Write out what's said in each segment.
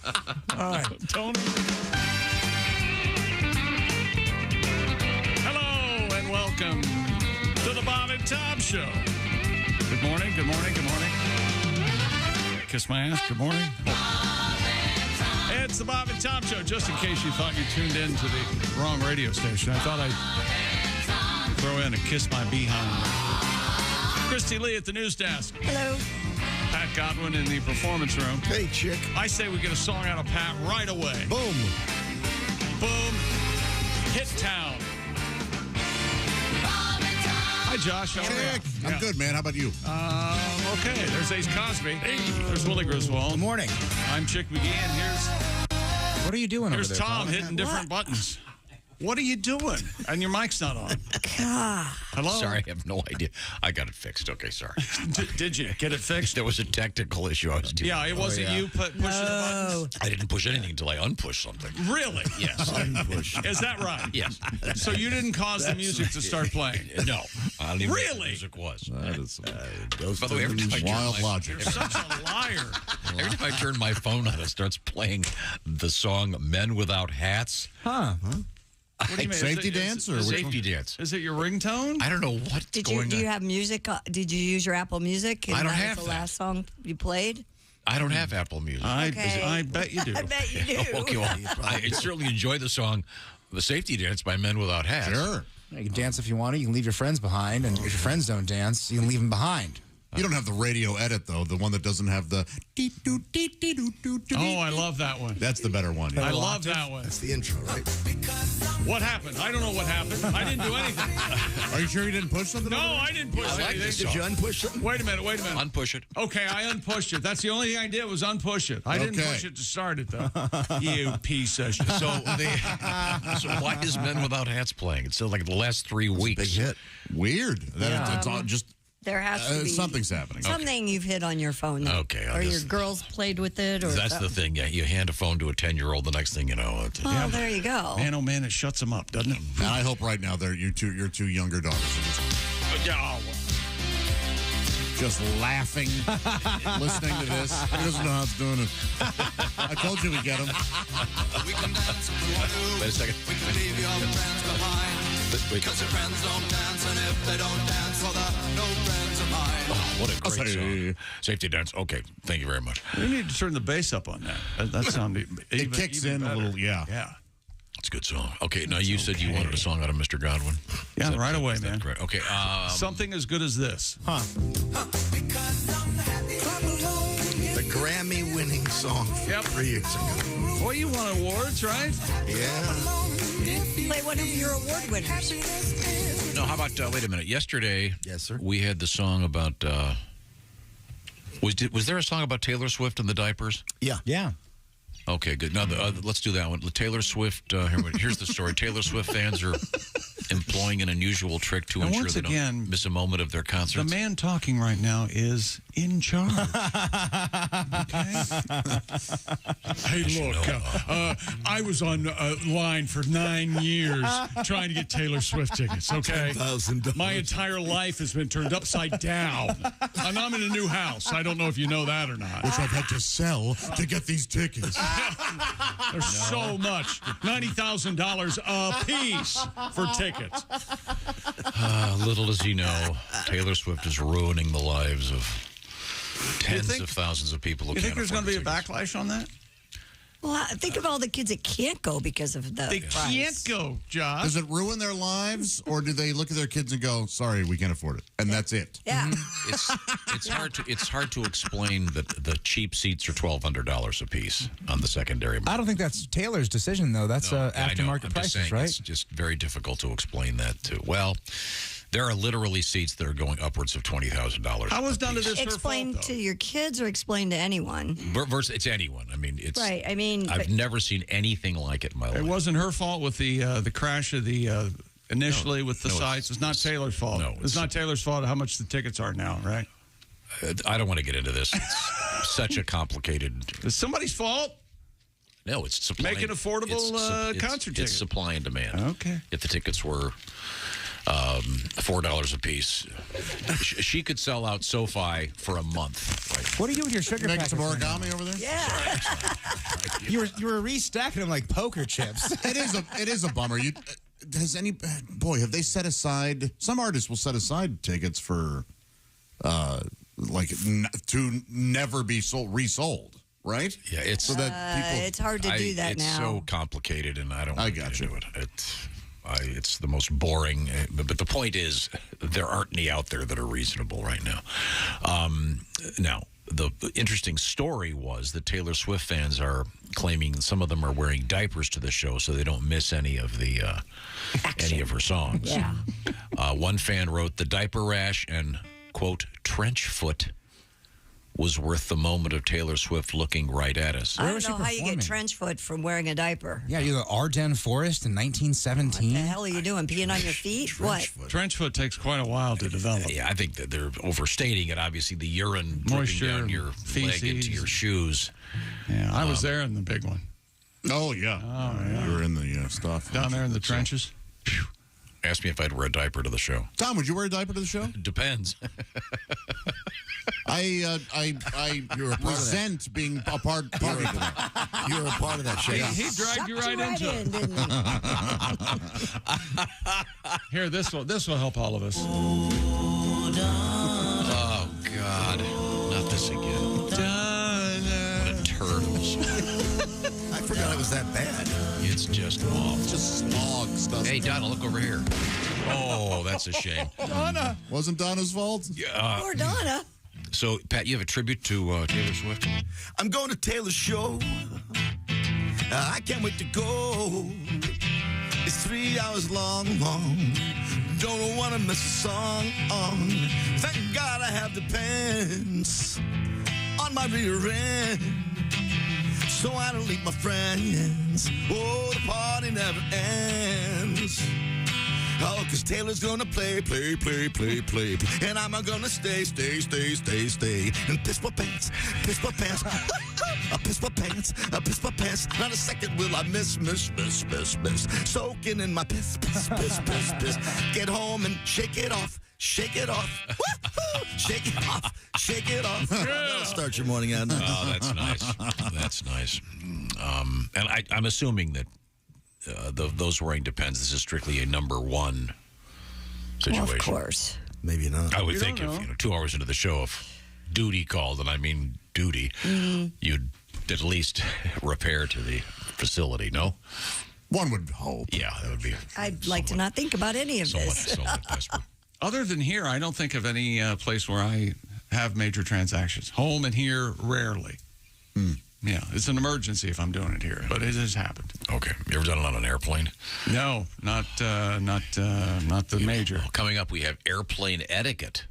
All right, Tony. Hello and welcome to the Bob and Tom Show. Good morning, good morning, good morning. Kiss my ass, good morning. It's the Bob and Tom Show. Just in case you thought you tuned in to the wrong radio station, I thought I'd throw in a kiss my behind. Christy Lee at the news desk. Hello. Pat Godwin in the performance room. Hey, chick. I say we get a song out of Pat right away. Boom. Boom. Hit town. Hi, Josh. How are you? I'm good, man. How about you? Okay. There's Ace Cosby. Hey. There's Willie Griswold. Good morning. I'm Chick McGee, and What are you doing over here's there, Tom Paul? hitting different buttons. What are you doing? And your mic's not on. God. Hello? Sorry, I have no idea. I got it fixed. Okay, sorry. Did you get it fixed? There was a technical issue I was dealing Yeah, it wasn't you pushing the buttons? I didn't push anything until I unpushed something. Really? Yes. Is that right? Yes. So you didn't cause the music to start playing? No. I don't even know what Really? the music was. That is By the way, every time I turn wild my- logic. You're such a liar. Every time I turn my phone on, it starts playing the song Men Without Hats. Huh? What do you mean? Safety dance or which Safety dance. Is it your ringtone? I don't know what's Do going you on. have music? Did you use your Apple Music? And I don't that have was the that. last song you played? I don't have Apple Music. Okay. I bet you do. I bet you do. Okay, well, I certainly enjoy the song The Safety Dance by Men Without Hats. Sure. You can dance if you want to. You can leave your friends behind. And if your friends don't dance, you can leave them behind. You don't have the radio edit, though, the one that doesn't have the... Oh, I love that one. That's the better one. I Yeah. love that one. That's the intro, right? What happened? I don't know what happened. I didn't do anything. Are you sure you didn't push something? No, over there? I didn't push I like anything. this song. Did you unpush something? Wait a minute. Unpush it. Okay, I unpushed it. That's the only thing I did was unpush it. I didn't Okay. push it to start it, though. You piece of shit. So why is Men Without Hats playing? It's still like the last 3 weeks. Big hit. Weird. It's all just... There has to be something's happening. something you've hit on your phone. Though. Okay, Or your girls played with it. Or That's the thing. Yeah, you hand a phone to a 10-year-old. The next thing you know, Oh, there you go. Man, oh man, it shuts them up, doesn't it? And I hope right now your two younger daughters are just laughing, listening to this. He doesn't know how it's doing it. I told you we'd get him. We can dance if we want to. Wait a second. We can leave your friends behind. Wait. Because your friends don't dance, and if they don't dance, well, they're no friends of mine. Oh, what a great say- song. Safety Dance. Okay, thank you very much. We need to turn the bass up on that. That sounded It kicks in better. a little, yeah. Yeah. It's a good song. Okay, now you said you wanted a song out of Mr. Godwin. Yeah, Is that- right away, is that man. correct? Okay. Something as good as this. The Grammy-winning song Yep. 3 years ago. Boy, you won awards, right? Yeah. Play one of your award winners. No, how about, wait a minute. Yesterday, Yes, sir. we had the song about, was there a song about Taylor Swift and the diapers? Yeah. Yeah. Okay, good. Now, let's do that one. Taylor Swift, here's the story. Taylor Swift fans are employing an unusual trick to And ensure once they again, don't miss a moment of their The concerts. man talking right now is in charge. Okay? Hey, look, I was on line for 9 years trying to get Taylor Swift tickets, okay? $10,000. My entire life has been turned upside down. And I'm in a new house. I don't know if you know that or not. Which I've had to sell to get these tickets. There's so much. $90,000 a piece for tickets. Little does he know, Taylor Swift is ruining the lives of tens think- of thousands of people who You think can't there's going to be a afford the tickets. backlash on that? Well, think of all the kids that can't go because of the They price. can't go, Josh. Does it ruin their lives, or do they look at their kids and go, sorry, we can't afford it? And that's it. Yeah. It's hard to explain that the cheap seats are $1,200 a piece on the secondary market. I don't think that's Taylor's decision, though. That's No, I know. aftermarket I'm just prices, saying right? It's just very difficult to explain that too. Well, there are literally seats that are going upwards of $20,000. How was done to this her Explain fault, to though? your kids or explain to anyone. Versus, it's anyone. I mean, it's Right. I mean, I've but- never seen anything like it in my life. It wasn't her fault with the crash of the initially with the No, sites. It's not Taylor's fault. no, it's not Taylor's fault how much the tickets are now, right? I don't want to get into this. It's such a complicated. It's somebody's fault. No, it's supply. Make it affordable, concert It's tickets. supply and demand. Okay. If the tickets were $4 a piece, she could sell out SoFi for a month. Right? What do you do with your sugar Making packets some right now? origami over there? Yeah. You were restacking them like poker chips. It is a bummer. Have they set aside? Some artists will set aside tickets for, to never be resold, right? Yeah, it's so that people. It's hard to do that now. It's so complicated, and I don't. I want got to you. do it. It's the most boring. But the point is, there aren't any out there that are reasonable right now. Now, the interesting story was that Taylor Swift fans are claiming some of them are wearing diapers to the show so they don't miss any of her songs. Yeah. One fan wrote, "The diaper rash and quote trench foot was worth the moment of Taylor Swift looking right at us." I was don't she know how you get performing? trench foot from wearing a diaper. Yeah, you're the Ardennes Forest in What 1917. the hell are you doing? Peeing on your feet? What? Trench foot takes quite a while to develop. Yeah, I think that they're overstating it. Obviously, the urine dripping Moisture, down your leg into feces. your shoes. Yeah, I was there in the big one. Oh yeah. You were in the stuff Down there in the trenches. Asked me if I'd wear a diaper to the show. Tom, would you wear a diaper to the show? Depends. I resent being a part of that. You were a part of that show. He dragged you right into it. didn't he? Here, this will help all of us. Oh, God. Not this again. What a turd of a song. I forgot it was that bad. It's just awful. Just smog stuff. Hey, Donna, look over here. Oh, that's a shame. Donna. Wasn't Donna's fault? Poor Donna. So, Pat, you have a tribute to Taylor Swift? I'm going to Taylor's show. I can't wait to go. It's 3 hours long. Don't want to miss a song. Thank God I have the pants on my rear end, so I don't leave my friends. Oh, the party never ends. Oh, 'cause Taylor's gonna play. And I'm gonna stay. And piss my pants. I piss my pants. Not a second will I miss. Soaking in my piss. Get home and shake it off. Shake it off. Shake it off. That'll start your morning out. Oh, that's nice. That's nice. And I'm assuming that those wearing Depends, this is strictly a number one situation. Well, of course. Maybe not. I would think if 2 hours into the show, if duty called, and I mean duty, you'd at least repair to the facility, no? One would hope. Yeah, that would be. I'd like to not think about any of this. Somewhat desperate. Other than here, I don't think of any place where I have major transactions. Home and here, rarely. Yeah, it's an emergency if I'm doing it here, but it has happened. Okay. You ever done it on an airplane? No, not the major. Well, coming up, we have airplane etiquette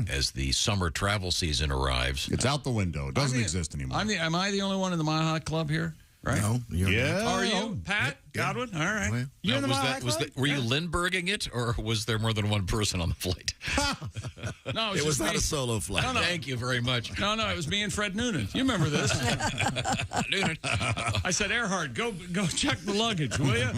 as the summer travel season arrives. It's out the window. It doesn't exist anymore. Am I the only one in the Mile High Club here? Right? No, you're Yeah. Are you, Pat? Godwin? All right. You in the was Mile High that, was Club? that, were you Lindberghing it, or was there more than one person on the flight? No, It was just not me. a solo flight. No. Thank you very much. No, it was me and Fred Noonan. You remember this? Noonan. I said, Earhart, go check the luggage, will you?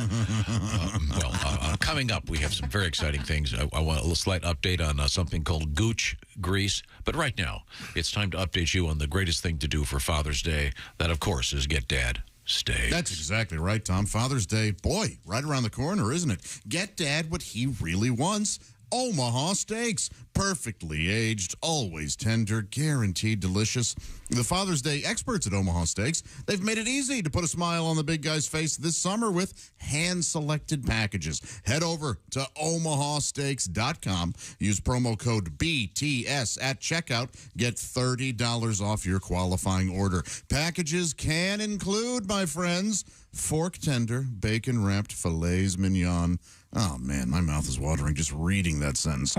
Coming up, we have some very exciting things. I want a little slight update on something called Gooch Grease. But right now, it's time to update you on the greatest thing to do for Father's Day. That, of course, is get Dad steaks. That's exactly right, Tom. Father's Day, boy, right around the corner, isn't it? Get Dad what he really wants. Omaha steaks. Perfectly aged, always tender, guaranteed delicious. The Father's Day experts at Omaha Steaks, they've made it easy to put a smile on the big guy's face this summer with hand-selected packages. Head over to omahasteaks.com. Use promo code BTS at checkout. Get $30 off your qualifying order. Packages can include, my friends, fork tender, bacon-wrapped fillets mignon. Oh, man, my mouth is watering just reading that sentence.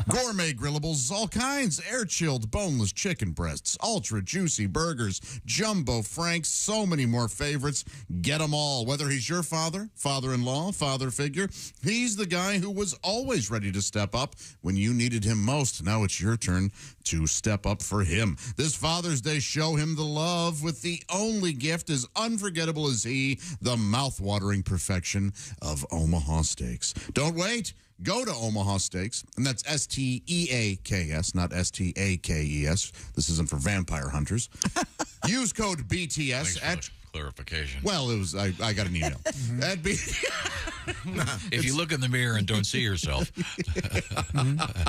Gourmet grillables, all kinds, air-chilled, boneless chicken breasts, ultra-juicy burgers, jumbo franks, so many more favorites. Get them all. Whether he's your father, father-in-law, father figure, he's the guy who was always ready to step up when you needed him most. Now it's your turn to step up for him. This Father's Day, show him the love with the only gift as unforgettable as he, the mouth-watering perfection of Omaha Steaks. Don't wait. Go to Omaha Steaks, and that's S-T-E-A-K-S, not S-T-A-K-E-S. This isn't for vampire hunters. Use code BTS at clarification. Well, it was. I got an email. That'd be. If you look in the mirror and don't see yourself,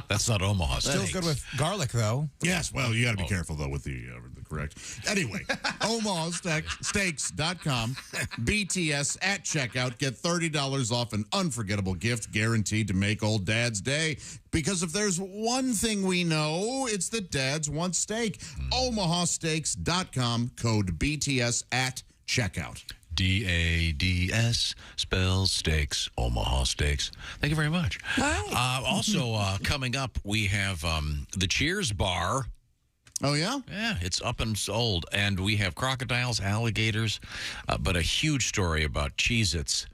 that's not Omaha Still Steaks. good with garlic, though. Yes, well, you got to be careful, though, with the correct. Anyway, OmahaSteaks.com, BTS at checkout. Get $30 off an unforgettable gift guaranteed to make old Dad's day. Because if there's one thing we know, it's that dads want steak. OmahaSteaks.com, code BTS at checkout. DADS spells steaks, Omaha Steaks. Thank you very much. All right. Also, coming up, we have the Cheers bar. Oh, yeah? Yeah, it's up and sold. And we have crocodiles, alligators, but a huge story about Cheez-Its.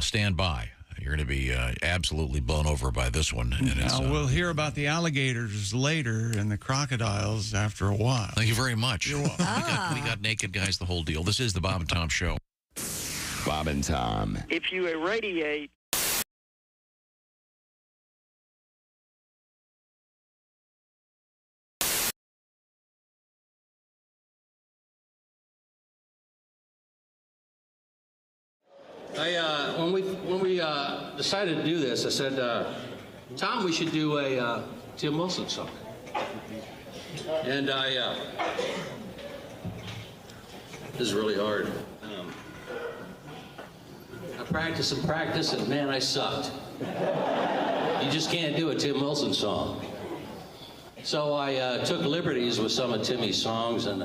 Stand by. You're going to be absolutely blown over by this one. And it's, Now, we'll hear about the alligators later and the crocodiles after a while. thank you very much. You're welcome. We got naked guys, the whole deal. This is the Bob and Tom Show. Bob and Tom. If you irradiate when we decided to do this, I said, Tom, we should do a Tim Wilson song. And this is really hard. I practiced and practiced, and man, I sucked. You just can't do a Tim Wilson song. So I took liberties with some of Timmy's songs and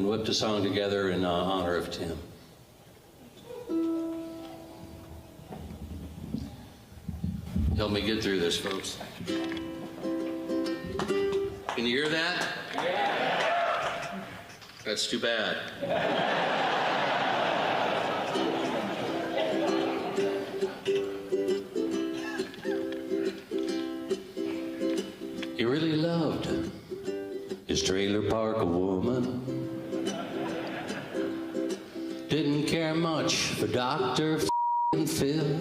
whipped a song together in honor of Tim. Help me get through this, folks. Can you hear that? Yeah. That's too bad. He really loved his trailer park a woman. Didn't care much for Dr. Phil.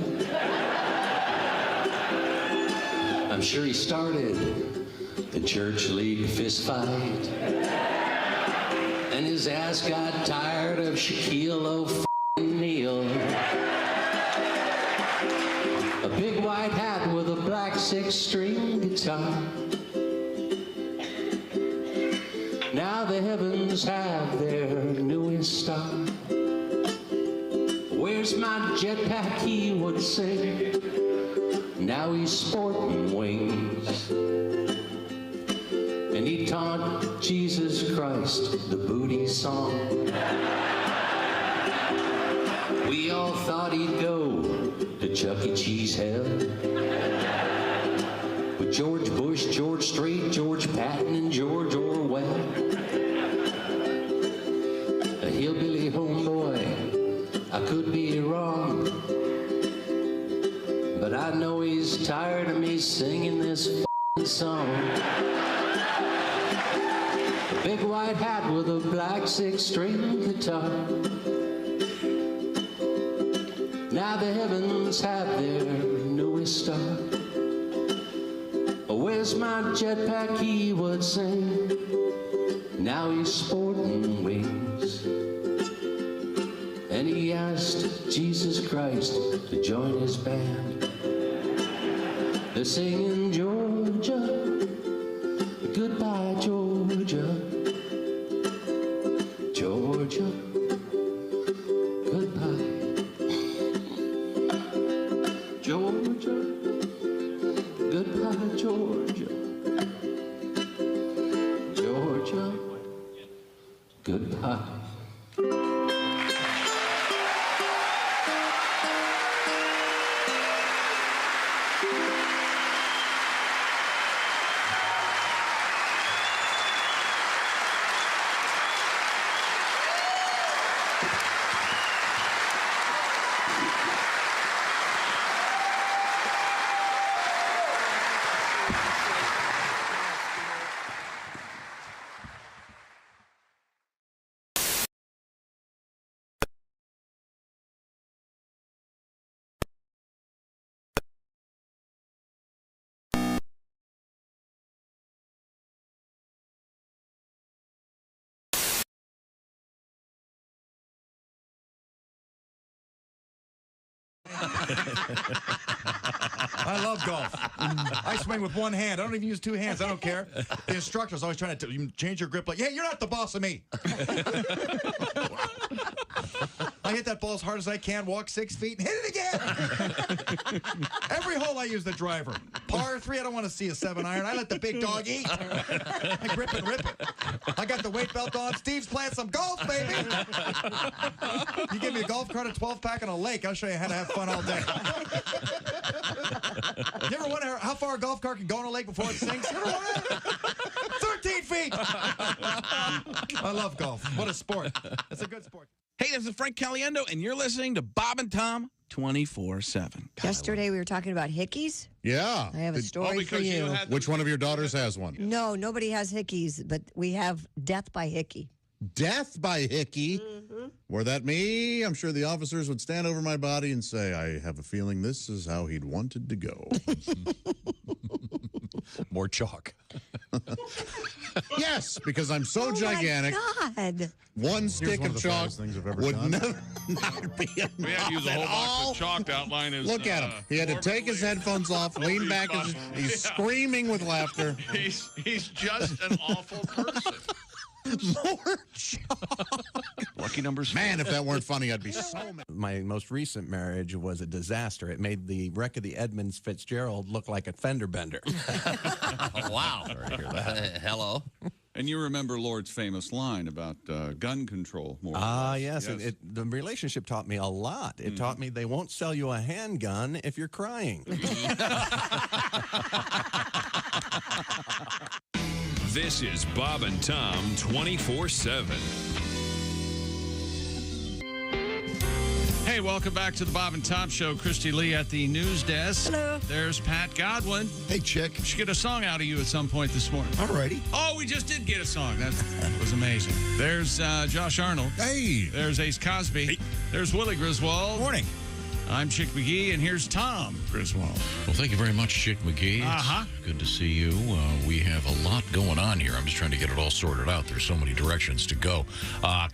I'm sure he started the church league fist fight, and his ass got tired of Shaquille O'Neal. A big white hat with a black six-string guitar. Now the heavens have their newest star. Where's my jetpack, he would sing. Now he's sporting wings. And he taught Jesus Christ the booty song. We all thought he'd go to Chuck E. Cheese hell with George Bush, George Strait, George Patton, and George Orwell. A hillbilly homeboy, I could be wrong, but I know he's tired of me singing this song. A big white hat with a black six-string guitar. Now the heavens have their newest star. Where's my jetpack, he would sing. Now he's sporting wings. And he asked Jesus Christ to join his band. They're singing Georgia, goodbye Georgia, Georgia, goodbye, Georgia, goodbye Georgia, Georgia, goodbye. I love golf. I swing with one hand. I don't even use two hands. I don't care. The instructor's always trying to change your grip. Like, hey, you're not the boss of me. I hit that ball as hard as I can, walk 6 feet, and hit it again. Every hole I use the driver. Par 3, I don't want to see a 7-iron. I let the big dog eat. I grip and rip it. I got the weight belt on. Steve's playing some golf, baby. You give me a golf cart, a 12-pack, and a lake, I'll show you how to have fun all day. You ever wonder how far a golf cart can go in a lake before it sinks? You ever wonder? 13 feet. I love golf. What a sport. It's a good sport. Hey, this is Frank Caliendo, and you're listening to Bob and Tom 24/7. Yesterday we were talking about hickeys. Yeah. I have a story for you. Which one of your daughters has one? No, nobody has hickeys, but we have death by hickey. Death by hickey? Mm-hmm. Were that me, I'm sure the officers would stand over my body and say, I have a feeling this is how he'd wanted to go. More chalk. Yes, because I'm so gigantic. My God. One stick of chalk would never be enough. We had to use a whole box of chalk to outline his. Look at him. He had to take his headphones off, lean back, and he's screaming with laughter. He's just an awful person. More chalk. Lucky numbers. Man, if that weren't funny, I'd be so mad. My most recent marriage was a disaster. It made the wreck of the Edmunds Fitzgerald look like a fender bender. Wow. Hello. And you remember Lord's famous line about gun control. Yes. The relationship taught me a lot. It taught me they won't sell you a handgun if you're crying. This is Bob and Tom 24/7. Hey, welcome back to the Bob and Tom Show. Christy Lee at the news desk. Hello. There's Pat Godwin. Hey, chick. We should get a song out of you at some point this morning. All righty. Oh, we just did get a song. That was amazing. There's Josh Arnold. Hey. There's Ace Cosby. Hey. There's Willie Griswold. Morning. I'm Chick McGee, and here's Tom Griswold. Well, thank you very much, Chick McGee. It's good to see you. We have a lot going on here. I'm just trying to get it all sorted out. There's so many directions to go.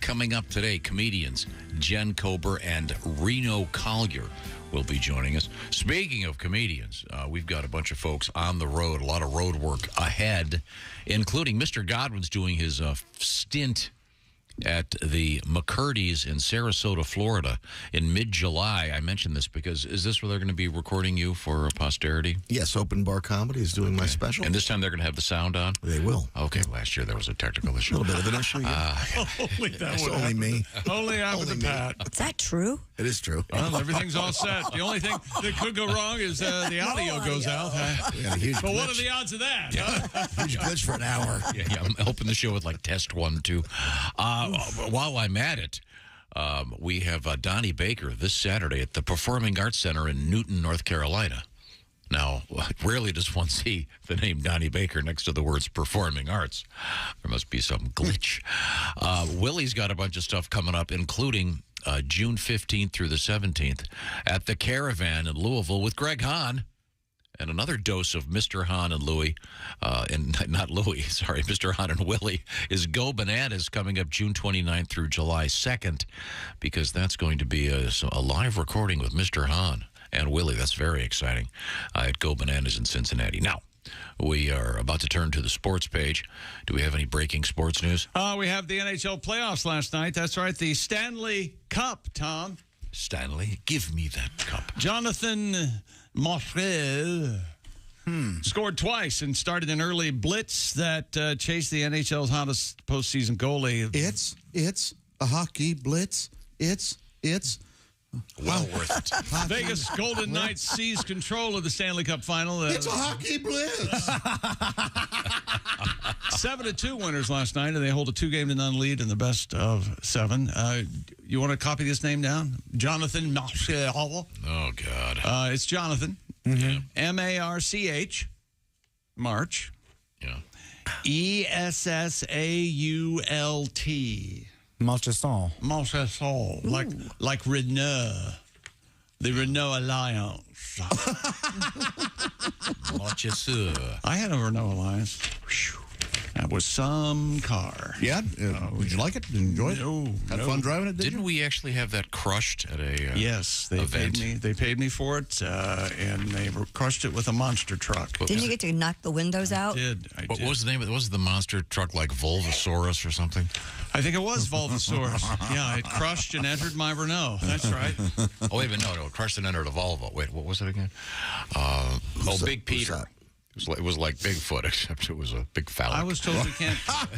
Coming up today, comedians Jen Kober and Reno Collier will be joining us. Speaking of comedians, we've got a bunch of folks on the road, a lot of road work ahead, including Mr. Godwin's doing his stint at the McCurdy's in Sarasota, Florida in mid-July. I mentioned this because is this where they're going to be recording you for posterity? Yes, Open Bar Comedy is doing my special. And this time they're going to have the sound on? They will. Okay, last year there was a technical issue. A little bit of an issue, yeah. Only me. Only I with the Pat. Is that true? It is true. Well, everything's all set. The only thing that could go wrong is the audio goes out. But what are the odds of that? Huge glitch for an hour. Yeah, I'm helping the show with like test 1, 2. While I'm at it, we have Donnie Baker this Saturday at the Performing Arts Center in Newton, North Carolina. Now, rarely does one see the name Donnie Baker next to the words performing arts. There must be some glitch. Willie's got a bunch of stuff coming up, including June 15th through the 17th at the Caravan in Louisville with Greg Hahn. And another dose of Mr. Hahn and Louie, Mr. Hahn and Willie, is Go Bananas coming up June 29th through July 2nd, because that's going to be a live recording with Mr. Hahn and Willie. That's very exciting at Go Bananas in Cincinnati. Now, we are about to turn to the sports page. Do we have any breaking sports news? We have the NHL playoffs last night. That's right, the Stanley Cup, Tom. Stanley, give me that cup. Jonathan Moffrel scored twice and started an early blitz that chased the NHL's hottest postseason goalie. It's a hockey blitz. It's well worth it. Vegas Golden Knights seized control of the Stanley Cup final. It's a hockey blitz. 7-2 winners last night, and they hold a 2-0 lead in the best of 7. You want to copy this name down? Jonathan Marchal. Oh, God. It's Jonathan. Yeah. M-A-R-C-H. March. Yeah. E-S-S-A-U-L-T. Marchesson. Marchesson. Like Renault. The Renault Alliance. Marchesson. I had a Renault Alliance. Whew. That was some car. Yeah? Did you like it? Did you enjoy it? No. Had fun driving it, Didn't we actually have that crushed at a Yes, they event? paid me. They paid me for it, and they crushed it with a monster truck. Didn't you get to knock the windows out? I did. What was the name of it? Was the monster truck like Volvosaurus or something? I think it was Volvosaurus. Yeah, it crushed and entered my Renault. That's right. Oh, wait a minute. No, it crushed and entered a Volvo. Wait, what was it again? Big Peter. It was like Bigfoot, except it was a big phallic. I was told we can't talk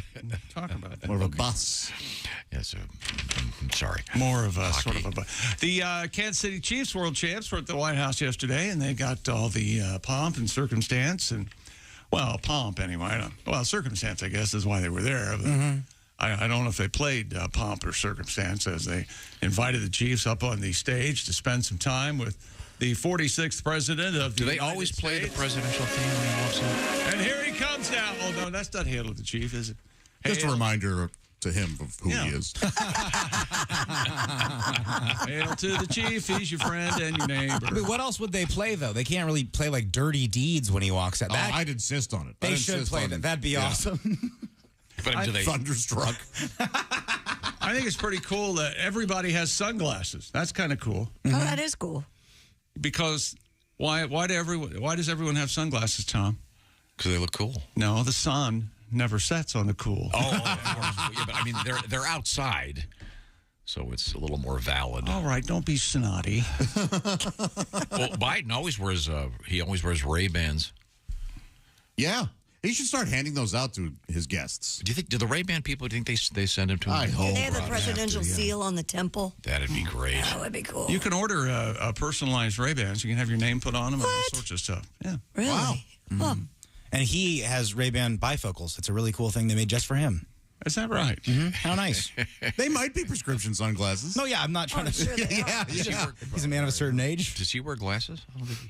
about that. More of a bus. Yes, I'm sorry. More of a sort of a bus. The Kansas City Chiefs world champs were at the White House yesterday, and they got all the pomp and circumstance. And, well, pomp anyway. Well, circumstance, I guess, is why they were there. But I don't know if they played pomp or circumstance, as they invited the Chiefs up on the stage to spend some time with the 46th president of the Do they United always States. play the presidential theme when he walks in? And here he comes now. Oh, no, that's not Hail to the Chief, is it? Just a reminder to him of who he is. Hail to the Chief. He's your friend and your neighbor. I mean, what else would they play, though? They can't really play, like, Dirty Deeds when he walks out. I'd insist on it. They should play that. That'd be awesome. But do they... Thunderstruck. I think it's pretty cool that everybody has sunglasses. That's kind of cool. Oh, that is cool. Because why does everyone have sunglasses, Tom? Because they look cool. No, the sun never sets on the cool. Oh, of course. Yeah, but I mean, they're outside, so it's a little more valid. All right, don't be snotty. Well, Biden always wears Ray-Bans. Yeah. He should start handing those out to his guests. Do the Ray-Ban people, do you think they send him to him? I hope. Do they have the presidential seal on the temple? That'd be great. That would be cool. You can order a personalized Ray-Bans. You can have your name put on them and all sorts of stuff. Yeah. Really? Wow. Huh. And he has Ray-Ban bifocals. It's a really cool thing they made just for him. Is that right? How nice. They might be prescription sunglasses. No, yeah, I'm not trying to... Sure they are. He's a man of a certain age. Does he wear glasses? I don't think he...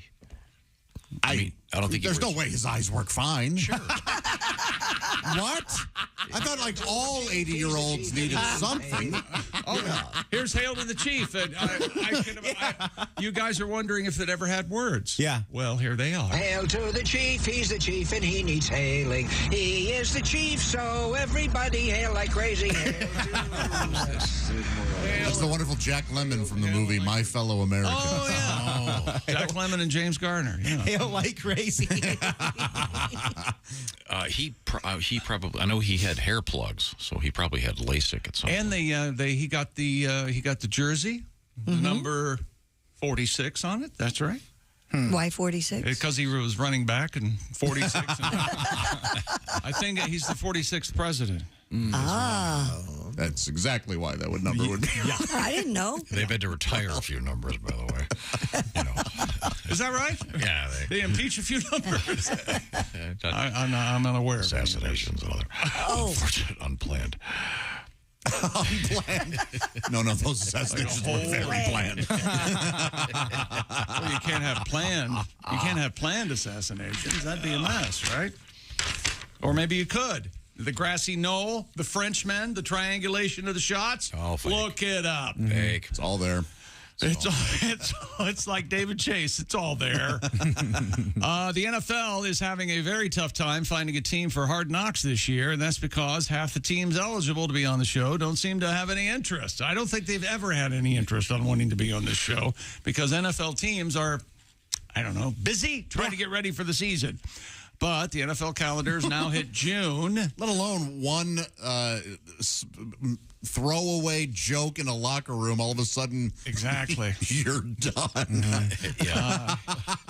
I don't think there's no way his eyes work fine. Sure. What? I thought like all 80-year-olds needed something. Here's Hail to the Chief. And you guys are wondering if it ever had words. Yeah. Well, here they are. Hail to the chief, he's the chief and he needs hailing. He is the chief, so everybody hail like crazy. Hail to That's the wonderful Jack Lemmon from the movie My Fellow Americans. Oh, yeah. Jack Lemmon and James Garner. Yeah. Hail like crazy. He probably, I know he had hair plugs, so he probably had LASIK at some point. And he got the jersey, number 46 on it. That's right. Why 46? Because he was running back in 46. I think he's the 46th president. That's exactly why that number would be. Yeah. I didn't know. They've had to retire a few numbers, by the way. Is that right? Yeah. They impeach a few numbers. I'm not aware. Assassinations and other unfortunate, unplanned. Unplanned. No, those assassinations were very planned. Well, you can't have planned. You can't have planned assassinations. That'd be a mess, right? Or maybe you could. The grassy knoll, the Frenchmen, the triangulation of the shots. Oh, look it up. Fake. It's all there. It's like David Chase. It's all there. The NFL is having a very tough time finding a team for Hard Knocks this year, and that's because half the teams eligible to be on the show don't seem to have any interest. I don't think they've ever had any interest on wanting to be on this show because NFL teams are, I don't know, busy trying to get ready for the season. But the NFL calendar has now hit June. Let alone one throwaway joke in a locker room, all of a sudden, exactly, you're done.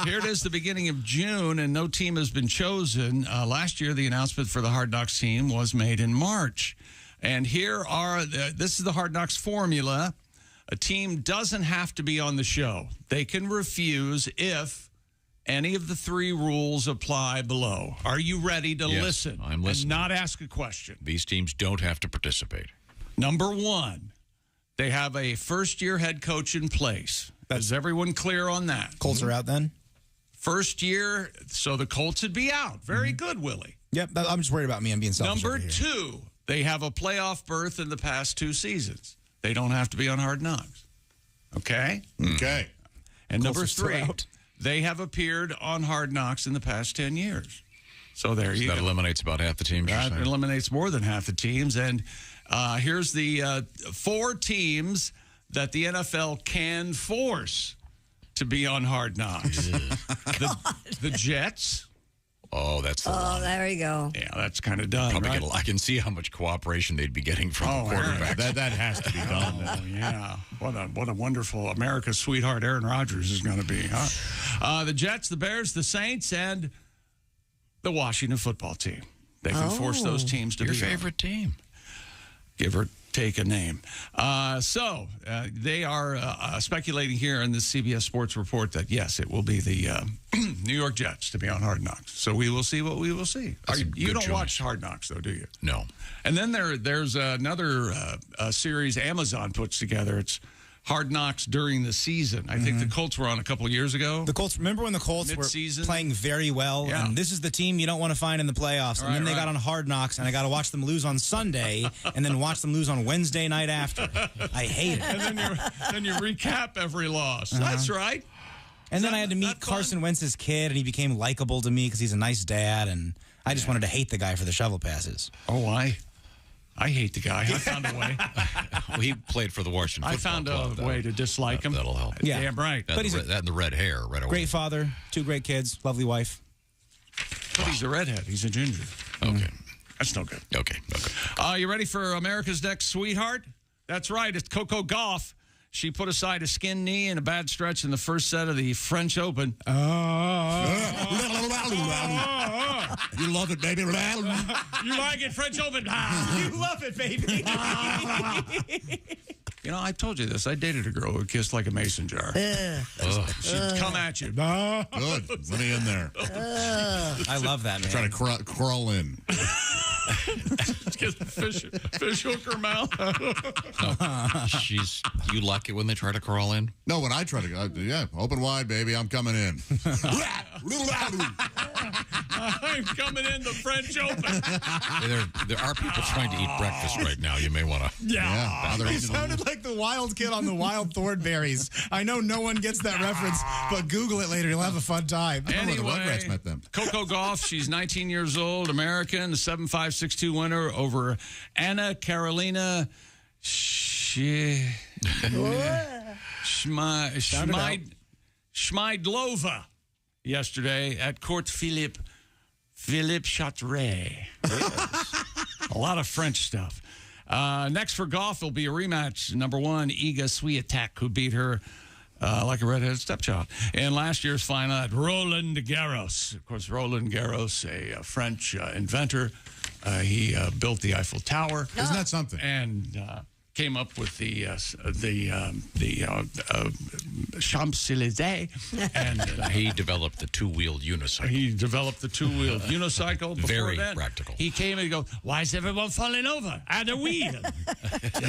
Here it is, the beginning of June, and no team has been chosen. Last year, the announcement for the Hard Knocks team was made in March. And this is the Hard Knocks formula. A team doesn't have to be on the show. They can refuse if any of the three rules apply below. Are you ready to listen? I'm listening. And not ask a question. These teams don't have to participate. Number one, they have a first-year head coach in place. Is everyone clear on that? Colts are out then? First year, so the Colts would be out. Very good, Willie. Yep, I'm just worried about me. I'm being selfish. Number two, they have a playoff berth in the past 2 seasons. They don't have to be on Hard Knocks. Okay? Okay. And number three, they have appeared on Hard Knocks in the past 10 years. So there you that go. eliminates about half the teams. That eliminates more than half the teams. And here's the 4 teams that the NFL can force to be on Hard Knocks. the Jets. Oh, that's the one. There you go. Yeah, that's kind of done. Probably right? I can see how much cooperation they'd be getting from the quarterback. That has to be done. Oh, yeah. What a wonderful America's sweetheart Aaron Rodgers is going to be, huh? The Jets, the Bears, the Saints, and the Washington football team. They can force those teams to Your be favorite team. Give or take a name. So they are speculating here in the CBS Sports report that, yes, it will be the New York Jets to be on Hard Knocks. So we will see what we will see. You don't watch Hard Knocks, though, do you? No. And then there's another series Amazon puts together. It's Hard Knocks during the season. I think the Colts were on a couple of years ago. The Colts, remember when the Colts Mid-season? were playing very well? Yeah. And this is the team you don't want to find in the playoffs. And then they got on Hard Knocks, and I got to watch them lose on Sunday and then watch them lose on Wednesday night after. I hate it. And then you recap every loss. That's right. And then I had to meet Carson Wentz's kid, and he became likable to me because he's a nice dad, and I just wanted to hate the guy for the shovel passes. Oh, I hate the guy. I found a way. Well, he played for the Washington Football Club. I found a way to dislike him. That'll help. Yeah. Damn right. That and the red hair right away. Great father, 2 great kids, lovely wife. But he's a redhead. He's a ginger. Okay. That's no good. Okay. You ready for America's Next Sweetheart? That's right. It's Coco Gauff. She put aside a skinned knee and a bad stretch in the first set of the French Open. You love it, baby. You like it, French Open? You love it, baby. You know, I told you this. I dated a girl who kissed like a mason jar. She'd come at you. Good. Let me in there. I love that, man. Try to crawl in. Get the fish hook her mouth. You like it when they try to crawl in? No, when I try to, open wide, baby. I'm coming in. I'm coming in the French Open. There are people trying to eat breakfast right now. You may want to. Yeah. He sounded like the wild kid on the wild thornberries. I know no one gets that reference, but Google it later. You'll have a fun time. Anyway, met them. Coco Gauff, she's 19 years old, American, 7'5", 6'2" winner over Anna Carolina Schmeidlova yesterday at Court Philippe Chatrier. A lot of French stuff. Next for Gauff will be a rematch. Number 1, Iga Swiatek, who beat her like a redheaded stepchild in last year's final at Roland Garros. Of course, Roland Garros, a French inventor. He built the Eiffel Tower. Isn't that something? And came up with the Champs-Élysées. And he developed the two-wheeled unicycle. Before Very then, practical. He came and he goes, "Why is everyone falling over at a wheel?"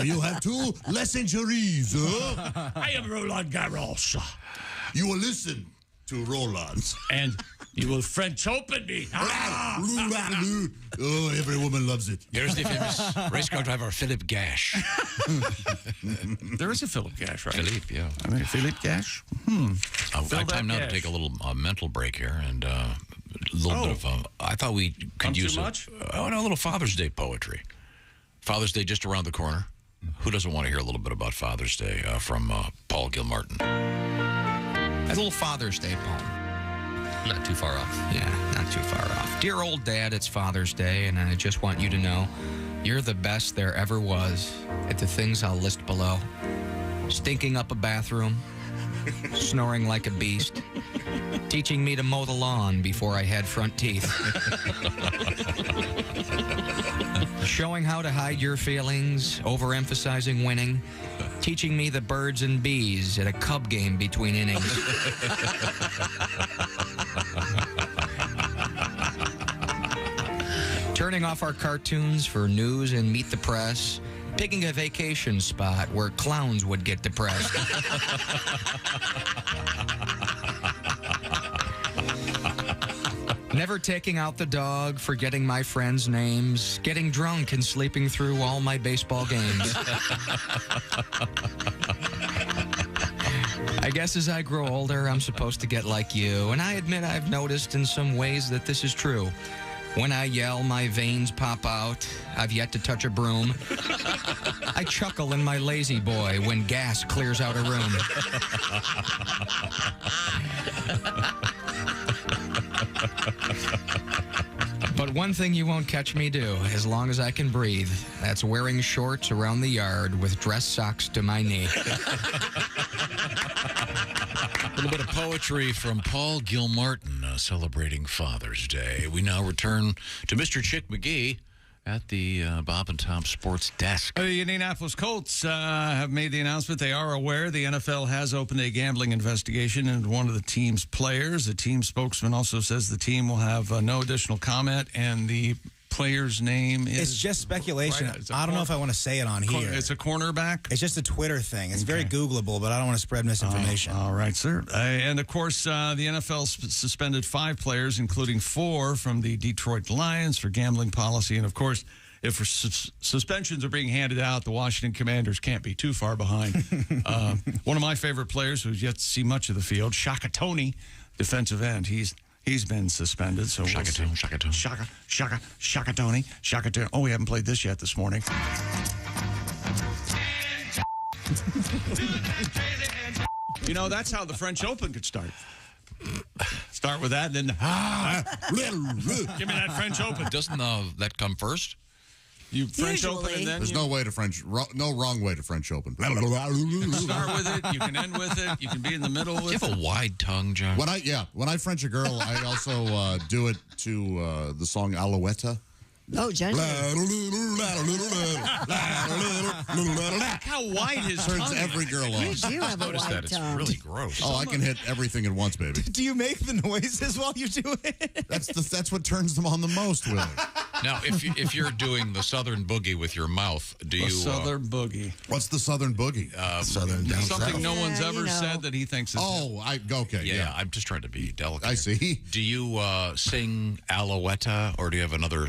You have 2 less injuries. I am Roland Garros. You will listen to Roland. And you will French Open me. Oh, every woman loves it. Here's the famous race car driver, Philippe Gash. There is a Philippe Gash, right? Philippe, yeah. I mean, Philippe Gash? Time now to take a little mental break here and a little bit of, I thought we could use a little Father's Day poetry. Father's Day just around the corner. Who doesn't want to hear a little bit about Father's Day from Paul Gilmartin? A little Father's Day poem. Not too far off. Yeah, not too far off. Dear old Dad, it's Father's Day, and I just want you to know you're the best there ever was at the things I'll list below. Stinking up a bathroom, snoring like a beast, teaching me to mow the lawn before I had front teeth, showing how to hide your feelings, overemphasizing winning, teaching me the birds and bees at a Cub game between innings. Turning off our cartoons for news and Meet the Press. Picking a vacation spot where clowns would get depressed. Never taking out the dog, forgetting my friends' names, getting drunk and sleeping through all my baseball games. I guess as I grow older, I'm supposed to get like you, and I admit I've noticed in some ways that this is true. When I yell, my veins pop out. I've yet to touch a broom. I chuckle in my lazy boy when gas clears out a room. But one thing you won't catch me do, as long as I can breathe, that's wearing shorts around the yard with dress socks to my knee. A little bit of poetry from Paul Gilmartin celebrating Father's Day. We now return to Mr. Chick McGee at the Bob and Tom Sports Desk. The Indianapolis Colts have made the announcement they are aware the NFL has opened a gambling investigation into one of the team's players. The team spokesman also says the team will have no additional comment, and the player's name is... It's just speculation. Right, I don't know if I want to say it on here. It's a cornerback? It's just a Twitter thing. It's very Googleable, but I don't want to spread misinformation. All right, sir. And, of course, the NFL suspended 5 players, including 4 from the Detroit Lions for gambling policy. And, of course, if suspensions are being handed out, the Washington Commanders can't be too far behind. One of my favorite players who's yet to see much of the field, Shaka Toney, defensive end. He's been suspended. So Shaka Toney. Oh, we haven't played this yet this morning. You know, that's how the French Open could start. Start with that, and then give me that French Open. Doesn't that come first? You French Open, and then there's no way to no wrong way to French Open. Start with it. You can end with it. You can be in the middle with it. You have a wide tongue, John. When I French a girl, I also do it to the song Alouette. Oh, gently. Look how wide his tongue turns every girl on. You do have a wide tongue. It's really gross. Oh, I can hit everything at once, baby. Do you make the noises while you do it? That's what turns them on the most, Willie. Now, if you're doing the Southern Boogie with your mouth, do you... Southern Boogie. What's the Southern Boogie? Southern down Something south. no one's ever said that he thinks is... Okay. Yeah, I'm just trying to be delicate. I see. Do you sing Alouette, or do you have another...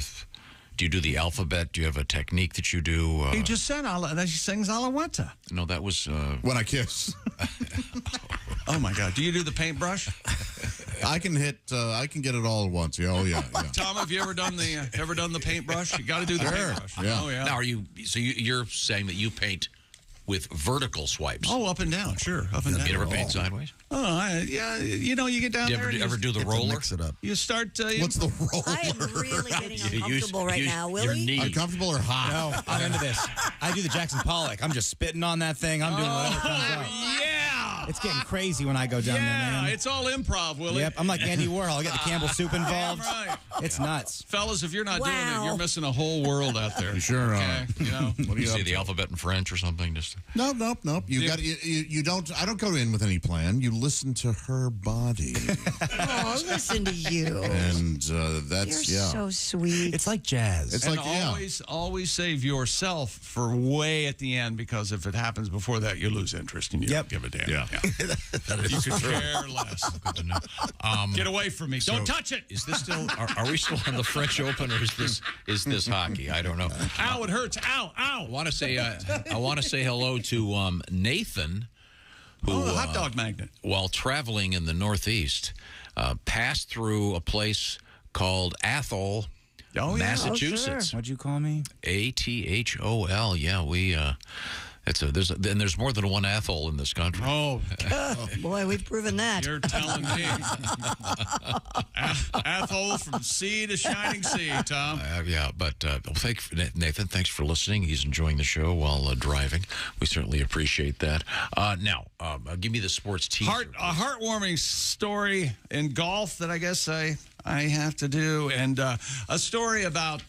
Do you do the alphabet? Do you have a technique that you do? He just said that he sings Alouette. No, that was... When I kiss. Oh, my God. Do you do the paintbrush? I can get it all at once. Yeah, oh, yeah. Tom, have you ever done the paintbrush? You got to do the paintbrush. Yeah. Oh, yeah. Now, you're saying that you paint with vertical swipes? Oh, up and down, sure. Up and down. You ever paint sideways? Oh, yeah. You know, you get down there. Ever do the roller? Mix it up. You start... What's the roller? I am really getting uncomfortable right now, Willie. Uncomfortable or hot? No, I'm into this. I do the Jackson Pollock. I'm just spitting on that thing. I'm doing whatever comes out. Yeah! It's getting crazy when I go down there, man. It's all improv, Willie. Yep, I'm like Andy Warhol. I get the Campbell soup involved. Right. It's nuts. Fellas, if you're not doing it, you're missing a whole world out there. You sure are. You know? What do you say, the alphabet in French or something? Just Nope. You don't. I don't go in with any plan. You listen to her body. Oh, listen to you. And that's You're so sweet. It's like jazz. It's and like always save yourself for way at the end, because if it happens before that, you lose interest and you don't give a damn. Yeah. You could care less. good to know. Get away from me! Don't touch it. Is this still? Are we still on the French Open, or is this hockey? I don't know. Ow! It hurts. Ow! Ow! I want to say hello to Nathan, who the hot dog magnet. While traveling in the Northeast, passed through a place called Athol, Massachusetts. What'd you call me? Athol. Yeah, we. There's more than one Athol in this country. Oh, boy, we've proven that. You're telling me. Athol from sea to shining sea, Tom. Nathan, thanks for listening. He's enjoying the show while driving. We certainly appreciate that. Now, give me the sports teaser. A heartwarming story in golf that I guess I have to do, and a story about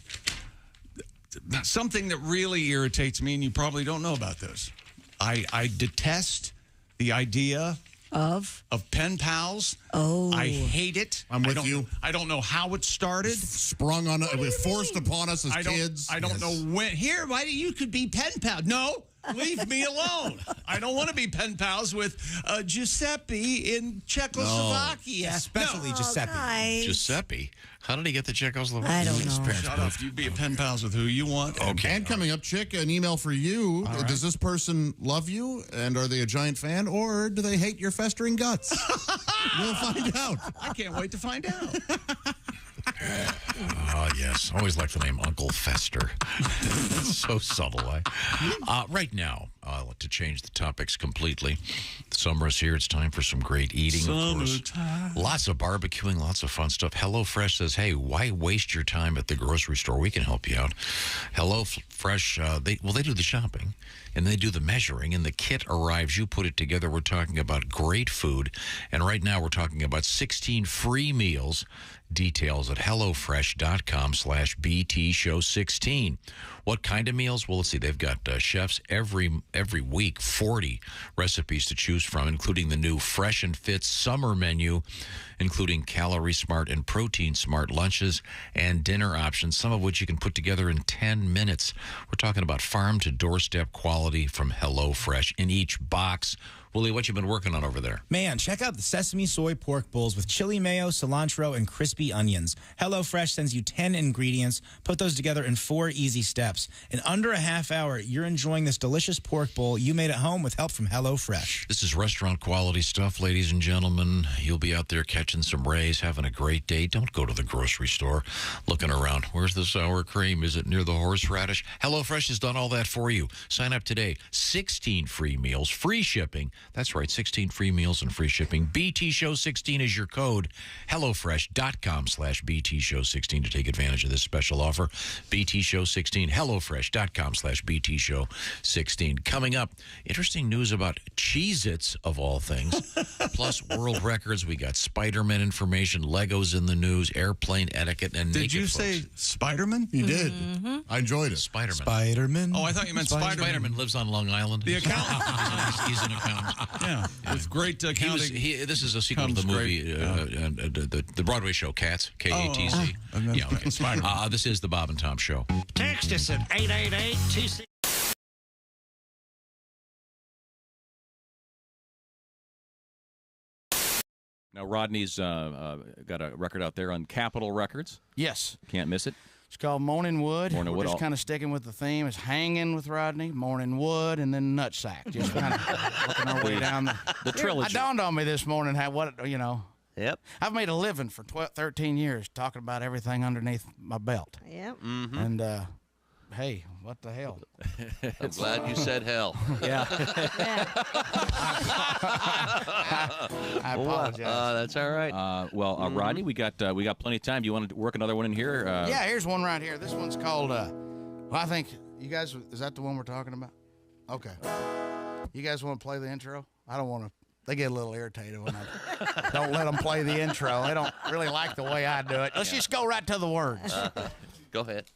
something that really irritates me, and you probably don't know about this. I detest the idea of pen pals. Oh. I hate it. I'm with you. I don't know how it started. Sprung on forced upon us as kids. I don't know when. Here, you could be pen pals. No. Leave me alone. I don't want to be pen pals with Giuseppe in Czechoslovakia. No, especially Giuseppe. Guys. Giuseppe? How did he get the Czechoslovakia? I don't know. Shut up. You be a pen pals with who you want. Okay. And coming up, Chick, an email for you. Right. Does this person love you, and are they a giant fan, or do they hate your festering guts? We'll find out. I can't wait to find out. Yes. Always like the name Uncle Fester. It's so subtle. Right now, to change the topics completely, the summer is here. It's time for some great eating. Of course. Lots of barbecuing, lots of fun stuff. HelloFresh says, hey, why waste your time at the grocery store? We can help you out. HelloFresh, they do the shopping, and they do the measuring, and the kit arrives. You put it together. We're talking about great food, and right now we're talking about 16 free meals. Details at HelloFresh.com/BTShow16. What kind of meals? Well, let's see. They've got chefs every week, 40 recipes to choose from, including the new Fresh and Fit summer menu, including Calorie Smart and Protein Smart lunches and dinner options, some of which you can put together in 10 minutes. We're talking about farm to doorstep quality from HelloFresh in each box. Willie, what you been working on over there? Man, check out the sesame soy pork bowls with chili mayo, cilantro, and crispy onions. HelloFresh sends you 10 ingredients. Put those together in 4 easy steps. In under a half hour, you're enjoying this delicious pork bowl you made at home with help from HelloFresh. This is restaurant quality stuff, ladies and gentlemen. You'll be out there catching some rays, having a great day. Don't go to the grocery store looking around. Where's the sour cream? Is it near the horseradish? HelloFresh has done all that for you. Sign up today. 16 free meals, free shipping. That's right, 16 free meals and free shipping. BTShow16 is your code. HelloFresh.com/BTShow16 to take advantage of this special offer. BTShow16. HelloFresh.com/BTShow16. Coming up, interesting news about Cheez-Its, of all things. Plus, world records. We got Spider-Man information, Legos in the news, airplane etiquette, and Did you folks. say Spider-Man? You did. I enjoyed it. Spider-Man. Spider-Man. Oh, I thought you meant Spider-Man. Spider-Man lives on Long Island. The accountant. He's an accountant. Yeah, with great accounting. This is a sequel to the movie, the Broadway show Cats, K-A-T-Z. Yeah, okay. This is the Bob and Tom Show. Text us at 888-26. Now, Rodney's got a record out there on Capitol Records. Yes. Can't miss it. It's called Morning Wood. Morning We're Wood. just kind of sticking with the theme. It's Hanging with Rodney, Morning Wood, and then Nutsack. Just kind of working our way down the trilogy. It dawned on me this morning how Yep. I've made a living for 13 years talking about everything underneath my belt. Yep. Mm-hmm. And hey, what the hell? I'm glad you said hell. Yeah. I apologize. That's all right. Rodney, we got plenty of time. Do you want to work another one in here? Yeah, here's one right here. This one's called, I think, you guys, is that the one we're talking about? Okay. You guys want to play the intro? I don't want to. They get a little irritated when I don't let them play the intro. They don't really like the way I do it. Let's just go right to the words. Go ahead.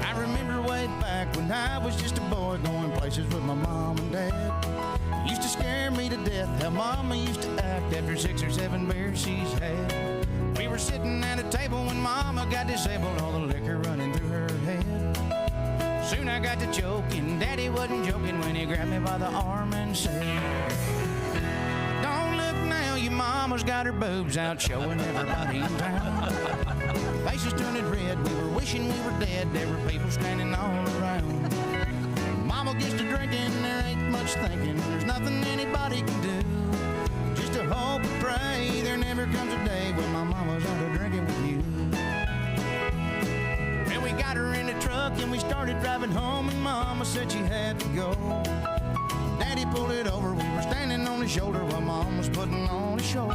I remember way back when I was just a boy going places with my mom and dad. It used to scare me to death how Mama used to act after 6 or 7 beers she's had. We were sitting at a table when Mama got disabled, all the liquor running through her head. Soon I got to joking, Daddy wasn't joking when he grabbed me by the arm and said, "Don't look now, your mama's got her boobs out showing everybody in town." Faces turning red, we were wishing we were dead, there were people standing all around. Mama gets to drinking, there ain't much thinking, there's nothing anybody can do. Just to hope and pray there never comes a day when my mama's out of drinking with you. Well, we got her in the truck and we started driving home, and Mama said she had to go. Daddy pulled it over, we were standing on his shoulder while Mom was putting on a show.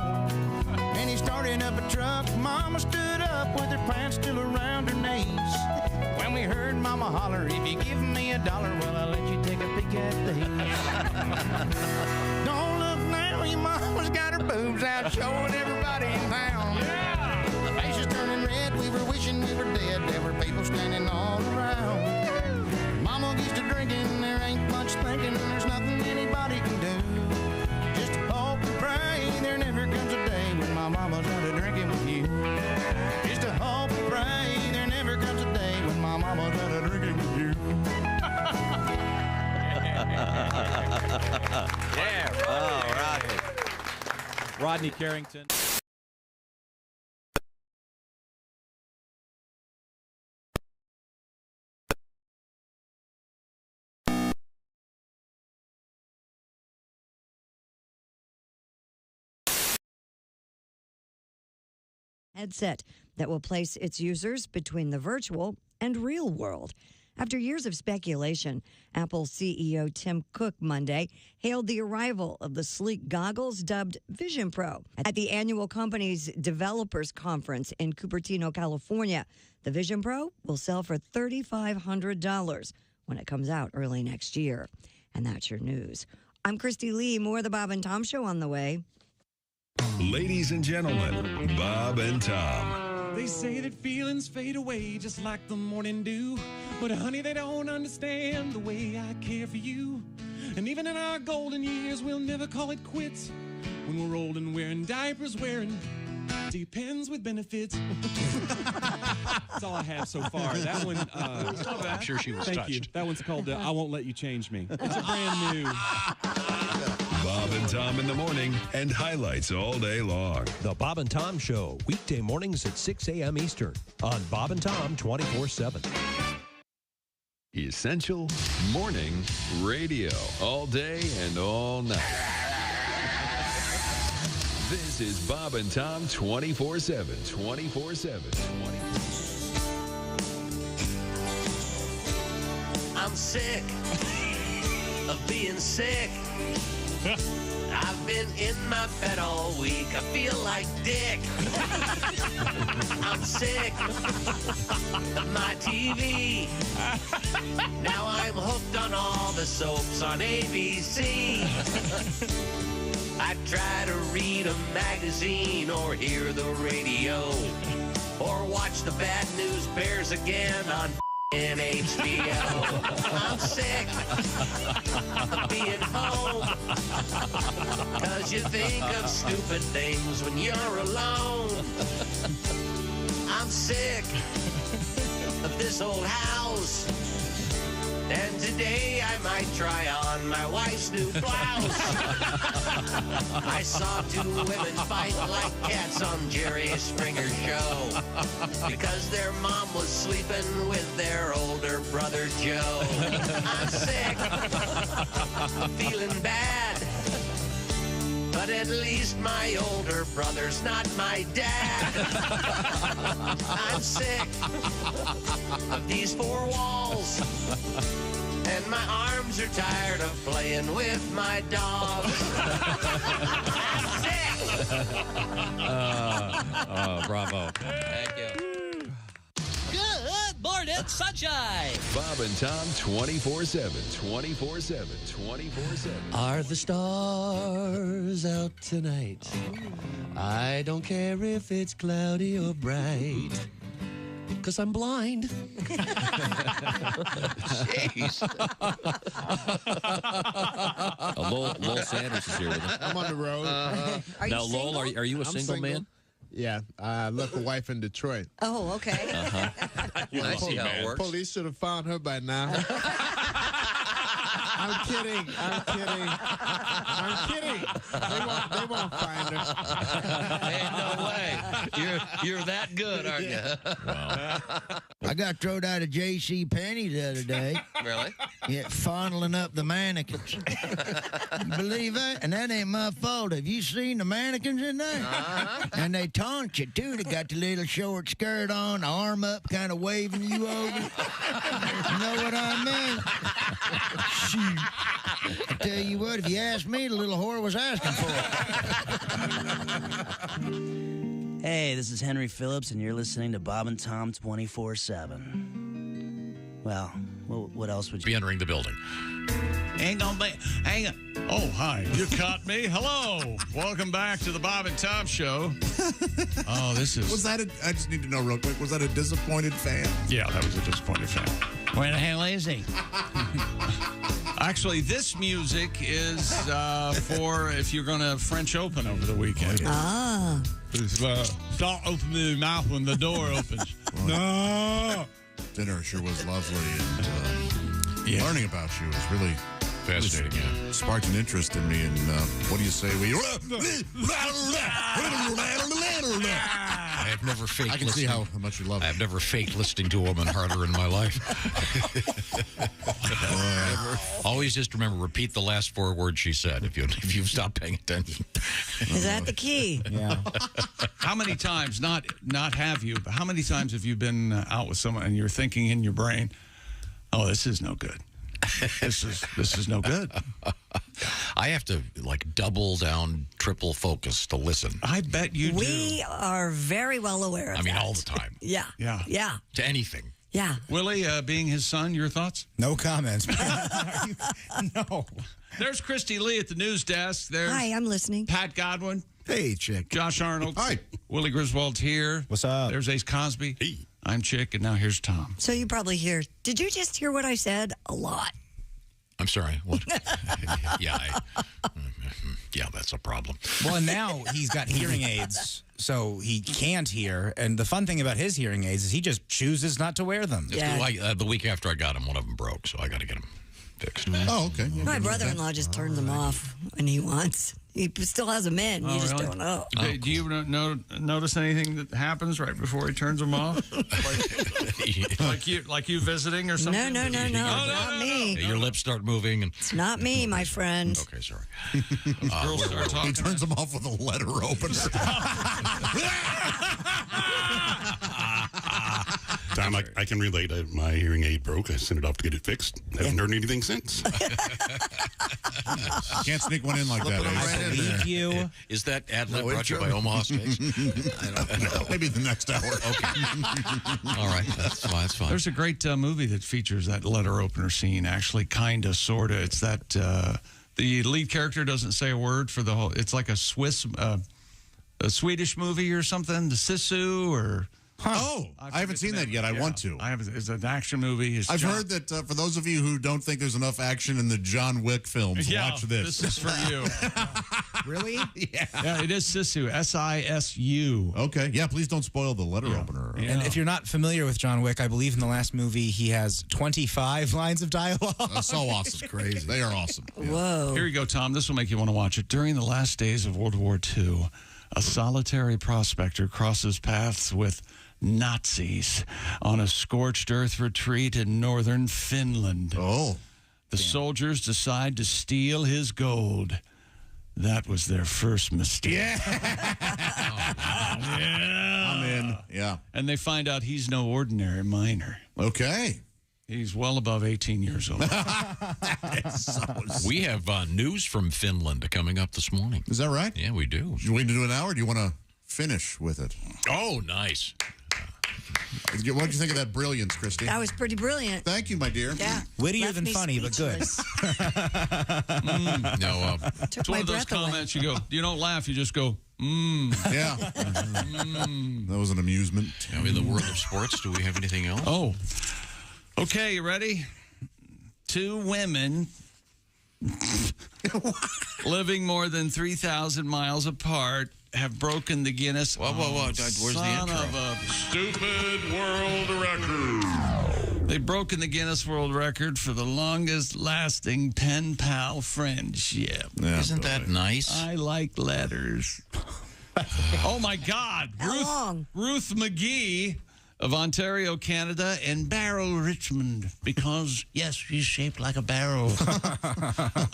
And he started up a truck, Mama stood up with her pants still around her knees. When we heard Mama holler, "If you give me $1, well, I'll let you take a peek at these." Don't look now, your mama's got her boobs out showing everybody in town. Yeah. Faces turning red, we were wishing we were dead, there were people standing all around. Mama gets to drinking, there ain't much thinking, there's nothing anybody can do. Just hope and pray there never comes a day when my mama's out of drinking with you. Just to hope and pray there never comes a day when my mama's out of drinking with you. Yeah. Oh, Rodney. Rodney Carrington. headset that will place its users between the virtual and real world. After years of speculation, Apple CEO Tim Cook Monday hailed the arrival of the sleek goggles dubbed Vision Pro. At the annual company's developers conference in Cupertino, California, the Vision Pro will sell for $3,500 when it comes out early next year. And that's your news. I'm Christy Lee. More of the Bob and Tom Show on the way. Ladies and gentlemen, Bob and Tom. They say that feelings fade away just like the morning dew. But honey, they don't understand the way I care for you. And even in our golden years, we'll never call it quits. When we're old and wearing diapers, wearing Depends with benefits. That's all I have so far. That one, I'm sure she was thank touched. you. That one's called I Won't Let You Change Me. It's a brand new. Bob and Tom in the morning and highlights all day long. The Bob and Tom Show, weekday mornings at 6 a.m. Eastern on Bob and Tom 24/7. Essential morning radio. All day and all night. This is Bob and Tom 24/7. 24/7. I'm sick of being sick. I've been in my bed all week. I feel like dick. I'm sick of my TV. Now I'm hooked on all the soaps on ABC. I try to read a magazine or hear the radio or watch the Bad News Bears again on HBO. I'm sick of being home, 'cause you think of stupid things when you're alone. I'm sick of this old house, and today I might try on my wife's new blouse. I saw two women fight like cats on Jerry Springer's show because their mom was sleeping with their older brother Joe. I'm sick of feeling bad, but at least my older brother's not my dad. I'm sick of these four walls, and my arms are tired of playing with my dogs. I'm sick. Bravo. Thank you. Good morning, sunshine. Bob and Tom 24/7. 24/7. 24/7. Are the stars out tonight? I don't care if it's cloudy or bright, 'cause I'm blind. Jeez. Lowell Sanders is here with us. I'm on the road. Are you now, Lowell, single? are you a I'm single man? Yeah, I left a wife in Detroit. Oh, okay. I see how it works. Police should have found her by now. I'm kidding. They won't find her. Ain't no way. You're that good, aren't you? I got thrown out of J.C. Penney the other day. Really? Yeah, fondling up the mannequins. You believe that? And that ain't my fault. Have you seen the mannequins in there? Uh-huh. And they taunt you, too. They got the little short skirt on, arm up, kind of waving you over. You know what I mean? Shoot. I tell you what, if you ask me, the little whore was asking for it. Hey, this is Henry Phillips, and you're listening to Bob and Tom 24/7. Well, what else would you... Be entering the building. Ain't gonna be. Oh, hi. You caught me. Hello. Welcome back to the Bob and Tom Show. Oh, this is. Was that I just need to know real quick. Was that a disappointed fan? Yeah, that was a disappointed fan. Where the hell is he? Actually, this music is for if you're going to French Open over the weekend. Ah. Start opening your mouth when the door opens. No. Dinner sure was lovely, and learning about you was really fascinating. Yeah. Sparked an interest in me, and what do you say? I have never faked. I can see how much you love it. I have never faked listening to a woman harder in my life. Always just remember, repeat the last 4 words she said if you've stopped paying attention. Is that the key? Yeah. How many times, not have you, but how many times have you been out with someone and you're thinking in your brain, oh, this is no good. This is no good. I have to double down, triple focus to listen. I bet you do. We are very well aware of I mean, that. all the time. Yeah. Yeah. To anything. Yeah. Willie, being his son, your thoughts? No comments. No. There's Christy Lee at the news desk. There's Hi, I'm listening. Pat Godwin. Hey, Chick. Josh Arnold. Hi. Willie Griswold's here. What's up? There's Ace Cosby. Hey. I'm Chick, and now here's Tom. So you probably hear, did you just hear what I said? A lot. I'm sorry. What? Yeah, that's a problem. Well, and now he's got hearing aids, so he can't hear. And the fun thing about his hearing aids is he just chooses not to wear them. Yeah. The week after I got him, one of them broke, so I got to get them fixed. Oh, okay. Yeah, My brother-in-law just turned them off when he wants. He still has them in. You just really? don't know. Do you notice anything that happens right before he turns them off? like you visiting or something? No, not me. Your lips start moving. And It's not me, my friend. okay, sorry. Girls start talking. He turns them off with a letter opener. Tom, I can relate. My hearing aid broke. I sent it off to get it fixed. Haven't heard anything since. Can't sneak one in like that. I believe you. Is that ad-lib brought to you by Omaha Steaks? I don't know. Maybe the next hour. Okay. All right. That's fine. There's a great movie that features that letter opener scene, actually, kind of, sort of. It's that the lead character doesn't say a word for the whole... It's like a Swedish movie or something, the Sisu or... Oh, I haven't seen that yet. I want to. It's an action movie. I've heard that for those of you who don't think there's enough action in the John Wick films, watch this. This is for you. Really? Yeah, it is Sisu. S-I-S-U. Okay. Yeah, please don't spoil the letter opener. And if you're not familiar with John Wick, I believe in the last movie he has 25 lines of dialogue. That's so awesome. Crazy. They are awesome. Yeah. Whoa. Here you go, Tom. This will make you want to watch it. During the last days of World War II, a solitary prospector crosses paths with Nazis on a scorched earth retreat in northern Finland. Oh. The soldiers decide to steal his gold. That was their first mistake. Yeah. Yeah. I'm in. Yeah. And they find out he's no ordinary miner. Okay. He's well above 18 years old. We have news from Finland coming up this morning. Is that right? Yeah, we do. You waiting to do an hour? Or do you want to finish with it? Oh, nice. What did you think of that brilliance, Christy? That was pretty brilliant. Thank you, my dear. Yeah. Wittier Left than me funny, but good. No, It's one of those comments you go, you don't laugh, you just go, Yeah. That was an amusement. Now, in the world of sports, do we have anything else? Oh. Okay, you ready? 2 women living more than 3,000 miles apart have broken the Guinness. Whoa. Where's the intro? Of a stupid world record. They've broken the Guinness World Record for the longest lasting pen pal friendship. Yeah, Isn't that nice? I like letters. Oh, my God. Ruth McGee of Ontario, Canada, and Barrow, Richmond, because, yes, she's shaped like a barrel,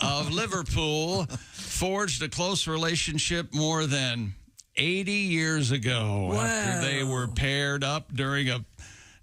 of Liverpool, forged a close relationship more than 80 years ago after they were paired up during a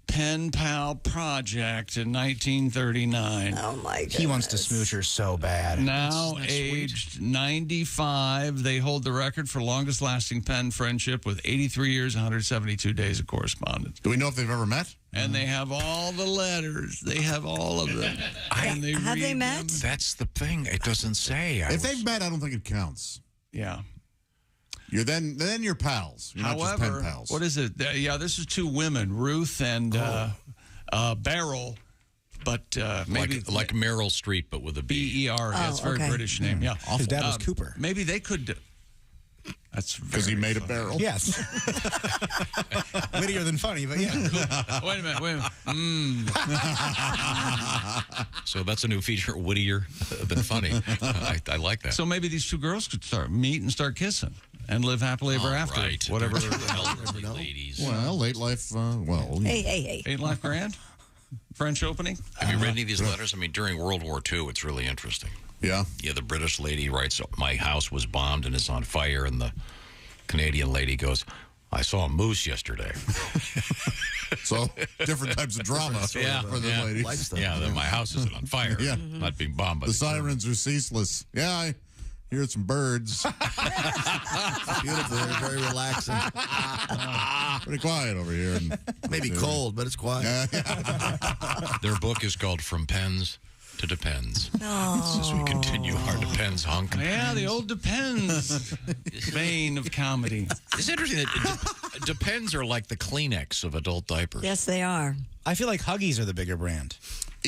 pen pal project in 1939. Oh, my God. He wants to smooch her so bad. Now aged 95, they hold the record for longest lasting pen friendship with 83 years, 172 days of correspondence. Do we know if they've ever met? And they have all the letters. They have all of them. And they Have they read met? them. That's the thing. It doesn't say. If they've met, I don't think it counts. Yeah. You're then you're pals. You're not just pen pals. What is it? Yeah, this is 2 women, Ruth and Beryl, but maybe like Meryl Streep, but with a B. B-E-R. Yeah, it's a very British name. Yeah, His dad was Cooper. Maybe they could. That's because he made a barrel. Yes. Wittier than funny, but yeah. Wait a minute. So that's a new feature, wittier than funny. I like that. So maybe these 2 girls could meet and start kissing. and live happily ever after. Right. Whatever. Elderly ladies. Well, late life, Hey. 8 Life Grand? French opening? Have you read any of these letters? I mean, during World War II, it's really interesting. Yeah? Yeah, the British lady writes, my house was bombed and is on fire, and the Canadian lady goes, I saw a moose yesterday. So, different types of drama for the lady. Yeah, my house isn't on fire. Yeah. Not being bombed by The sirens are ceaseless. Yeah, I heard some birds. Beautiful. Very relaxing. Pretty quiet over here. Maybe cold, but it's quiet. Their book is called From Pens to Depends. As we continue our Depends hunk. Yeah, the old Depends vein of comedy. It's interesting that Depends are like the Kleenex of adult diapers. Yes, they are. I feel like Huggies are the bigger brand.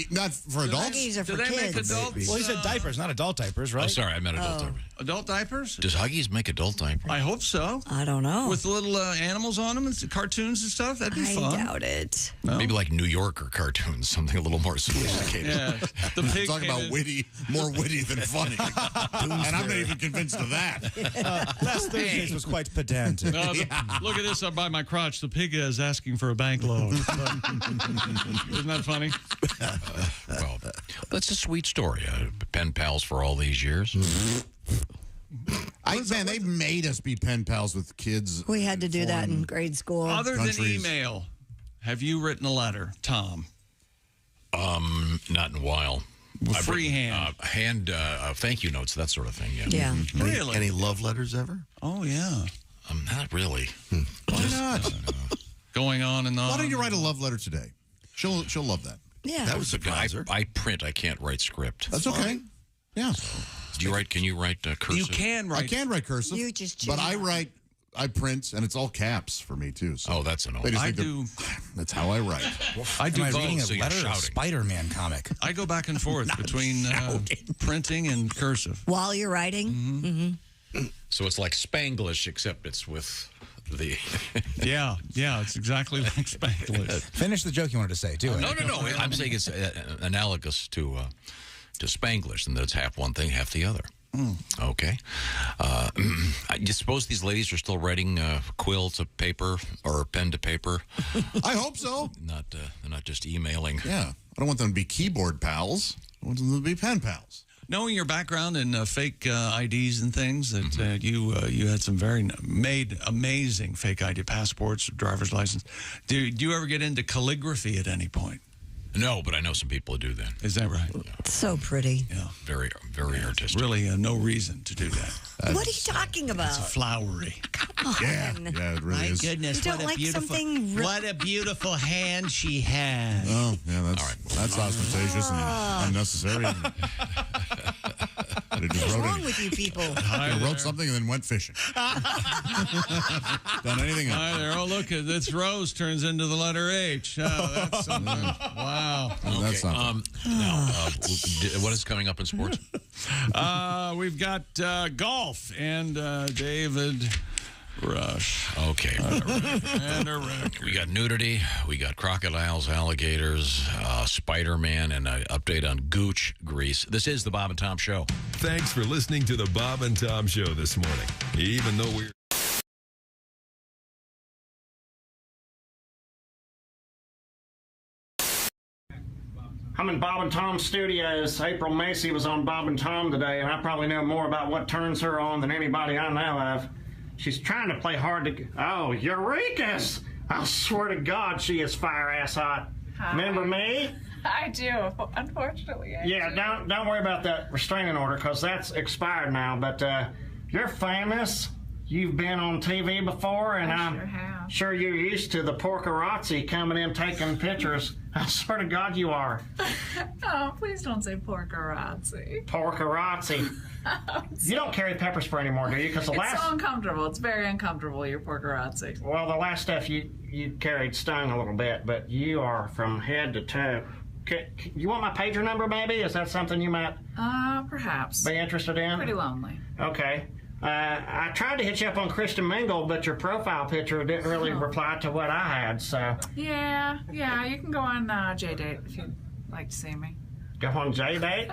Not for adults? Huggies are for Do they make kids. adults? Well, he said diapers, not adult diapers, right? Oh, sorry, I meant adult diapers. Adult diapers? Does Huggies make adult diapers? I hope so. I don't know. With little animals on them and cartoons and stuff? That'd be fun. I doubt it. No? Maybe like New Yorker cartoons, something a little more sophisticated. Yeah. The pig Talk about more witty than funny. And I'm not even convinced of that. Last Thursday's was quite pedantic. Look at this up by my crotch. The pig is asking for a bank loan. Isn't that funny? Well, that's a sweet story. Pen pals for all these years. They made us be pen pals with kids. We had to do that in grade school. Other than email, have you written a letter, Tom? Not in a while. Freehand. Thank you notes, that sort of thing. Yeah. Yeah. Really? Any love letters ever? Oh, yeah. Not really. Why not? Going on and on. Why don't you write a love letter today? She'll love that. Yeah. That was a I print. I can't write script. That's okay. Yeah. Can you write cursive? You can write. I can write cursive. You just but I print, and it's all caps for me, too. So that's an old. I do. That's how I write. I do Am I both. reading so a you're letter or a shouting. Spider-Man comic? I go back and forth between printing and cursive. While you're writing? Mm-hmm. So it's like Spanglish, except it's with the. Yeah, it's exactly like Spanglish. Finish the joke you wanted to say. Do it. No. I'm saying it's analogous to Spanglish, and that it's half one thing, half the other. Okay. I suppose these ladies are still writing quill to paper or pen to paper. I hope so. They're not just emailing. Yeah. I don't want them to be keyboard pals. I want them to be pen pals. Knowing your background in fake IDs and things, that you had some made amazing fake ID passports, driver's license. Do you ever get into calligraphy at any point? No, but I know some people who do that. Is that right? It's so pretty. Yeah. Very, very artistic. Really no reason to do that. What are you talking about? It's flowery. Come on. Yeah, it really is. Goodness, you don't like something... What a beautiful hand she has. Oh, yeah, that's ostentatious and unnecessary. What's wrong with you people? They wrote something and then went fishing. Done anything else. Hi there. Oh, look, this rose turns into the letter H. Oh, that's something. Wow. Okay. That's something. Now, what is coming up in sports? We've got golf and David Rush. Okay. And a record. We got nudity. We got crocodiles, alligators, Spider-Man, and an update on Gooch grease. This is the Bob and Tom Show. Thanks for listening to the Bob and Tom Show this morning. Even though we're... I'm in Bob and Tom's studios. April Macy was on Bob and Tom today, and I probably know more about what turns her on than anybody I know of. She's trying to play hard to... Oh, Eureka's! I swear to God, she is fire-ass hot. Hi. Remember me? I do, unfortunately. Don't worry about that restraining order, because that's expired now. But you're famous. You've been on TV before, and I'm sure you're used to the porkerazzi coming in taking pictures. I swear to God you are. Oh, please don't say porkerazzi. Porkerazzi. You don't carry pepper spray anymore, do you? Because It's so uncomfortable. It's very uncomfortable, your porkerazzi. Well, the last stuff you carried stung a little bit, but you are from head to toe. You want my pager number, maybe? Is that something you might perhaps be interested in? Pretty lonely. Okay. I tried to hit you up on Kristen Mingle, but your profile picture didn't really reply to what I had, so... Yeah, you can go on JDate if you'd like to see me. Go on J date?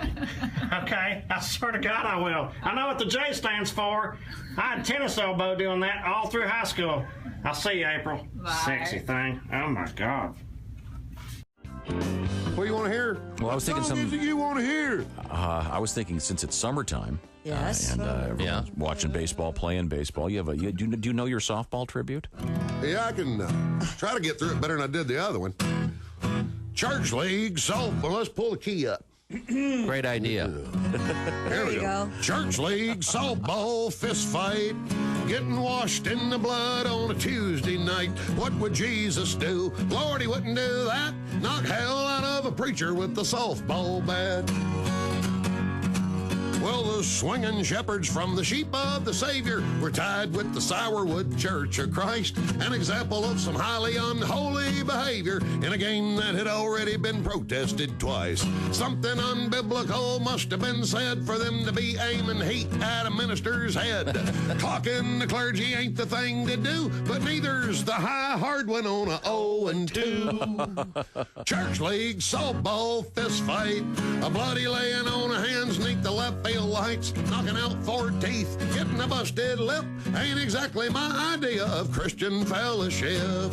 Okay, I swear to God I will. I know what the J stands for. I had tennis elbow doing that all through high school. I'll see you, April. Bye. Sexy thing. Oh my God. What do you want to hear? Well, I was thinking what song is it you want to hear? I was thinking since it's summertime. Yes. And everyone's watching baseball, playing baseball. You have do you know your softball tribute? Yeah, I can try to get through it better than I did the other one. Church League softball. Let's pull the key up. Great idea. There we go. Church League softball fist fight. Getting washed in the blood on a Tuesday night. What would Jesus do? Lord, he wouldn't do that. Knock hell out of a preacher with the softball bat. Well, the swinging shepherds from the sheep of the Savior were tied with the Sourwood Church of Christ, an example of some highly unholy behavior in a game that had already been protested twice. Something unbiblical must have been said for them to be aiming heat at a minister's head. Clocking the clergy ain't the thing to do, but neither's the high hard one on a 0-2. Church League softball fist fight, a bloody laying on of hands neath the left field lights, knocking out 4 teeth, getting a busted lip, ain't exactly my idea of Christian fellowship.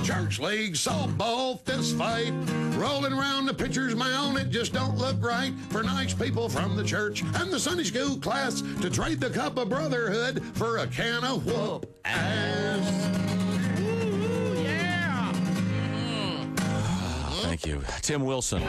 Church League softball fist fight, rolling around the pitcher's mound, it just don't look right for nice people from the church and the Sunday school class to trade the cup of brotherhood for a can of whoop ass. Thank you, Tim Wilson.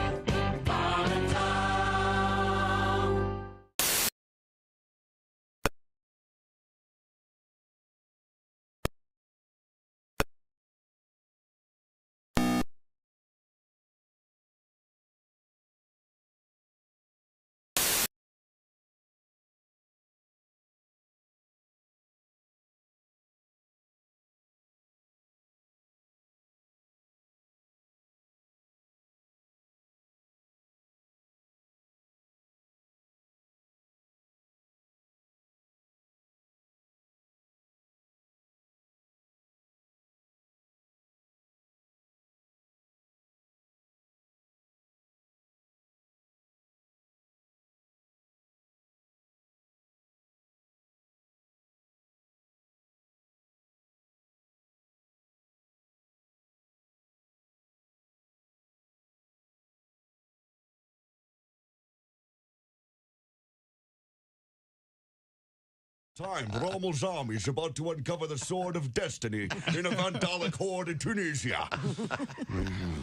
Time, Rommel zombies about to uncover the sword of destiny in a Vandalic horde in Tunisia.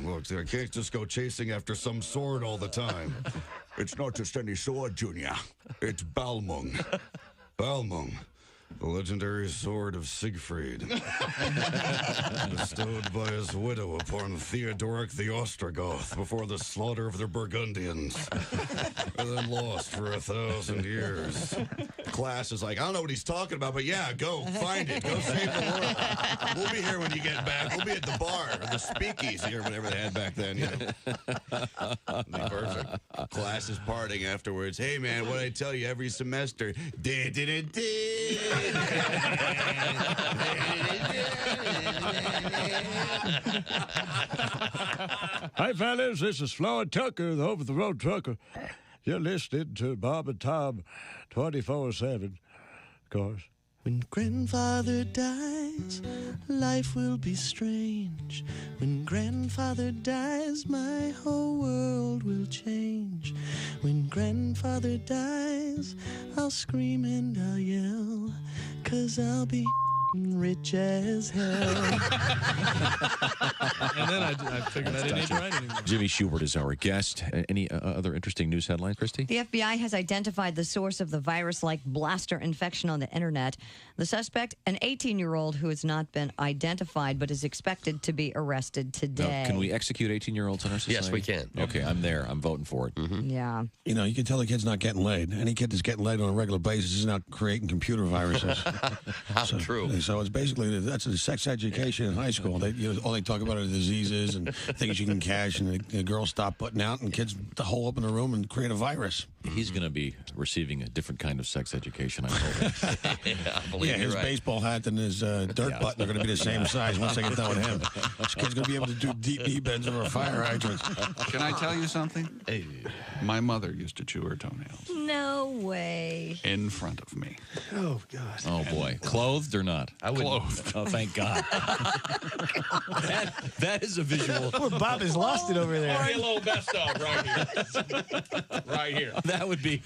Look, I can't just go chasing after some sword all the time. It's not just any sword, Junior. It's Balmung. Balmung, the legendary sword of Siegfried. Bestowed by his widow upon Theodoric the Ostrogoth before the slaughter of the Burgundians. And then lost for 1,000 years. Class is like, I don't know what he's talking about, but yeah, go find it. Go save the world. We'll be here when you get back. We'll be at the bar or the speakeasy or whatever they had back then. You know? Perfect. Class is partying afterwards. Hey, man, what did I tell you every semester? Hi, fellas. This is Floyd Tucker, the over-the-road trucker. You're listening to Bob and Tom 24/7, of course. When grandfather dies, life will be strange. When grandfather dies, my whole world will change. When grandfather dies, I'll scream and I'll yell, 'cause I'll be rich as hell. And then I figured I didn't need to write anymore. Jimmy Schubert is our guest. Any other interesting news headlines, Christy? The FBI has identified the source of the virus-like blaster infection on the internet. The suspect, an 18-year-old who has not been identified but is expected to be arrested today. Now, can we execute 18-year-olds in our society? Yes, we can. Okay, I'm there. I'm voting for it. Yeah. You know, you can tell the kid's not getting laid. Any kid that's getting laid on a regular basis is not creating computer viruses. How true. So it's basically, that's a sex education in high school. All they talk about are diseases and things you can catch, and the girls stop putting out, and kids hole up in the room and create a virus. He's going to be receiving a different kind of sex education, I hope. Yeah, his baseball hat and his dirt button are going to be the same size once I get done with him. This kid's going to be able to do deep knee bends over fire hydrants. Can I tell you something? Hey, my mother used to chew her toenails No way. in front of me. Oh, God. Oh, boy. Clothed or not? Clothed. Oh, thank God. that is a visual. Poor Bob has lost it over there. A little best of right here. Right here. That would be,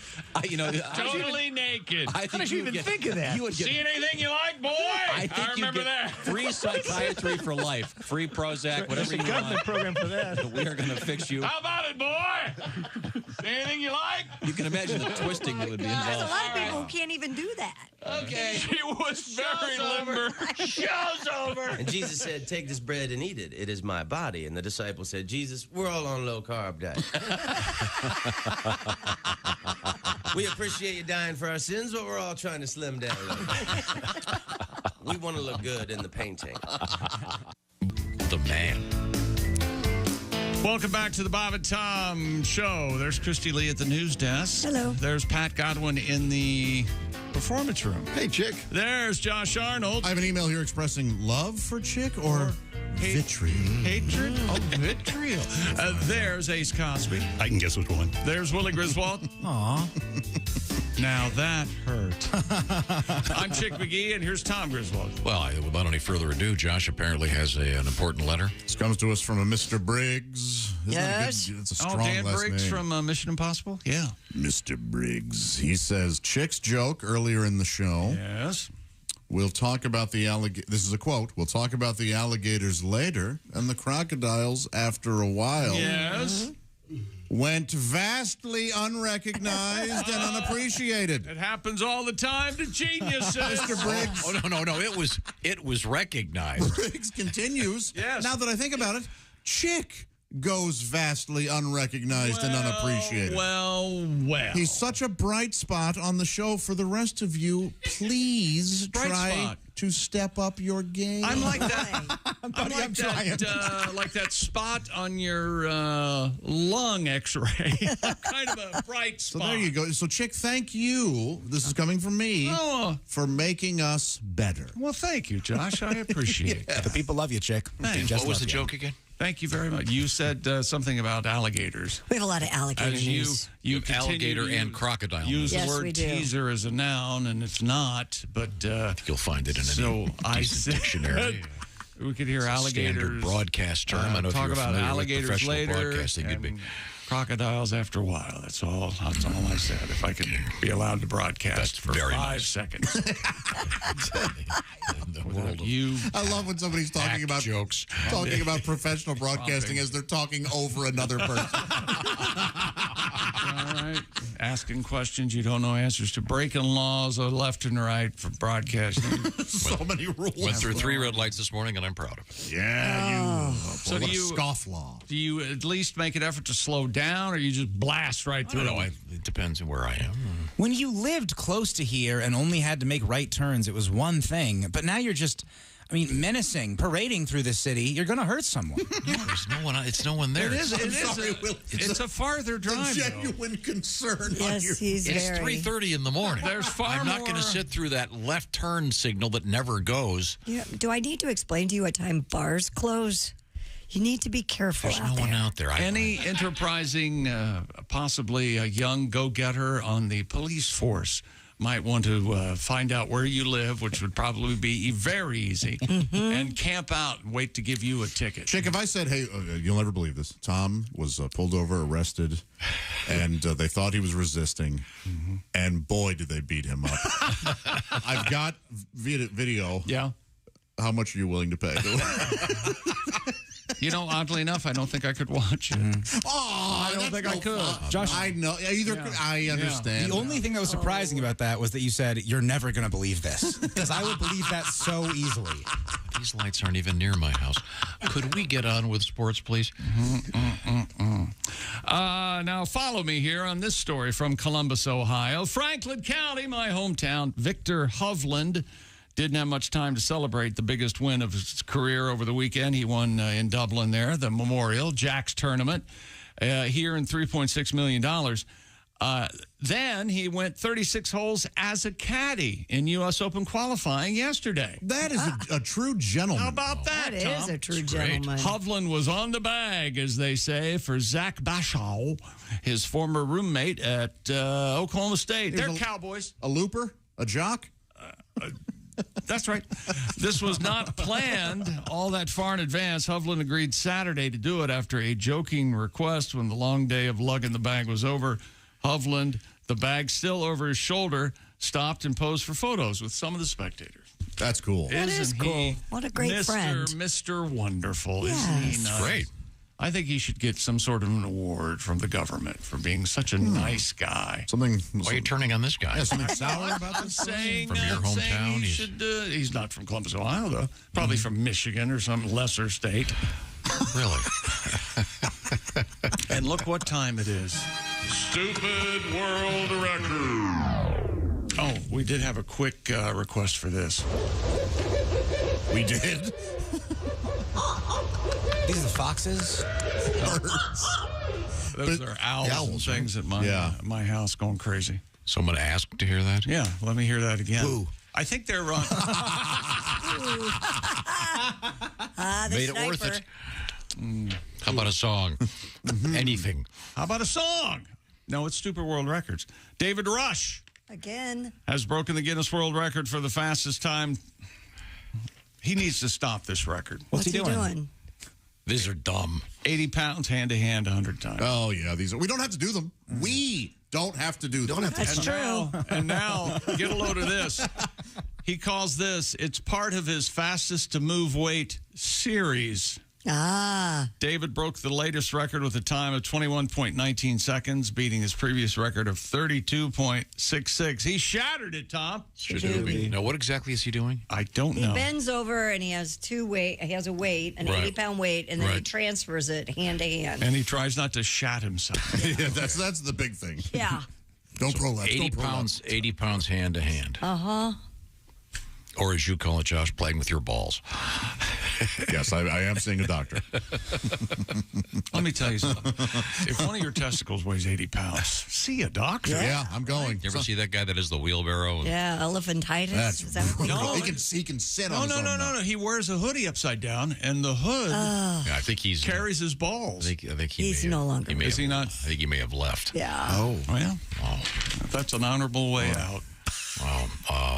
Totally naked. I How did you even think of that? You would get, See anything you like, boy? I think you remember get that. free psychiatry for life, free Prozac, whatever you government want. program for that. We are going to fix you. How about it, boy? See anything you like? You can imagine the twisting that would be There's a involved. lot of people who can't even do that. Okay. She was very limber. Show's over. And Jesus said, take this bread and eat it. It is my body. And the disciples said, Jesus, we're all on low-carb diet. We appreciate you dying for our sins, but we're all trying to slim down a little bit. We want to look good in the painting. The man. Welcome back to the Bob and Tom Show. There's Christy Lee at the news desk. Hello. There's Pat Godwin in the performance room. Hey, Chick. There's Josh Arnold. I have an email here expressing love for Chick or vitriol. Hatred? Oh, vitriol. There's Ace Cosby. I can guess which one. There's Willie Griswold. Aw. Now that hurt. I'm Chick McGee, and here's Tom Griswold. Well, without any further ado, Josh apparently has an important letter. This comes to us from a Mr. Briggs. Isn't that a Yes. good- it's a strong Dan last Briggs name. from Mission Impossible? Yeah. Mr. Briggs. He says, Chick's joke earlier in the show. Yes. We'll talk about the alligators. This is a quote. We'll talk about the alligators later and the crocodiles after a while. Yes. Went vastly unrecognized and unappreciated. It happens all the time to geniuses. Mr. Briggs. Oh, no. It was recognized. Briggs continues. Yes. Now that I think about it, Chick goes vastly unrecognized and unappreciated. Well. He's such a bright spot on the show. For the rest of you, please Bright try spot. to step up your game. I'm like that. I'm like that spot on your lung X-ray. Kind of a bright So spot. there you go. So, Chick, thank you. This is coming from me for making us better. Well, thank you, Josh. I appreciate it. The people love you, Chick. Thanks. Just What was love the you. joke again? Thank you very much. You said something about alligators. We have a lot of alligator As news. you Alligator continue to and crocodile. use Yes, the we word do. teaser as a noun, and it's not. But You'll find it in so any I decent said dictionary. we could hear It's a alligators. standard broadcast term. I don't know if talk you're about familiar with alligators professional later. broadcasting. You'd be- And crocodiles after a while. That's all I said. If I could be allowed to broadcast That's for very 5 nice. seconds. In the world of You I love when somebody's talking act about jokes. talking about professional broadcasting as they're talking over another person. all right, asking questions you don't know answers to, breaking laws of left and right for broadcasting. So many rules. Went through 3 red lights this morning, and I'm proud of it. Yeah, you. So do you scofflaw? Do you at least make an effort to slow down, or you just blast right I through? don't know. It depends on where I am. When you lived close to here and only had to make right turns, it was one thing. But now you're just, menacing, parading through the city. You're going to hurt someone. No, there's no one. It's no one there. It is. I'm sorry, Will. It's a farther drive. A genuine concern. Yes, on your he's It's very. 3:30 in the morning. There's far I'm not going more- to sit through that left turn signal that never goes. Yeah, do I need to explain to you what time bars close? You need to be careful There's out no one there. out there. Any enterprising, possibly a young go-getter on the police force might want to find out where you live, which would probably be very easy, and camp out and wait to give you a ticket. Chick, if I said, hey, you'll never believe this. Tom was pulled over, arrested, and they thought he was resisting, and boy, did they beat him up. I've got video. Yeah. How much are you willing to pay? You know, oddly enough, I don't think I could watch it. Oh, I don't think I could. Josh, I know. I understand. The only thing that was surprising about that was that you said, you're never going to believe this. Because I would believe that so easily. These lights aren't even near my house. Could we get on with sports, please? Now, follow me here on this story from Columbus, Ohio. Franklin County, my hometown. Victor Hovland didn't have much time to celebrate the biggest win of his career over the weekend. He won in Dublin there, the Memorial Jacks tournament, here in $3.6 million. Then he went 36 holes as a caddy in U.S. Open qualifying yesterday. That is a true gentleman. How about that, That Tom? is a true gentleman. Hovland was on the bag, as they say, for Zach Bashaw, his former roommate at Oklahoma State. They're Cowboys. A looper? A jock? That's right. This was not planned all that far in advance. Hovland agreed Saturday to do it after a joking request when the long day of lugging the bag was over. Hovland, the bag still over his shoulder, stopped and posed for photos with some of the spectators. That's cool. That is cool. What a great friend. Mr. Wonderful. Yes. Isn't he nice? Great. I think he should get some sort of an award from the government for being such a nice guy. Something. Why are you turning on this guy? Yeah, something sour about I'm this? saying, From your hometown? He's not from Columbus, Ohio, though. Probably from Michigan or some lesser state. Really? And look what time it is. Stupid world record. Oh, we did have a quick request for this. We did? These are the foxes? Those are owls and things at my house going crazy. Someone asked to hear that? Yeah, let me hear that again. Who? I think they're on. Made it worth it. How about a song? Anything. How about a song? No, it's Stupid World Records. David Rush Again. has broken the Guinness World Record for the fastest time. He needs to stop this record. What's he doing? These are dumb. 80 pounds hand to hand 100 times. Oh, yeah. We don't have to do them. We don't have to do them. That's true. And now, get a load of this. He calls this, it's part of his fastest to move weight series. Ah. David broke the latest record with a time of 21.19 seconds, beating his previous record of 32.66. He shattered it, Tom. Shadooby. Now, what exactly is he doing? I don't He know. bends over and he has a weight, an Right. 80-pound weight, and then he Right. transfers it hand to hand. And he tries not to shat himself. Yeah, that's the big thing. Yeah. Don't prolapse. 80 don't pounds, 80 pounds hand to hand. Uh-huh. Or as you call it, Josh, playing with your balls. Yes, I am seeing a doctor. Let me tell you something. If one of your testicles weighs 80 pounds, see a doctor. Yeah, I'm going. You ever see that guy that is the wheelbarrow? Yeah, elephantitis. That's Is that what they No. call he it? can sit No, on his no, own no, no, no. He wears a hoodie upside down, and the hood Yeah, I think he's carries his balls. I think he He's may no have, longer. He may Is have, he not? I think he may have left. Yeah. Oh, Well, Oh, that's an honorable way out.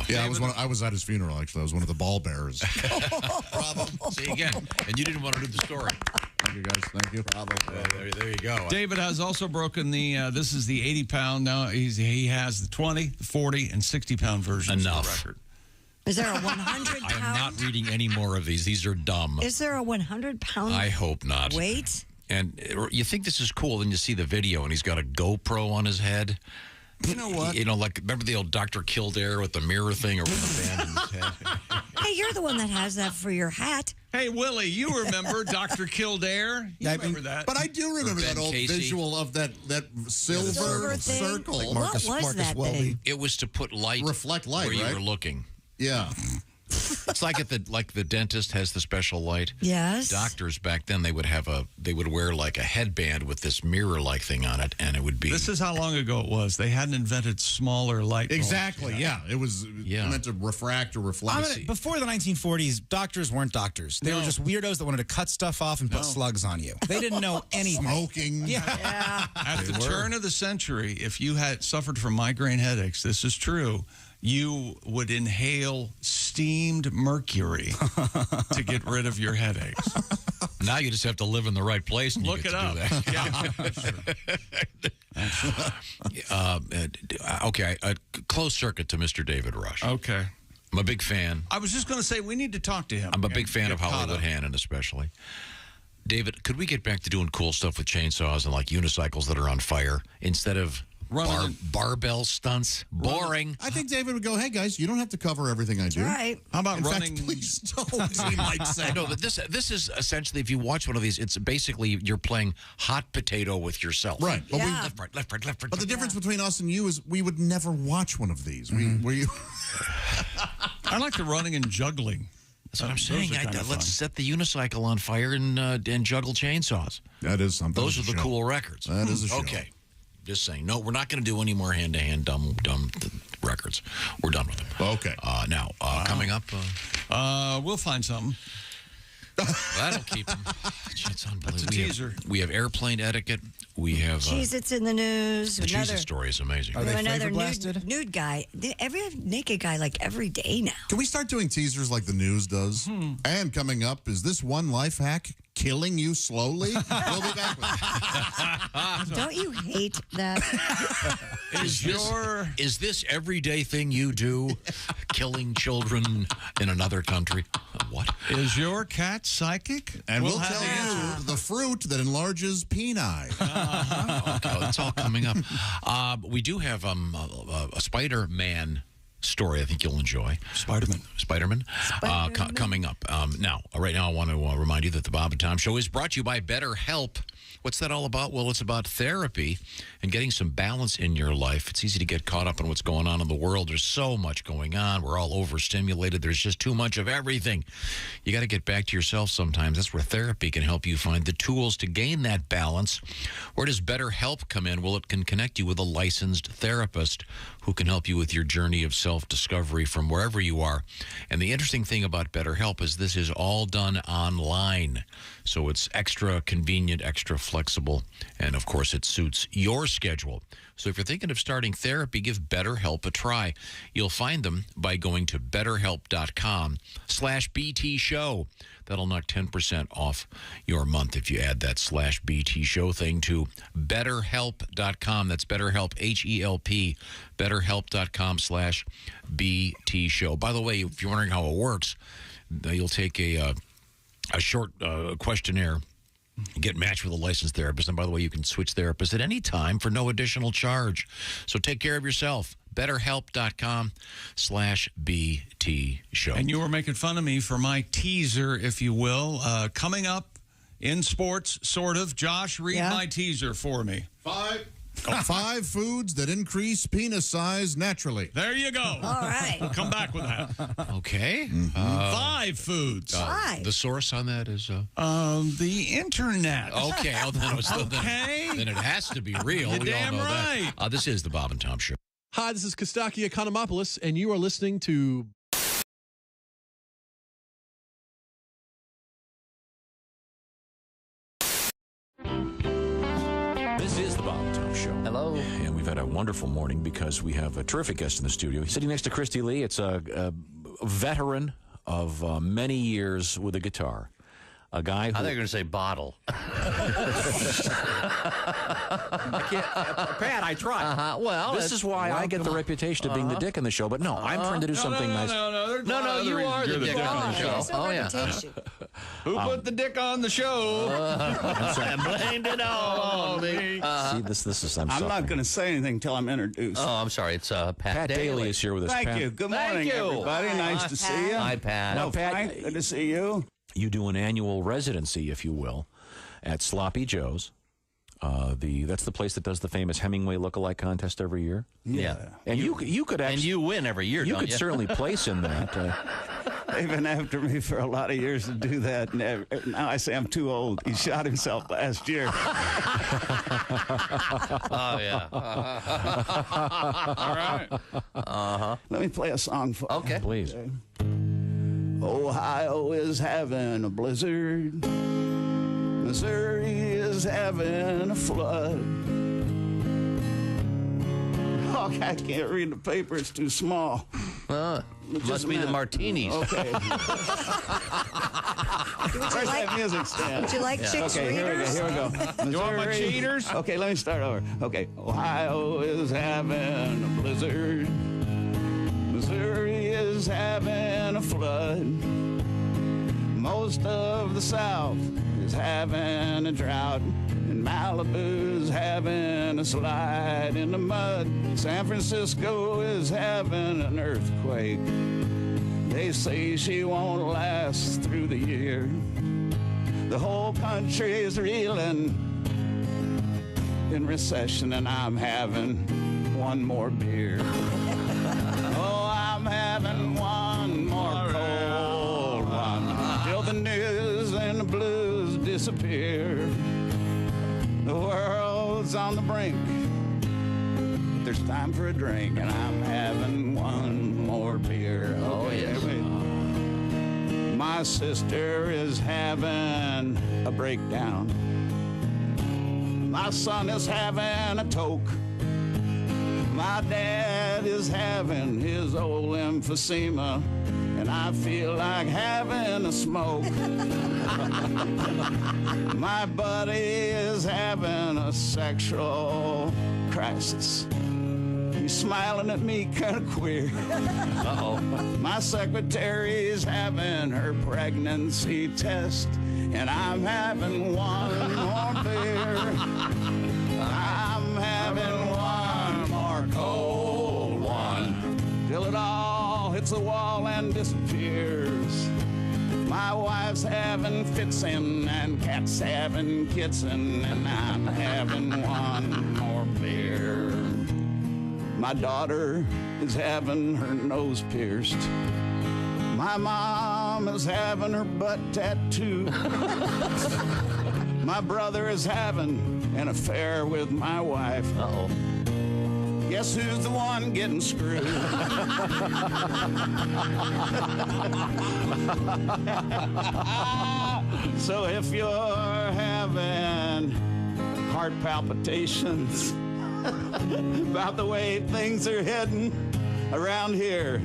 yeah. I was at his funeral. Actually, I was one of the ball bearers. problem. See again, and you didn't want to do the story. Thank you, guys. Thank you. There you go. David has also broken the. This is the 80-pound. Now he has the 20, the 40, and 60-pound versions of the record. Is there a 100-pound? I am not reading any more of these. These are dumb. Is there a 100-pound I hope not. weight? And you think this is cool, and you see the video, and he's got a GoPro on his head. You know what? You know, like, remember the old Dr. Kildare with the mirror thing or with the band in his head? Hey, you're the one that has that for your hat. Hey, Willie, you remember Dr. Kildare? You remember that? But I do remember that old Casey. visual of that silver thing? circle. Like Marcus that Welby. thing? It was to put light, reflect light, where right? you were looking. Yeah. It's like the dentist has the special light. Yes. Doctors back then they would wear like a headband with this mirror like thing on it, and it would be. This is how long ago it was. They hadn't invented smaller light bulbs. Exactly. Yeah. It was meant to refract or reflect. Before the 1940s, doctors weren't doctors. They were just weirdos that wanted to cut stuff off and put slugs on you. They didn't know anything. Smoking. Yeah. At the turn of the century, if you had suffered from migraine headaches, this is true, you would inhale steamed mercury to get rid of your headaches. Now you just have to live in the right place. And Look you it get to up. do that. Okay, a closed circuit to Mr. David Rush. Okay. I'm a big fan. I was just going to say we need to talk to him. I'm a big fan of Get caught Hollywood up. Hannon, especially. David, could we get back to doing cool stuff with chainsaws and like unicycles that are on fire instead of barbell stunts? Boring. I think David would go, hey, guys, you don't have to cover everything I do. Right. How about In running? fact, please don't, he might say. No, but this is essentially, if you watch one of these, it's basically you're playing hot potato with yourself. Right. But, Left, right, left, right, left, right. but the difference between us and you is we would never watch one of these. I like the running and juggling. That's what I'm Those saying. are kinda fun. Let's set the unicycle on fire and juggle chainsaws. That is something. Those are the cool records. That is a show. Okay. Just saying. No, we're not going to do any more hand-to-hand dumb records. We're done with them. Okay. Now, coming up... we'll find something. That'll keep them. It's unbelievable. That's a teaser. We have airplane etiquette. We have... Cheez-It's in the news. The Cheez-It story is amazing. Are they another flavor blasted? nude guy. Every naked guy, like, every day now. Can we start doing teasers like the news does? And coming up, is this one life hack killing you slowly? We'll be back with it. Don't you hate that? Is this everyday thing you do, killing children in another country? What? Is your cat psychic? And we'll tell you the fruit that enlarges peni. Okay, that's all coming up. We do have a Spider-Man story I think you'll enjoy. Spider-Man. Coming up. Right now I want to remind you that the Bob and Tom Show is brought to you by BetterHelp. What's that all about? Well, it's about therapy and getting some balance in your life. It's easy to get caught up in what's going on in the world. There's so much going on. We're all overstimulated. There's just too much of everything. You got to get back to yourself sometimes. That's where therapy can help you find the tools to gain that balance. Where does BetterHelp come in? Well, it can connect you with a licensed therapist who can help you with your journey of self-discovery from wherever you are. And the interesting thing about BetterHelp is this is all done online. So it's extra convenient, extra flexible, and of course it suits your schedule. So if you're thinking of starting therapy, give BetterHelp a try. You'll find them by going to betterhelp.com/BT show. That'll knock 10% off your month if you add that /BT show thing to betterhelp.com. That's BetterHelp, H-E-L-P, betterhelp.com/BT show. By the way, if you're wondering how it works, you'll take a short questionnaire, get matched with a licensed therapist. And by the way, you can switch therapists at any time for no additional charge. So take care of yourself. BetterHelp.com/BT show. And you were making fun of me for my teaser, if you will. Coming up in sports, sort of. Josh, read my teaser for me. 5 foods that increase penis size naturally. There you go. All right. Come back with that. Okay. 5 foods. The source on that is... the internet. Okay. Then it has to be real. You're we damn all know right. that. This is the Bob and Tom Show. Hi, this is Kostaki Economopoulos, and you are listening to... This is the Bob and Tom Show. Hello. And we've had a wonderful morning because we have a terrific guest in the studio. He's sitting next to Christy Lee. It's a veteran of many years with a guitar. A guy who... I thought you were going to say bottle. I can't, Pat, I tried. Well, this is why I get the reputation of being the dick in the show, but no, I'm trying to do something nice. No, you are the dick on the show. Oh, yeah. Who put the dick on the show? I blamed it all on me. See, this is... I'm not going to say anything until I'm introduced. Oh, I'm sorry. It's Pat Daly is here with us. Thank Pat. you. Good morning, everybody. Nice to see you. Hi, Pat. Now, Pat, Frank, good to see you. You do an annual residency, if you will, at Sloppy Joe's. That's the place that does the famous Hemingway lookalike contest every year. Yeah. And you could actually... And you win every year, You don't could certainly place in that. They've been after me for a lot of years to do that. And now I say I'm too old. He shot himself last year. Oh, yeah. All right. Let me play a song for you. Okay. Please. Ohio is having a blizzard. Missouri is having a flood. Oh, I can't read the paper. It's too small. Must be the martinis. Okay. Where's that music stand? Would you like chicks readers? Here we go. You want my cheaters? Okay, let me start over. Okay. Ohio is having a blizzard. Missouri is having a flood. Most of the South is having a drought. And Malibu's having a slide in the mud. San Francisco is having an earthquake. They say she won't last through the year. The whole country is reeling in recession, and I'm having one more beer. Oh, I'm having one more cold one till the news and the blues disappear. The world's on the brink there's time for a drink, and I'm having one more beer. Oh, yes. My sister is having a breakdown. My son is having a toke. My dad is having his old emphysema, and I feel like having a smoke. My buddy is having a sexual crisis. He's smiling at me kind of queer. Uh-oh. My secretary's having her pregnancy test, and I'm having one more beer. I'm having one more cold one till it all hits the wall and disappears. My wife's having fitsin' and cat's having kitsin', and I'm having one more beer. My daughter is having her nose pierced. My mom is having her butt tattooed. My brother is having an affair with my wife. Uh-oh. Guess who's the one getting screwed? So if you're having heart palpitations about the way things are heading around here,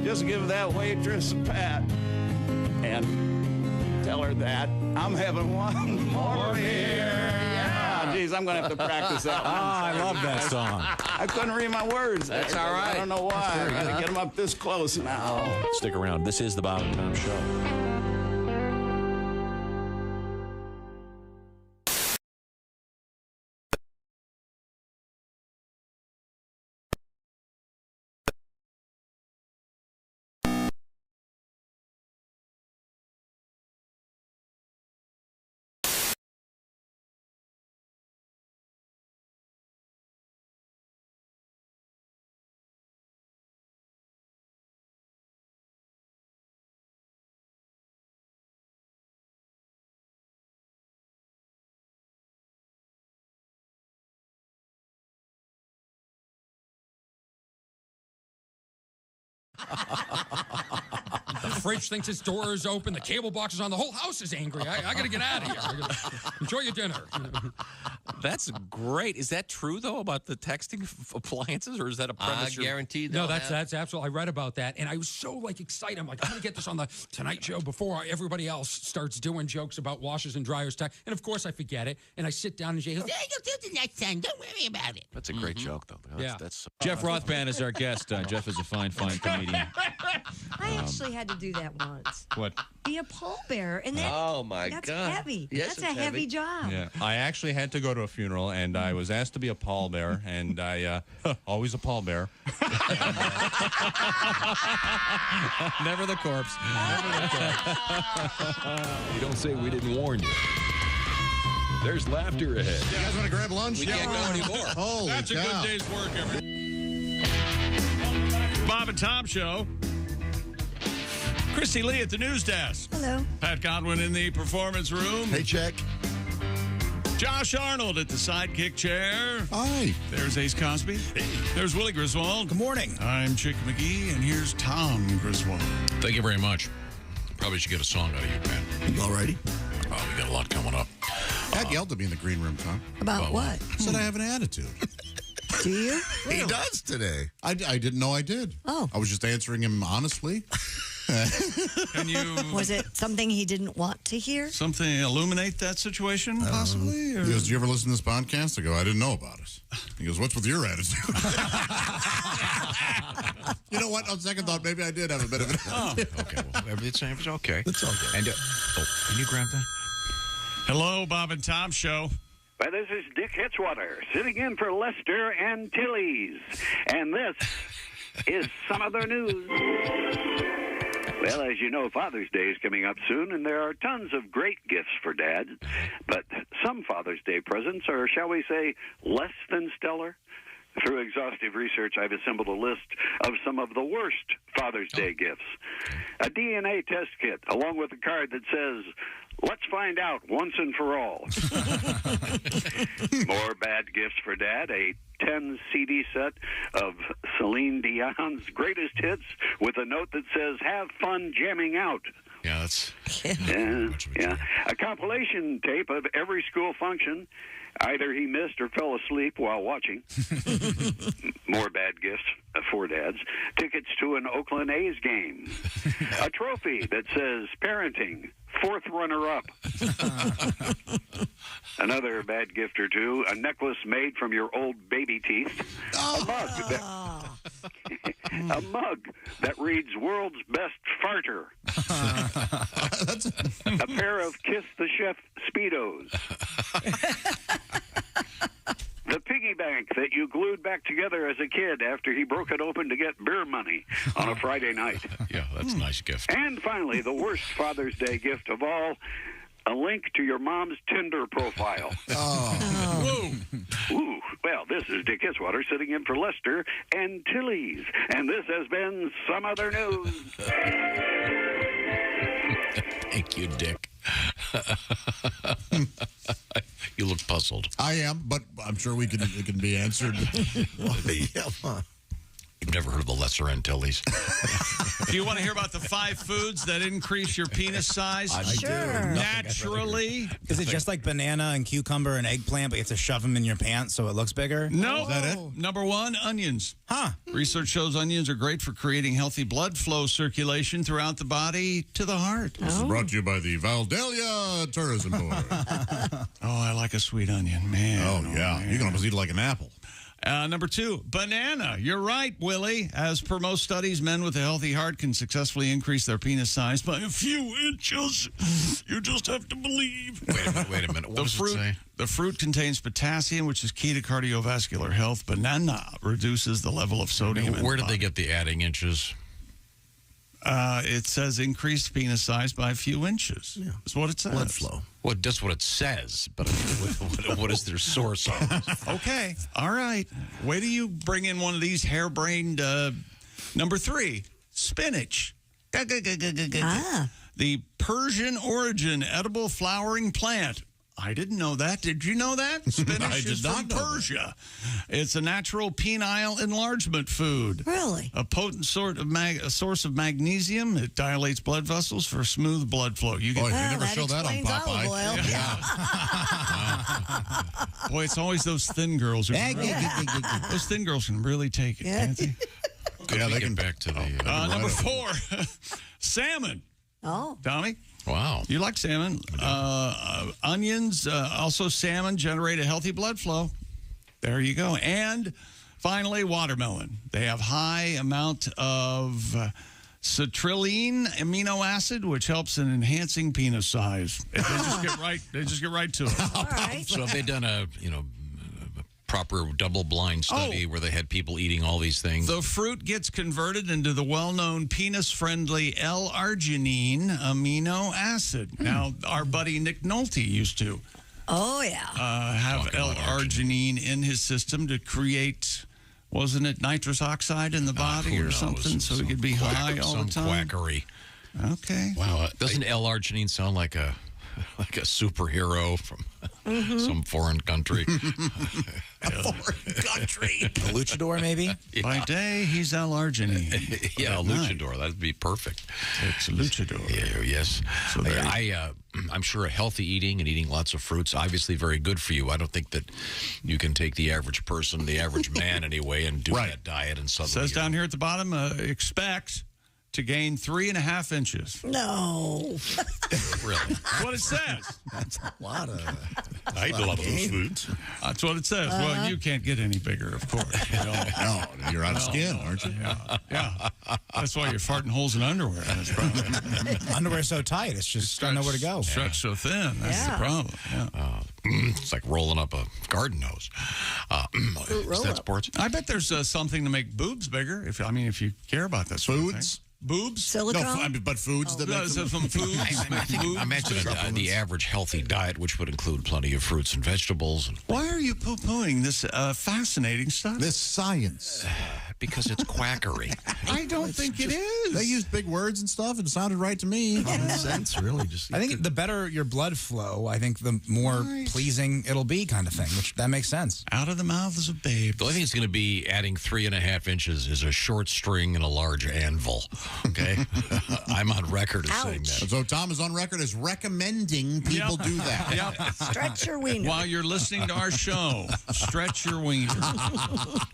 just give that waitress a pat and tell her that I'm having one more beer. Yeah, geez, I'm gonna have to practice that one. I love that song. I couldn't read my words. That's all right. I don't know why. I gotta get them up this close now. Stick around. This is the Bob and Tom Show. The fridge thinks its door is open. The cable box is on. The whole house is angry. I got to get out of here. Enjoy your dinner. That's great. Is that true, though, about the texting appliances, or is that a premise? Guaranteed. No, that's absolutely. I read about that, and I was so excited. I'm like, I'm gonna get this on the Tonight Show before everybody else starts doing jokes about washers and dryers. And of course, I forget it, and I sit down and Jay goes, "Yeah, you'll do it next time. Don't worry about it." That's a great joke, though. That's Jeff Rothband is our guest. Jeff is a fine comedian. I actually had to do that once. What? Be a pallbearer, and that, Oh, my that's God. heavy. Yes, that's a it's heavy heavy. job. Yeah, I actually had to go to a funeral, and I was asked to be a pallbearer, and I always a pallbearer. Never the corpse. You don't say we didn't warn you. There's laughter ahead. You guys want to grab lunch? We can't go anymore. Holy That's cow. a good day's work, everybody. Bob and Tom Show. Christy Lee at the news desk. Hello. Pat Godwin in the performance room. Hey, check. Josh Arnold at the sidekick chair. Hi. There's Ace Cosby. There's Willie Griswold. Good morning. I'm Chick McGee, and here's Tom Griswold. Thank you very much. Probably should get a song out of you, Pat. You all righty? Oh, we got a lot coming up. Pat yelled at me in the green room, Tom. About what? Said I have an attitude. Do you? He does today. I didn't know I did. Oh. I was just answering him honestly. Can you Was it something he didn't want to hear? something illuminate that situation, possibly? Or? He goes, "Do you ever listen to this podcast?" I go, "I didn't know about it." He goes, "What's with your attitude?" You know what? On second thought, maybe I did have a bit of an attitude. Okay, well, it's okay. It's okay. And, can you grab that? Hello, Bob and Tom Show. Well, this is Dick Hitzwater sitting in for Lester and Tilly's. And this is some of their news. Well, as you know, Father's Day is coming up soon, and there are tons of great gifts for Dad. But some Father's Day presents are, shall we say, less than stellar. Through exhaustive research, I've assembled a list of some of the worst Father's Day gifts. A DNA test kit, along with a card that says, "Let's find out once and for all." More bad gifts for Dad, a 10 CD set of Celine Dion's greatest hits with a note that says, "Have fun jamming out." Yeah, that's yeah. A compilation tape of every school function. Either he missed or fell asleep while watching. More bad gifts for dads. Tickets to an Oakland A's game. A trophy that says parenting, 4th runner-up. Another bad gift or two. A necklace made from your old baby teeth. A mug that reads "World's Best Farter." A pair of Kiss the Chef Speedos. The piggy bank that you glued back together as a kid after he broke it open to get beer money on a Friday night. Yeah, that's a nice gift. And finally, the worst Father's Day gift of all, a link to your mom's Tinder profile. Ooh. Well, this is Dick Hitswater sitting in for Lester and Tilly's. And this has been Some Other News. Thank you, Dick. You look puzzled. I am, but I'm sure it can be answered. You've never heard of the Lesser Antilles? Do you want to hear about the 5 foods that increase your penis size? Sure. Naturally. Is it just like banana and cucumber and eggplant, but you have to shove them in your pants so it looks bigger? No. Is that it? Number 1, onions. Huh. Research shows onions are great for creating healthy blood flow circulation throughout the body to the heart. This is brought to you by the Valdelia Tourism Board. I like a sweet onion, man. Oh, yeah. Man. You can almost eat it like an apple. Number 2, banana. You're right, Willie. As per most studies, men with a healthy heart can successfully increase their penis size by a few inches. You just have to believe. Wait a minute. What does it say? The fruit contains potassium, which is key to cardiovascular health. Banana reduces the level of sodium. Where did they get the adding inches? It says increased penis size by a few inches. Yeah. That's what it says. Blood flow. Well, that's what it says, but what is their source on it? Okay. All right. Wait till you bring in one of these harebrained. Number 3, spinach. The Persian origin edible flowering plant. I didn't know that. Did you know that? Spinach is from Persia. It's a natural penile enlargement food. Really? A potent source of magnesium. It dilates blood vessels for smooth blood flow. You Boy, you never show that on Popeye. Boy, it's always those thin girls. Those thin girls can really take it, can't they? Yeah, they can back to the number 4, salmon. Oh, Tommy. Wow. You like salmon. Onions, also salmon, generate a healthy blood flow. There you go. And finally, watermelon. They have high amount of citrulline amino acid, which helps in enhancing penis size. They just get right to it. all right. So have they done a proper double-blind study where they had people eating all these things? The fruit gets converted into the well-known penis-friendly L-arginine amino acid. Now, our buddy Nick Nolte used to have L-arginine in his system to create, wasn't it nitrous oxide in the body or something, so he could be high all the time? Some quackery. Okay. Wow. Doesn't L-arginine sound like a superhero from some foreign country? A foreign country. A luchador, maybe? Yeah. By day, he's L-arginine. Yeah, a luchador. That'd be perfect. It's a luchador. Yeah, yes. So I'm sure a healthy eating and eating lots of fruits, obviously very good for you. I don't think that you can take the average person, the average man anyway, and do that diet and suddenly... It says down here at the bottom, expect to gain 3.5 inches. No. Really? That's what it says. That's a lot of... I eat a lot of those foods. That's what it says. Well, you can't get any bigger, of course. No, you're out of skin, aren't you? Yeah. That's why you're farting holes in underwear. That's probably. Underwear's so tight, it's just don't know where to go. Stretch so thin. That's the problem. Yeah. It's like rolling up a garden hose. Is that sports? I bet there's something to make boobs bigger. If you care about that sort of thing. Boobs? Silicone? No, but foods that make them. Some foods. I imagine the average healthy diet, which would include plenty of fruits and vegetables. Why are you poo-pooing this fascinating stuff? This science. Because it's quackery. I don't think it is. They used big words and stuff. It sounded right to me. Common sense, really. Just I think the better your blood flow, I think the more pleasing it'll be, kind of thing. Which that makes sense. Out of the mouths of babes. The only thing it's going to be adding 3.5 inches is a short string and a large anvil. Okay, I'm on record as saying that. So Tom is on record as recommending people do that. Yep. Stretch your wiener. While you're listening to our show, stretch your wiener.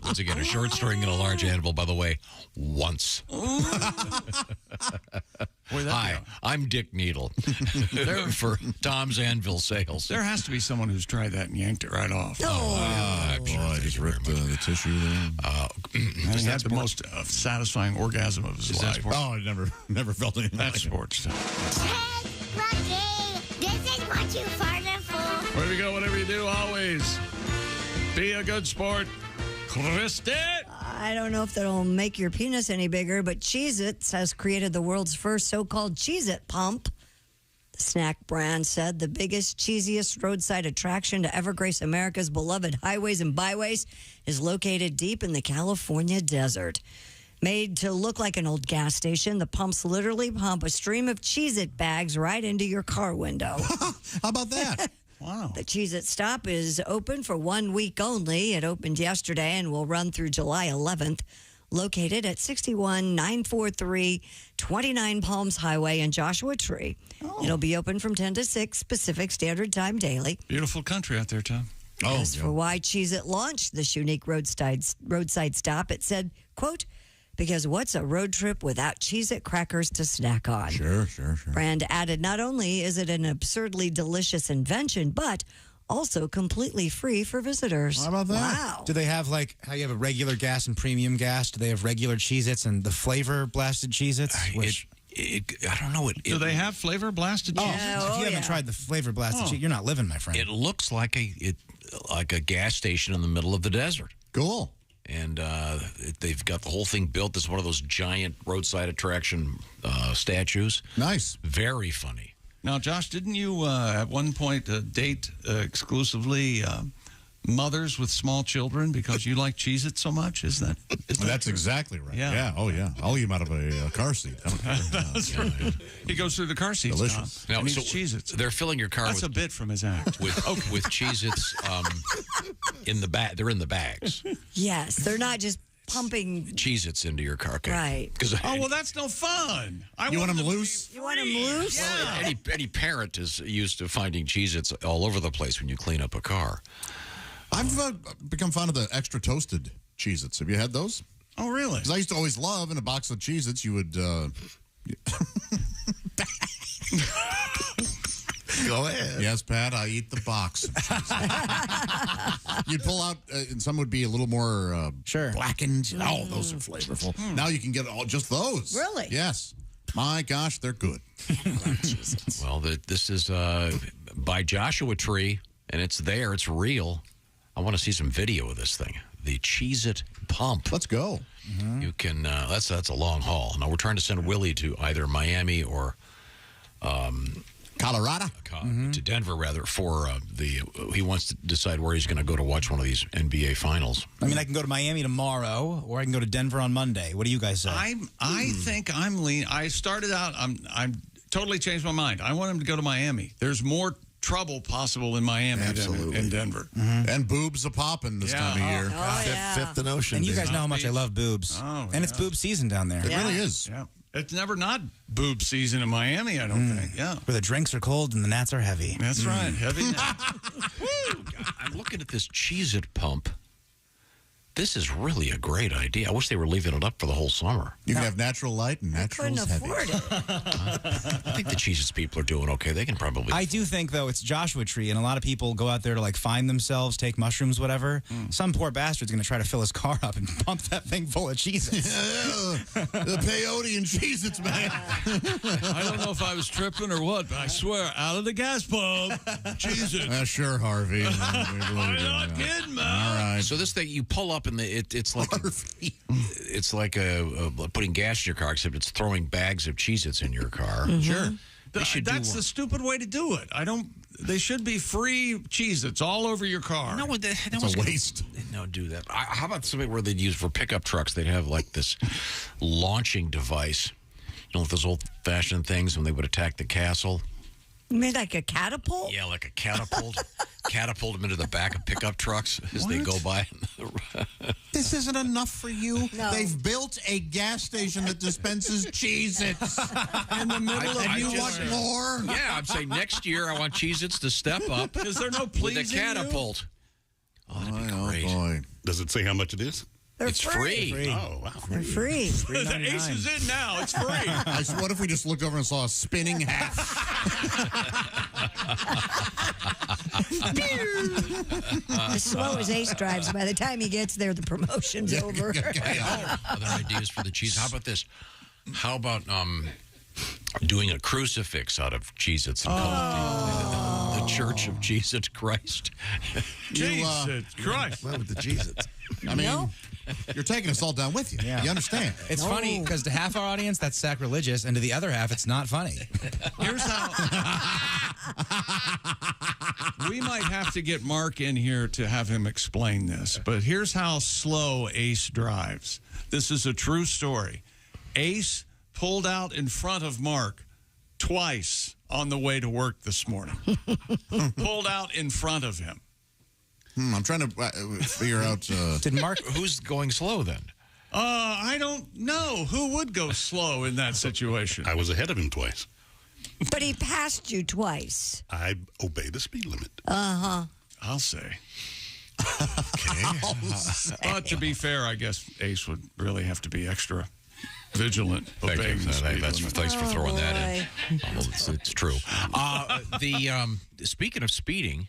Once again, a short string and a large anvil, by the way, once. Hi, I'm Dick Needle for Tom's Anvil Sales. There has to be someone who's tried that and yanked it right off. I'm sure I just ripped the tissue there. And he had the most satisfying orgasm of his life. Oh, I never felt anything. That's sports stuff. This is what you farted for. Where we go, whatever you do, always be a good sport. Christy! I don't know if that'll make your penis any bigger, but Cheez-It has created the world's first so-called Cheez-It pump. The snack brand said the biggest, cheesiest roadside attraction to ever grace America's beloved highways and byways is located deep in the California desert. Made to look like an old gas station, the pumps literally pump a stream of Cheez-It bags right into your car window. How about that? Wow. The Cheez-It stop is open for 1 week only. It opened yesterday and will run through July 11th. Located at 61943 29 Palms Highway in Joshua Tree. It'll be open from 10 to 6 Pacific Standard Time daily. Beautiful country out there, Tom. As for why Cheez-It launched this unique roadside stop, it said, quote, because what's a road trip without Cheez-It crackers to snack on? Sure. Brand added, not only is it an absurdly delicious invention, but also completely free for visitors. How about that? Wow. Do they have, like, how you have a regular gas and premium gas? Do they have regular Cheez-Its and the flavor blasted Cheez-Its? I don't know. Do they have flavor blasted cheese? If you haven't tried the flavor blasted Cheez-It, you're not living, my friend. It looks like a gas station in the middle of the desert. Cool. And they've got the whole thing built as one of those giant roadside attraction statues. Nice. Very funny. Now, Josh, didn't you at one point date exclusively mothers with small children because you like Cheez-It so much? That's true? Exactly right. Yeah. Oh, yeah. I'll eat him out of a car seat. That's right. He goes through the car seats. Delicious. Now, Now, so Cheez-Its. They're filling your car That's a bit from his act. with Cheez-Its in the bag. They're in the bags. Yes, they're not just pumping. Cheez-Its into your car. Okay. Right. Oh, well, that's no fun. You want them loose? You want them loose? Well, any parent is used to finding Cheez-Its all over the place when you clean up a car. I've become fond of the extra toasted Cheez-Its. Have you had those? Oh, really? Because I used to always love in a box of Cheez-Its, you would... Go ahead. Yes, Pat, I eat the box. You'd pull out, and some would be a little more blackened. Oh, those are flavorful. Now you can get just those. Really? Yes. My gosh, they're good. Well, this is by Joshua Tree, and it's there. It's real. I want to see some video of this thing. The Cheez-It pump. Let's go. You can. That's a long haul. Now we're trying to send Willie to either Miami or Colorado, to Denver rather. For he wants to decide where he's going to go to watch one of these NBA finals. I mean, I can go to Miami tomorrow, or I can go to Denver on Monday. What do you guys say? I think I'm lean. I started out. I'm totally changed my mind. I want him to go to Miami. There's more trouble possible in Miami than in Denver. And boobs a popping this time of year. Fifth and Ocean. And you guys know how much I love boobs. Oh, and it's boob season down there. It really is. Yeah. It's never not boob season in Miami, I don't think. Yeah. Where the drinks are cold and the gnats are heavy. That's right. Heavy. I'm looking at this Cheez-It pump. This is really a great idea. I wish they were leaving it up for the whole summer. You can have natural light and natural heavy. Afford it. I think the Cheez-Its people are doing okay. They can probably. I do think, though, it's Joshua Tree, and a lot of people go out there to, like, find themselves, take mushrooms, whatever. Some poor bastard's going to try to fill his car up and pump that thing full of Cheez-Its. The peyote and Cheez-Its, man. I don't know if I was tripping or what, but I swear, out of the gas pump, Cheez-Its. Sure, Harvey. I'm not kidding, man. All right. So this thing, you pull up up in the. It's like it's like putting gas in your car, except it's throwing bags of Cheez-Its in your car. Sure. That's the stupid way to do it. They should be free Cheez-Its all over your car. No, It's a waste. No, do that. How about something where they'd use for pickup trucks? They'd have like this launching device. You know, with those old-fashioned things when they would attack the castle. You mean like a catapult? Yeah, like a catapult. Catapult them into the back of pickup trucks as they go by. This isn't enough for you. No. They've built a gas station that dispenses Cheez-Its in the middle of you want more? Yeah, I'm saying next year I want Cheez-Its to step up. Is there no with pleasing a catapult? Oh, that'd be great. Boy. Does it say how much it is? It's free. Oh, wow. They're free. The Ace is in now. It's free. What if we just looked over and saw a spinning hat? As slow as Ace drives, by the time he gets there, the promotion's over. Other ideas for the cheese. How about this? How about doing a crucifix out of Cheez-Its and call it the Church of Cheez-It Christ? Jesus Christ. What with the Cheez-Its? I mean, you're taking us all down with you. Yeah. You understand? It's funny because to half our audience, that's sacrilegious, and to the other half, it's not funny. Here's how. We might have to get Mark in here to have him explain this, but here's how slow Ace drives. This is a true story. Ace pulled out in front of Mark twice on the way to work this morning. Pulled out in front of him. I'm trying to figure out. Did Mark? Who's going slow then? I don't know. Who would go slow in that situation? I was ahead of him twice. But he passed you twice. I obey the speed limit. I'll say. Okay. But to be fair, I guess Ace would really have to be extra vigilant. Obeying the speed limit. Thanks for throwing that in. Well, it's true. Speaking of speeding,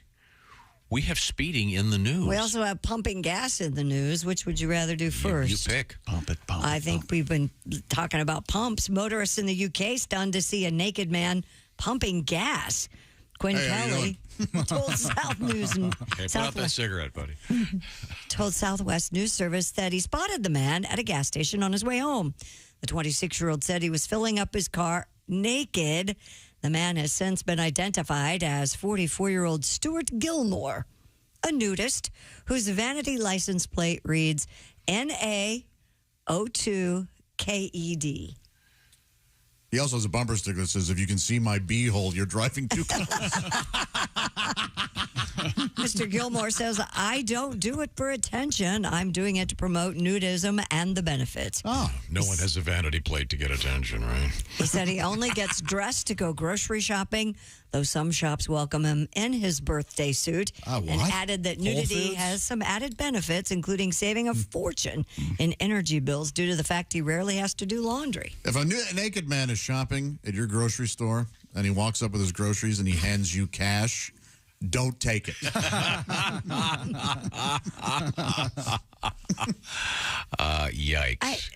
we have speeding in the news. We also have pumping gas in the news. Which would you rather do first? You pick. Pump it. I think we've been talking about pumps. Motorists in the UK stunned to see a naked man pumping gas. Quinn Kelly told South News and Put out that cigarette, buddy. told Southwest News Service that he spotted the man at a gas station on his way home. The 26-year-old said he was filling up his car naked. The man has since been identified as 44-year-old Stuart Gilmore, a nudist whose vanity license plate reads NA02KED. He also has a bumper sticker that says, "If you can see my beehole, you're driving too close." Mr. Gilmore says, I don't do it for attention. I'm doing it to promote nudism and the benefits. Oh, no one has a vanity plate to get attention, right? He said he only gets dressed to go grocery shopping, though some shops welcome him in his birthday suit. And added that nudity has some added benefits, including saving a fortune in energy bills due to the fact he rarely has to do laundry. If a naked man is shopping at your grocery store and he walks up with his groceries and he hands you cash, don't take it. Yikes.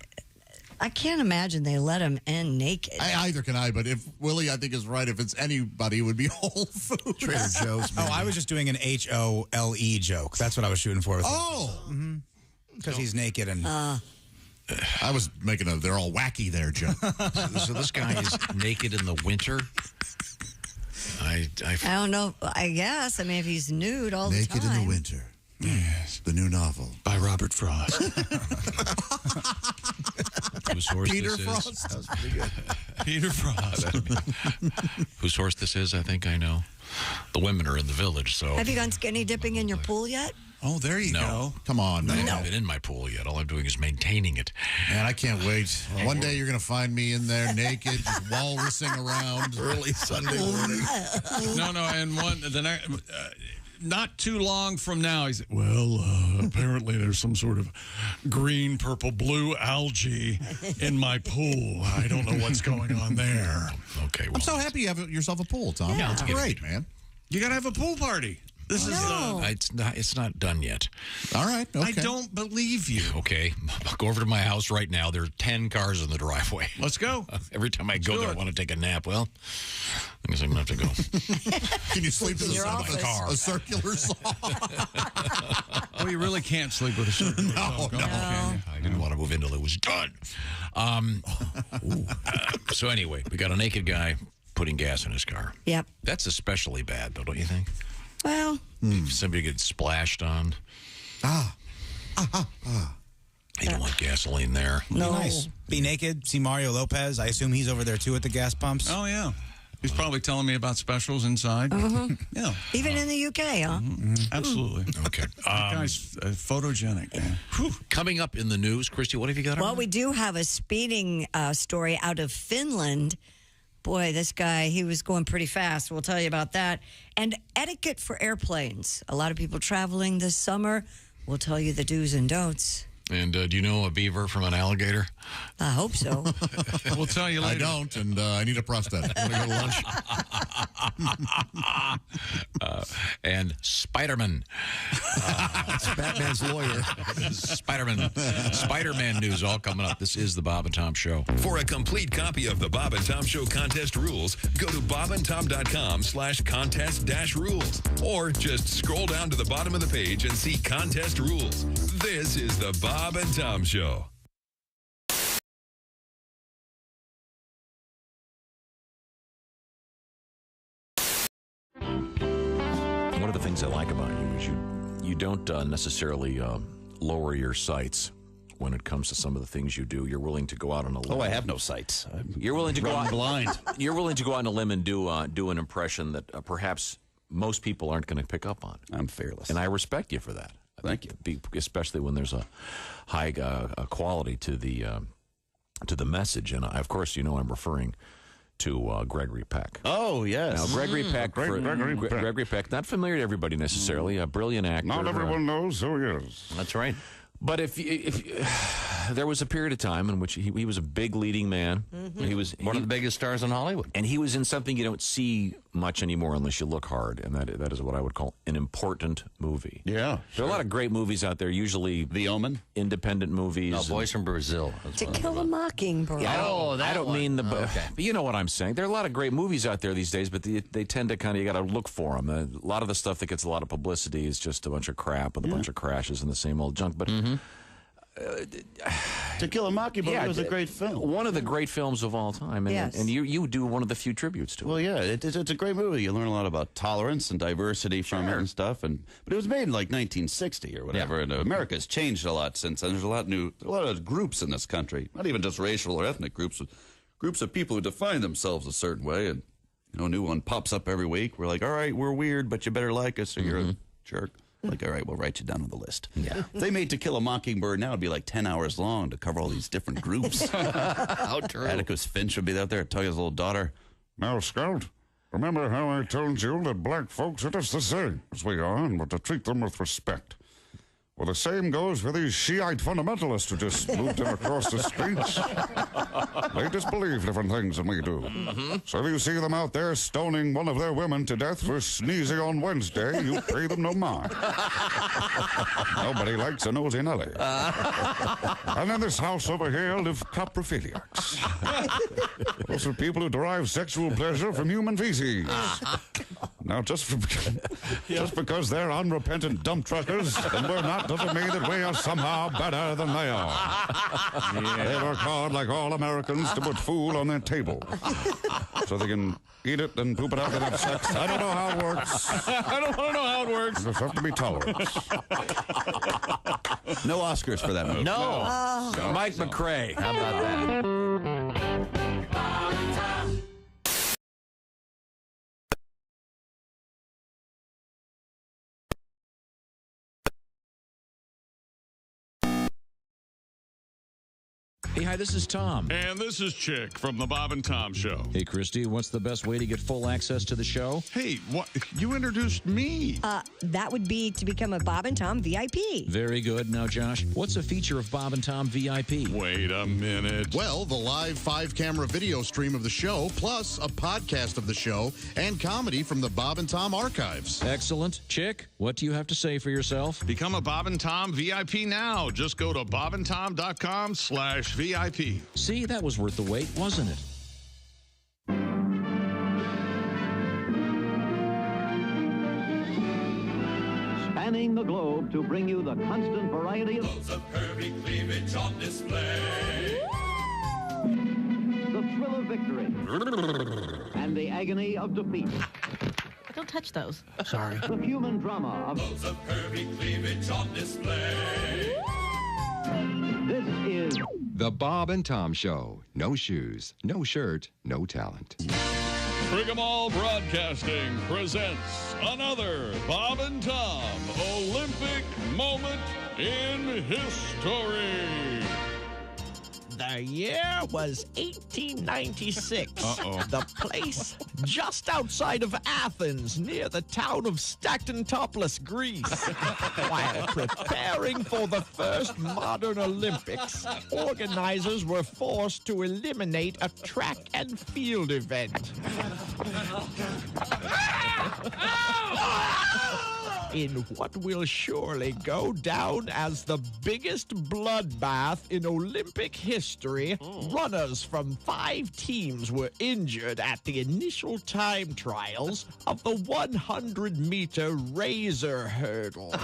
I can't imagine they let him in naked. Either can I, but if Willie, I think, is right, if it's anybody, it would be Whole Foods. Trader Joe's. Oh, I was just doing an HOLE joke. That's what I was shooting for. Because he's naked and... I was making a they're all wacky there joke. So this guy is naked in the winter? I don't know. I guess. I mean, if he's nude all the time. Naked in the Winter. Yes. The new novel. By Robert Frost. Whose horse Peter this Frost. is? That was pretty good. Peter Frost. Whose horse this is, I think I know. The women are in the village, so... Have you gone skinny dipping in your pool yet? Oh, there you go. Come on, I man. haven't been in my pool yet. All I'm doing is maintaining it. Man, I can't wait. One day you're going to find me in there naked, just walrusing around. Early Sunday morning. No, and not too long from now, he said, apparently there's some sort of green, purple, blue algae in my pool. I don't know what's going on there. Okay, well, I'm so happy you have yourself a pool, Tom. Yeah. That's great, man. You got to have a pool party. This is It's not done yet. All right. Okay. I don't believe you. Okay, I'll go over to my house right now. There are 10 cars in the driveway. Let's go. Every time I go there, I want to take a nap. Well, I guess I'm going to have to go. Can you sleep in your office? car? A circular saw. Well, you really can't sleep with a circular saw. No. I didn't want to move in until it was done. So anyway, we got a naked guy putting gas in his car. Yep. That's especially bad, though, don't you think? Well, If somebody gets splashed on. You don't want gasoline there. no. Nice. Be naked, see Mario Lopez. I assume he's over there, too, at the gas pumps. Oh, yeah. He's probably telling me about specials inside. Yeah. Even in the UK, huh? Absolutely. Okay. That guy's photogenic, man. Coming up in the news, Christy, what have you got? Well, we do have a speeding story out of Finland. Boy, this guy, he was going pretty fast. We'll tell you about that. And etiquette for airplanes. A lot of people traveling this summer. We'll tell you the do's and don'ts. And do you know a beaver from an alligator? I hope so. We'll tell you later. I don't, and I need a prosthetic. I'm going to go to lunch. And Spider-Man. It's Batman's lawyer. Spider-Man news all coming up. This is the Bob and Tom Show. For a complete copy of the Bob and Tom Show contest rules, go to bobandtom.com/contest-rules. Or just scroll down to the bottom of the page and see contest rules. This is the Bob and Tom Show. One of the things I like about you is you don't necessarily lower your sights when it comes to some of the things you do. You're willing to go out on a limb. Oh, I have no sights. You're willing to go out blind. You're willing to go out on a limb and do an impression that perhaps most people aren't going to pick up on. I'm fearless, and I respect you for that. Thank you. Especially when there's a high quality to the message, and of course, you know I'm referring to Gregory Peck. Oh, yes. Now, Gregory Peck, Gregory Peck, not familiar to everybody necessarily, a brilliant actor. Not everyone knows who he is. That's right. But if there was a period of time in which he was a big leading man. Mm-hmm. He was one of the biggest stars in Hollywood. And he was in something you don't see much anymore unless you look hard, and that is what I would call an important movie. Yeah. There are a lot of great movies out there, usually The Omen, independent movies. No, Boys from Brazil. To Kill a Mockingbird. Yeah, I don't mean the. Okay. But you know what I'm saying. There are a lot of great movies out there these days, but they tend to kind of, you got to look for them. A lot of the stuff that gets a lot of publicity is just a bunch of crap with a bunch of crashes and the same old junk. But To Kill a Mockingbird was a great film. One of the great films of all time. And, Yes. and you do one of the few tributes to it. Well, yeah, it's a great movie. You learn a lot about tolerance and diversity from it and stuff. But it was made in like 1960 or whatever. Yeah. And America's changed a lot since then. There's a lot of groups in this country, not even just racial or ethnic groups, but groups of people who define themselves a certain way. And a new one pops up every week. We're like, all right, we're weird, but you better like us or you're a jerk. Like, all right, we'll write you down on the list. Yeah. If they made To Kill a Mockingbird now, it'd be like 10 hours long to cover all these different groups. How true. Atticus Finch would be out there telling his little daughter, Now, Scout, remember how I told you that black folks are just the same as we are, and we're to treat them with respect. Well, the same goes for these Shiite fundamentalists who just moved in across the streets. They just believe different things than we do. So if you see them out there stoning one of their women to death for sneezing on Wednesday, you pay them no mind. Nobody likes a nosy Nelly. And in this house over here live coprophiliacs. Those are people who derive sexual pleasure from human feces. Now, just because they're unrepentant dump truckers and we're not doesn't mean that we are somehow better than they are. They work hard like all Americans to put food on their table so they can eat it and poop it out and have sex. I don't know how it works. I don't want to know how it works. You just have to be tolerant. no Oscars for that movie. No. Mike McRae. How about that? Hey, hi, this is Tom. And this is Chick from the Bob and Tom Show. Hey, Christy, what's the best way to get full access to the show? Hey, what? You introduced me. That would be to become a Bob and Tom VIP. Very good. Now, Josh, what's a feature of Bob and Tom VIP? Wait a minute. Well, the live 5-camera video stream of the show, plus a podcast of the show and comedy from the Bob and Tom archives. Excellent. Chick, what do you have to say for yourself? Become a Bob and Tom VIP now. Just go to bobandtom.com/VIP. See, that was worth the wait, wasn't it? Spanning the globe to bring you the constant variety of loads of curvy cleavage on display. The thrill of victory and the agony of defeat. Don't touch those. Sorry. The human drama of loads of curvy cleavage on display. This is The Bob and Tom Show. No shoes, no shirt, no talent. Brigham Broadcasting presents another Bob and Tom Olympic moment in history. The year was 1896. Uh-oh. The place just outside of Athens, near the town of Stactontopolis, Greece. While preparing for the first modern Olympics, organizers were forced to eliminate a track and field event. In what will surely go down as the biggest bloodbath in Olympic history, runners from 5 teams were injured at the initial time trials of the 100-meter razor hurdles.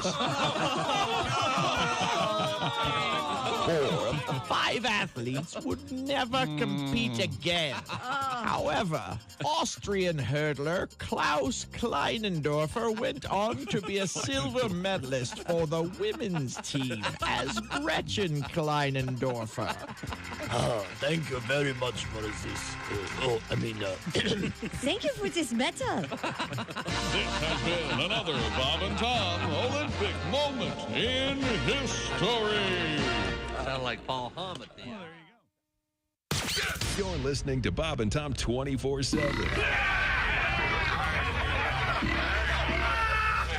4 of the 5 athletes would never compete again. However, Austrian hurdler Klaus Kleinendorfer went on to be a silver medalist for the women's team as Gretchen Kleinendorfer. Thank you very much for this. Thank you for this medal. This has been another Bob and Tom Olympic moment in history. Sound like Paul Hum at the end. You're listening to Bob and Tom 24/7.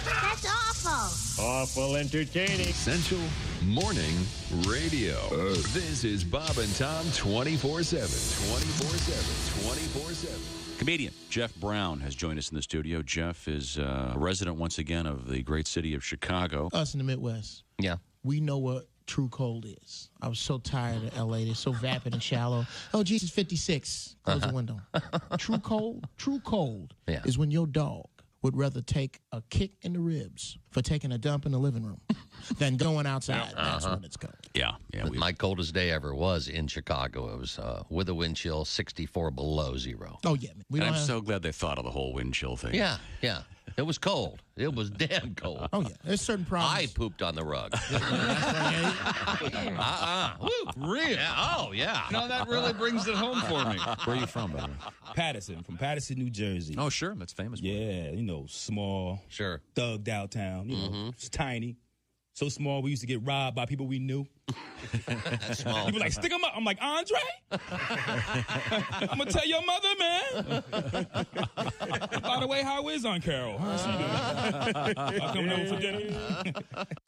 That's awful. Awful entertaining. Essential Morning Radio. This is Bob and Tom 24/7. 24/7. 24/7. Comedian Jeff Brown has joined us in the studio. Jeff is a resident once again of the great city of Chicago. Us in the Midwest. Yeah. We know what true cold is. I was so tired of LA. They're so vapid and shallow. Oh, Jesus, 56. Close the window. True cold is when your dog would rather take a kick in the ribs for taking a dump in the living room than going outside. That's when it's cold. Yeah. But my coldest day ever was in Chicago. It was with a wind chill, 64 below zero. Oh, yeah. I'm so glad they thought of the whole wind chill thing. Yeah. It was cold. It was damn cold. Oh, yeah. There's certain problems. I pooped on the rug. Really? Yeah. Oh, yeah. No, that really brings it home for me. Where are you from, brother? Patterson, from Patterson, New Jersey. Oh, sure. That's famous. Yeah, small. Sure. Thugged out town. It's tiny. So small, we used to get robbed by people we knew. Small. People like, stick them up. I'm like, Andre? I'm going to tell your mother, man. By the way, how is Aunt Carol? How's she doing? I'll come over for dinner.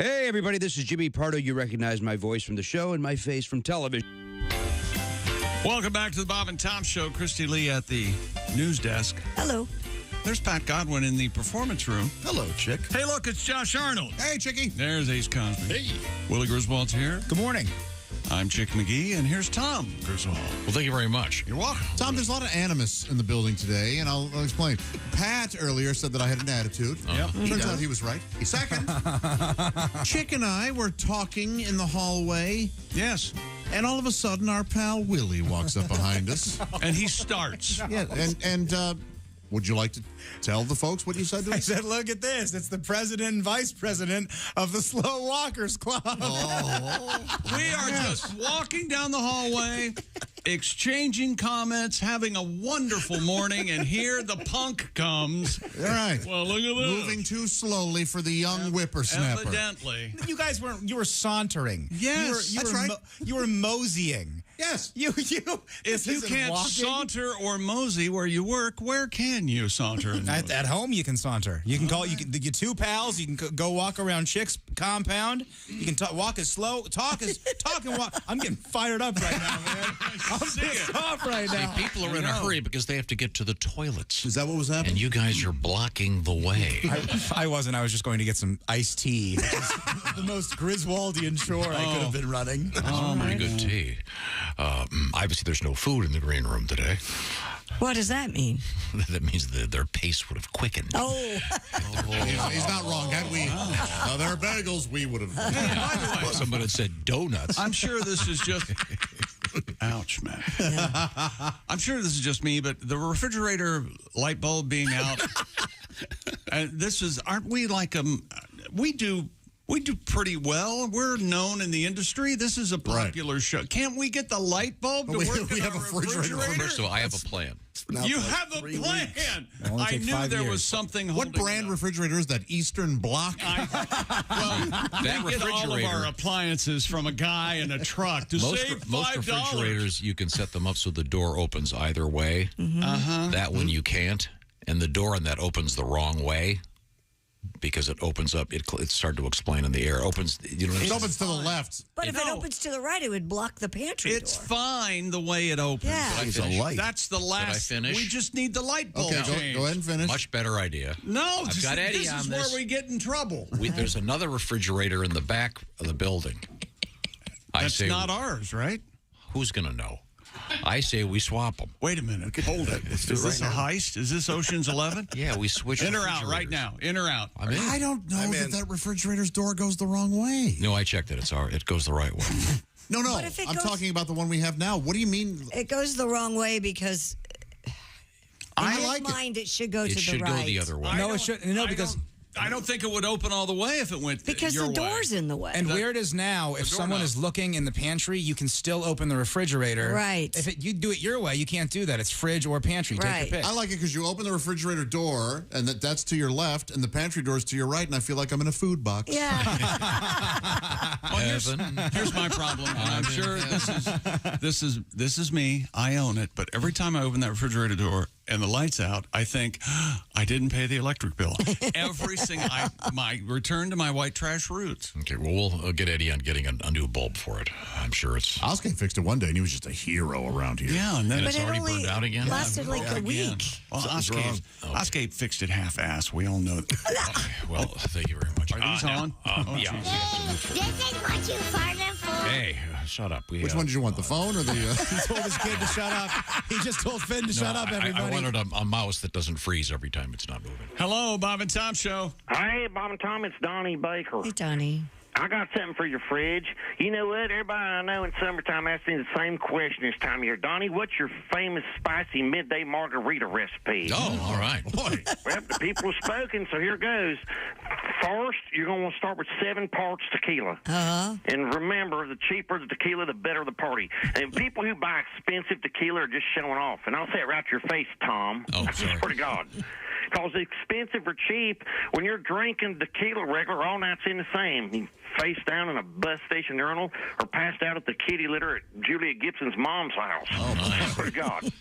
Hey, everybody, this is Jimmy Pardo. You recognize my voice from the show and my face from television. Welcome back to the Bob and Tom Show. Christy Lee at the news desk. Hello. There's Pat Godwin in the performance room. Hello, Chick. Hey, look, it's Josh Arnold. Hey, Chickie. There's Ace Cosby. Hey. Willie Griswold's here. Good morning. I'm Chick McGee, and here's Tom Griswold. Well, thank you very much. You're welcome. Tom, there's a lot of animus in the building today, and I'll explain. Pat earlier said that I had an attitude. Yep. Turns out he was right. Second, Chick and I were talking in the hallway. Yes. And all of a sudden, our pal Willie walks up behind us. And he starts. Yeah, and would you like to tell the folks what you said to us? I said, look at this. It's the president and vice president of the Slow Walkers Club. We are just walking down the hallway, exchanging comments, having a wonderful morning, and here the punk comes. All right. Well, look at this. Moving too slowly for the young whippersnapper. Evidently. You guys you were sauntering. Yes, that's right. You were moseying. Yes. If you can't saunter or mosey where you work, where can you saunter? And At home, you can saunter. You can call. You can get two pals. You can go walk around Chick's compound. You can walk as slow, talk and walk. I'm getting fired up right now, man. I'm pissed off right now. See, people are in a hurry because they have to get to the toilets. Is that what was happening? And you guys are blocking the way. I wasn't. I was just going to get some iced tea. Which is the most Griswoldian chore I could have been running. Oh, pretty good tea. Obviously, there's no food in the green room today. What does that mean? That means that their pace would have quickened. Oh. He's not wrong. Had we their bagels, we would have. Well, somebody had said donuts. I'm sure this is just... Ouch, man. Yeah. I'm sure this is just me, but the refrigerator light bulb being out, and this is, aren't we like, we do pretty well. We're known in the industry. This is a popular show. Can't we get the light bulb to work? We have a refrigerator. First of all, I have a plan. You have a plan. I knew there was something holding. What brand refrigerator is that? Eastern Bloc? That we get all of our appliances from a guy in a truck to save $5. Most refrigerators, you can set them up so the door opens either way. That one you can't. And the door on that opens the wrong way. Because it opens up, it's started to explain in the air. It opens to the left. But if it opens to the right, it would block the pantry It's fine the way it opens. Yeah. It's a light. That's the last. Did I finish? We just need the light bulb Okay, go ahead and finish. Much better idea. No, I've got Eddie this on is this. where we get in trouble. There's another refrigerator in the back of the building. That's not ours, right? Who's going to know? I say we swap them. Wait a minute. Hold it. Is this a heist? Is this Ocean's 11? Yeah, we switch. In or out right now? In or out? I'm in. I don't know that refrigerator's door goes the wrong way. No, I checked it. It goes the right way. No. But if it I'm goes- talking about the one we have now. What do you mean? It goes the wrong way because in his mind it should go to the right. It should go the other way. No, it should. No, because I don't think it would open all the way if it went because your the door's way. in the way. And where it is now, if someone is looking in the pantry, you can still open the refrigerator. Right. If you do it your way, you can't do that. It's fridge or pantry. Right. Take your pick. I like it because you open the refrigerator door, and that's to your left, and the pantry door is to your right, and I feel like I'm in a food box. Yeah. Here's my problem. And I'm sure this is me. I own it. But every time I open that refrigerator door and the light's out, I think I didn't pay the electric bill. Every single my return to my white trash roots. Okay, well, we'll get Eddie on getting a new bulb for it. I'm sure it's... Oskay fixed it one day, and he was just a hero around here. Yeah, and then it's already burned out again? Lasted like a week. Well, Oskay fixed it half-assed. We all know that. Okay, well, thank you very much. Are these on? Yeah. This is what you farted for. Hey, shut up. Which one did you want, the phone or the... He told his kid to shut up. He just told Finn to shut up, everybody. I wanted a mouse that doesn't freeze every time it's not moving. Hello, Bob and Tom Show. Hey, Bob and Tom, it's Donnie Baker. Hey, Donnie. I got something for your fridge. You know what? Everybody I know in summertime asks me the same question this time of year. Donnie, what's your famous spicy midday margarita recipe? Oh, all right. Boy. Well, the people have spoken, so here goes. First, you're going to want to start with 7 parts tequila. And remember, the cheaper the tequila, the better the party. And people who buy expensive tequila are just showing off. And I'll say it right to your face, Tom. Oh, sorry. Swear to God. Because expensive or cheap, when you're drinking tequila regular, all night's in the same. You face down in a bus station urinal or passed out at the kitty litter at Julia Gibson's mom's house. Oh, my. Swear to God.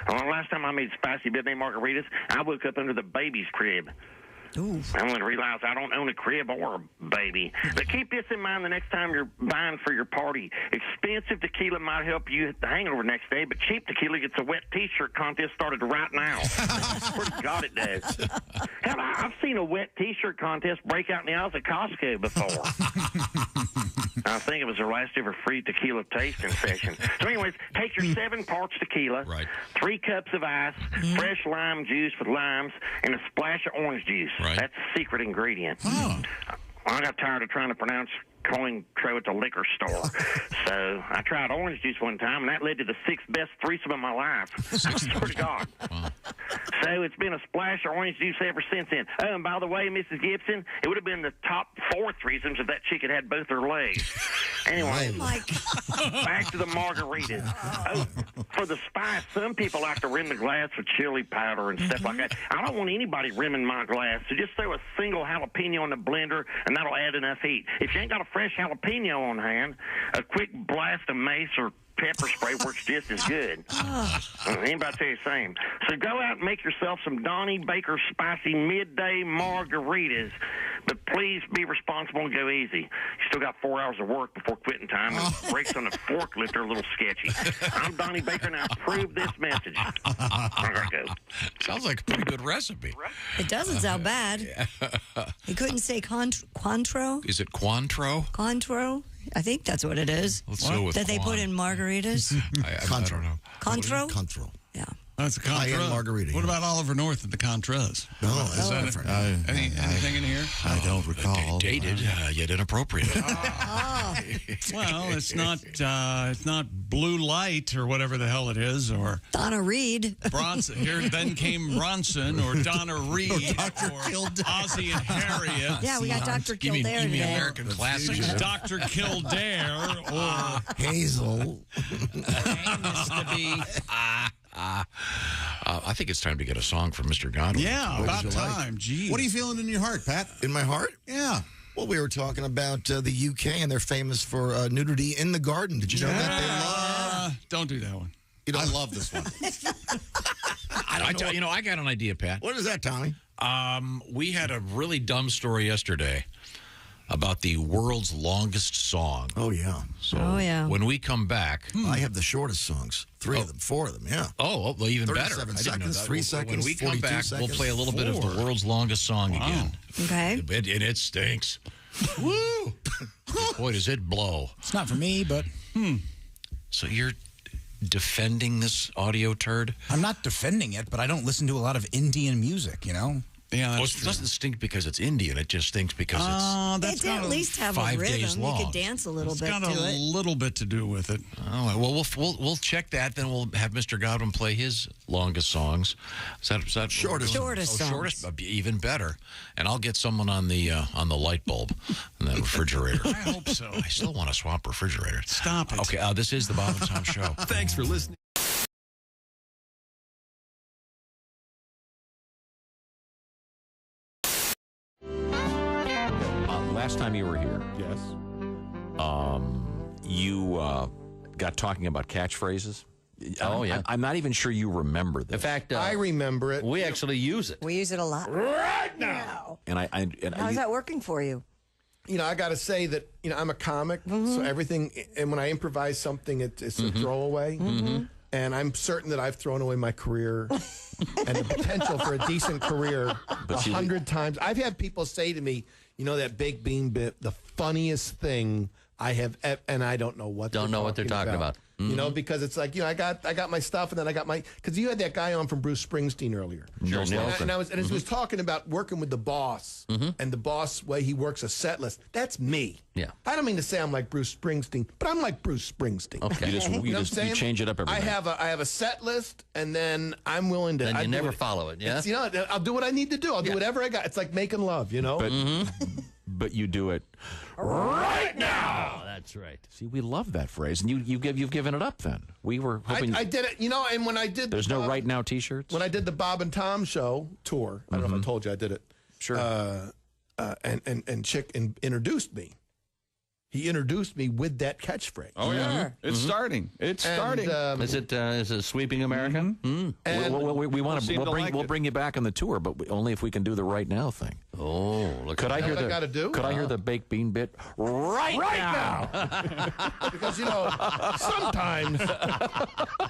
Well, the last time I made spicy midday margaritas, I woke up under the baby's crib. Ooh. I'm going to realize I don't own a crib or a baby. But keep this in mind the next time you're buying for your party. Expensive tequila might help you hit the hangover next day, but cheap tequila gets a wet T-shirt contest started right now. Swear to God it does. Hell, I've seen a wet T-shirt contest break out in the aisles at Costco before. I think it was their last ever free tequila tasting session. So anyways, take your 7 parts tequila, 3 cups of ice, fresh lime juice with limes, and a splash of orange juice. That's the secret ingredient. I got tired of trying to pronounce Cointreau at the liquor store. So I tried orange juice one time, and that led to the 6th best threesome of my life. I swear to God. So it's been a splash of orange juice ever since then. Oh, and by the way, Mrs. Gibson, it would have been the top 4 threesomes if that chick had had both her legs. Anyway, back to the margaritas. Oh, for the spice, some people like to rim the glass with chili powder and stuff like that. I don't want anybody rimming my glass, so just throw a single jalapeno in the blender, and that'll add enough heat. If you ain't got a fresh jalapeno on hand, a quick blast of mace or pepper spray works just as good. Anybody tell you the same? So go out and make yourself some Donnie Baker spicy midday margaritas, but please be responsible and go easy. You still got 4 hours of work before quitting time, and brakes on the forklift are a little sketchy. I'm Donnie Baker, and I approve this message. There I go. Sounds like a pretty good recipe. It doesn't sound bad. He couldn't say Cointreau? Is it Cointreau? Cointreau? I think that's what it is. Let's go with that they put in margaritas. I don't know. Cointreau? Cointreau. Yeah. That's a Contra. High-end margarita. What about Oliver North and the Contras? No, Is that different. anything in here? I don't recall. Dated, yet inappropriate. Well, it's not Blue Light or whatever the hell it is, or Donna Reed. Bronson. Here then came Bronson or Donna Reed or Ozzie and Harriet. Yeah, we got Dr. Kildare You mean today. American Classics? Dr. Kildare or Hazel. Mr. B. I think it's time to get a song from Mr. Godwin. Yeah, about time. Gee. What are you feeling in your heart, Pat? In my heart? Yeah. Well, we were talking about the UK, and they're famous for nudity in the garden. Did you know that they love? Don't do that one. I love this one. I got an idea, Pat. What is that, Tommy? We had a really dumb story yesterday about the world's longest song. Oh, yeah. So when we come back... I have the shortest songs. 3 of them, 4 of them, yeah. Oh, well, even better. 37 I didn't know seconds, that. 3 seconds, When we come 42 back, seconds. we'll play a little bit of the world's longest song again. Okay. And it stinks. Woo! Boy, does it blow. It's not for me, but... So you're defending this audio turd? I'm not defending it, but I don't listen to a lot of Indian music, you know? Yeah, it doesn't stink because it's Indian. It just stinks because it's They at least have a 5 days rhythm. long. You could dance a little It's bit got to a it. little bit to do with it. Oh, well, we'll check that. Then we'll have Mr. Godwin play his longest songs. Is that Shortest songs. Shortest, even better. And I'll get someone on the light bulb and that refrigerator. I hope so. I still want to swap refrigerators. Stop it. Okay, this is the Bob and Tom Show. Thanks for listening. Last time you were here, Yes. you got talking about catchphrases. Oh, yeah. I'm not even sure you remember this. In fact, I remember it. we actually use it. We use it a lot. Right now. And How's that working for you? You know, I got to say that, I'm a comic, so everything, and when I improvise something, it's a throwaway. And I'm certain that I've thrown away my career and the potential for a decent career 100 times. I've had people say to me, that baked bean bit, the funniest thing I have, and I don't know what they're talking about. Because it's like, I got my stuff, and then I got because you had that guy on from Bruce Springsteen earlier. Sure, Nelson. And he was talking about working with the boss, and the boss way he works a set list. That's me. Yeah. I don't mean to say I'm like Bruce Springsteen, but I'm like Bruce Springsteen. Okay. You change it up every I night. have a set list, and then I'm willing to. Then you never follow it, yeah? I'll do what I need to do. I'll do whatever I got. It's like making love, But you do it right now. Oh, that's right. See, we love that phrase, and you've given it up. Then we were hoping. I did it, and when I did, There's no right now T-shirts. When I did the Bob and Tom Show tour, I don't know if I told you I did it. Sure. And Chick introduced me. He introduced me with that catchphrase. Oh, yeah. It's starting. It's starting. Is it Sweeping America? And we want to. We'll bring you back on the tour, but only if we can do the right now thing. Oh, look! Could I hear what I gotta do? Could I hear the baked bean bit right now? Because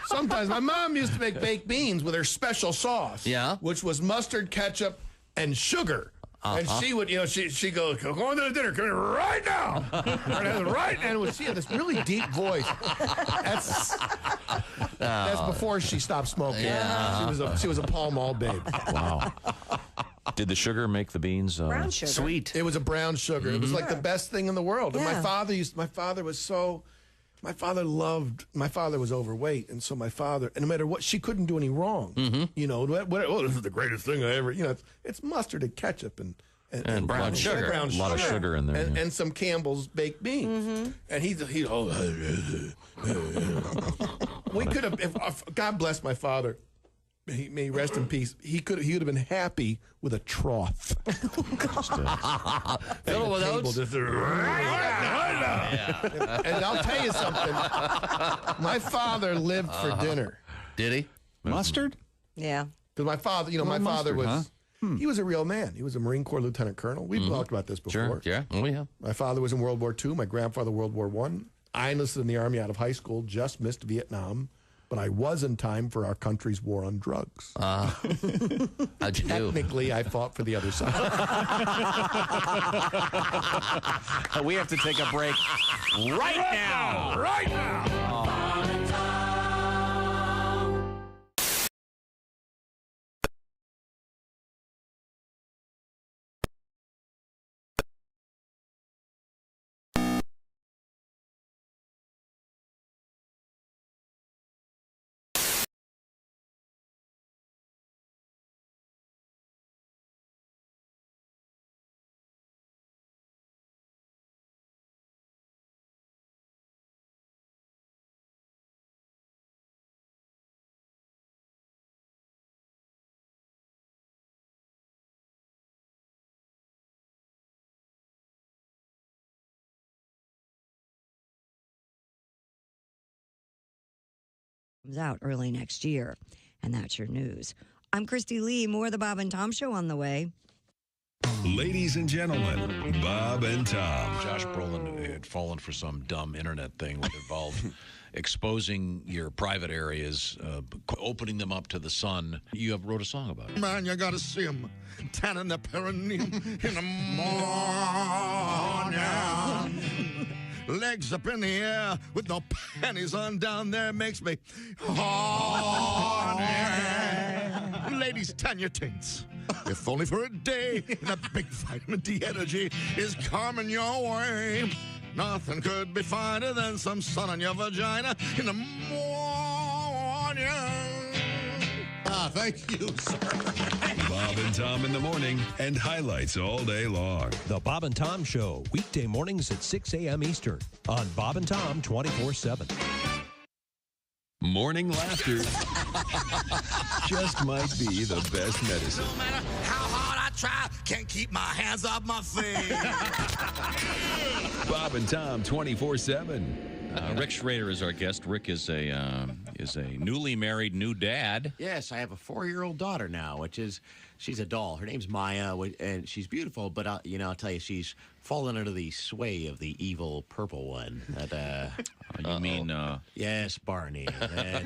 sometimes my mom used to make baked beans with her special sauce. Yeah. Which was mustard, ketchup, and sugar. And she would, she goes, go on to the dinner, come here right now. Right now. And she had this really deep voice. That's before she stopped smoking. Yeah. She was a Pall Mall babe. Wow. Did the sugar make the beans Brown sugar. Sweet? It was a brown sugar. It was like the best thing in the world. And Yeah. my father was overweight, and so my father, and no matter what, she couldn't do any wrong. This is the greatest thing I ever, it's mustard and ketchup and brown sugar. Brown A lot of sugar in there. and some Campbell's baked beans. And he we could have, God bless my father. may rest in peace. He would have been happy with a trough. Fill it with oats. And I'll tell you something. My father lived for dinner. Did he? Mustard? Yeah. Because my father, my father was, he was a real man. He was a Marine Corps lieutenant colonel. We've talked about this before. Sure, yeah. Oh, yeah. My father was in World War II. My grandfather, World War I. I enlisted in the Army out of high school, just missed Vietnam. But I was in time for our country's war on drugs. How'd you do? Technically, I fought for the other side. We have to take a break right now. Right now. Comes out early next year. And that's your news. I'm Christy Lee. More of the Bob and Tom Show on the way. Ladies and gentlemen, Bob and Tom. Josh Brolin had fallen for some dumb internet thing that involved exposing your private areas, opening them up to the sun. You wrote a song about it. Man, you gotta see him tanning the perineum in the morning. Legs up in the air with no panties on down there makes me horny. Ladies, tan your taints. If only for a day, that big vitamin D energy is coming your way. Nothing could be finer than some sun on your vagina in the morning. Thank you, sir. Bob and Tom in the morning and highlights all day long. The Bob and Tom Show, weekday mornings at 6 a.m. Eastern on Bob and Tom 24/7. Morning laughter just might be the best medicine. No matter how hard I try, can't keep my hands off my face. Bob and Tom 24/7. Rick Schrader is our guest. Rick is a newly married new dad. Yes, I have a 4-year-old daughter now, she's a doll. Her name's Maya, and she's beautiful. But I'll tell you, she's fallen under the sway of the evil purple one. You mean? Yes, Barney.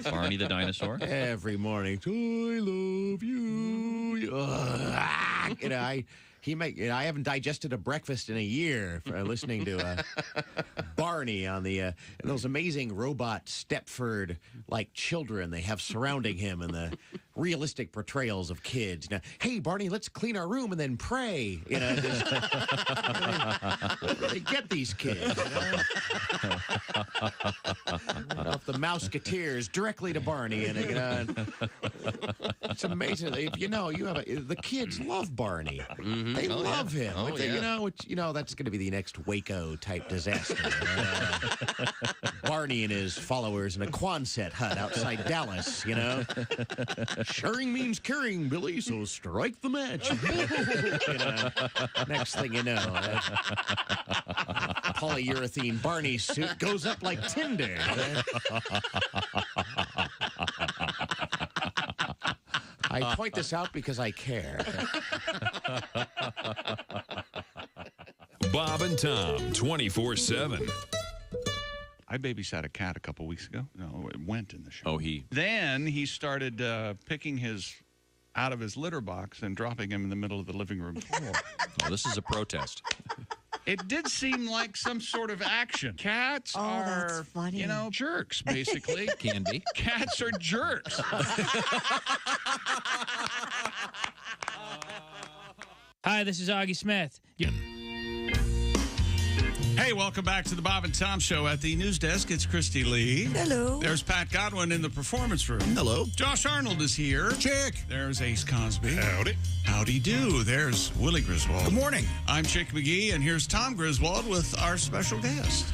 Barney the dinosaur. Every morning, I love you. I haven't digested a breakfast in a year for listening to Barney on the those amazing robot Stepford-like children they have surrounding him and the realistic portrayals of kids. Now, hey, Barney, let's clean our room and then pray. They get these kids. Off the Mouseketeers directly to Barney, and it's amazing. The kids love Barney. They love him. That's going to be the next Waco type disaster. Barney and his followers in a Quonset hut outside Dallas. Sharing means caring, Billy. So strike the match. Next thing you know, polyurethane Barney suit goes up like tinder. I point this out because I care. Bob and Tom 24/7. I babysat a cat a couple weeks ago. No, it went in the show. Oh, Then he started picking out of his litter box and dropping him in the middle of the living room floor. Oh, this is a protest. It did seem like some sort of action. Cats are, that's funny. Jerks, basically. Can be. Cats are jerks. Hi, this is Augie Smith. Hey, welcome back to the Bob and Tom Show. At the news desk, it's Christy Lee. Hello. There's Pat Godwin in the performance room. Hello. Josh Arnold is here. Chick. There's Ace Cosby. Howdy. Howdy do. There's Willie Griswold. Good morning. I'm Chick McGee, and here's Tom Griswold with our special guest.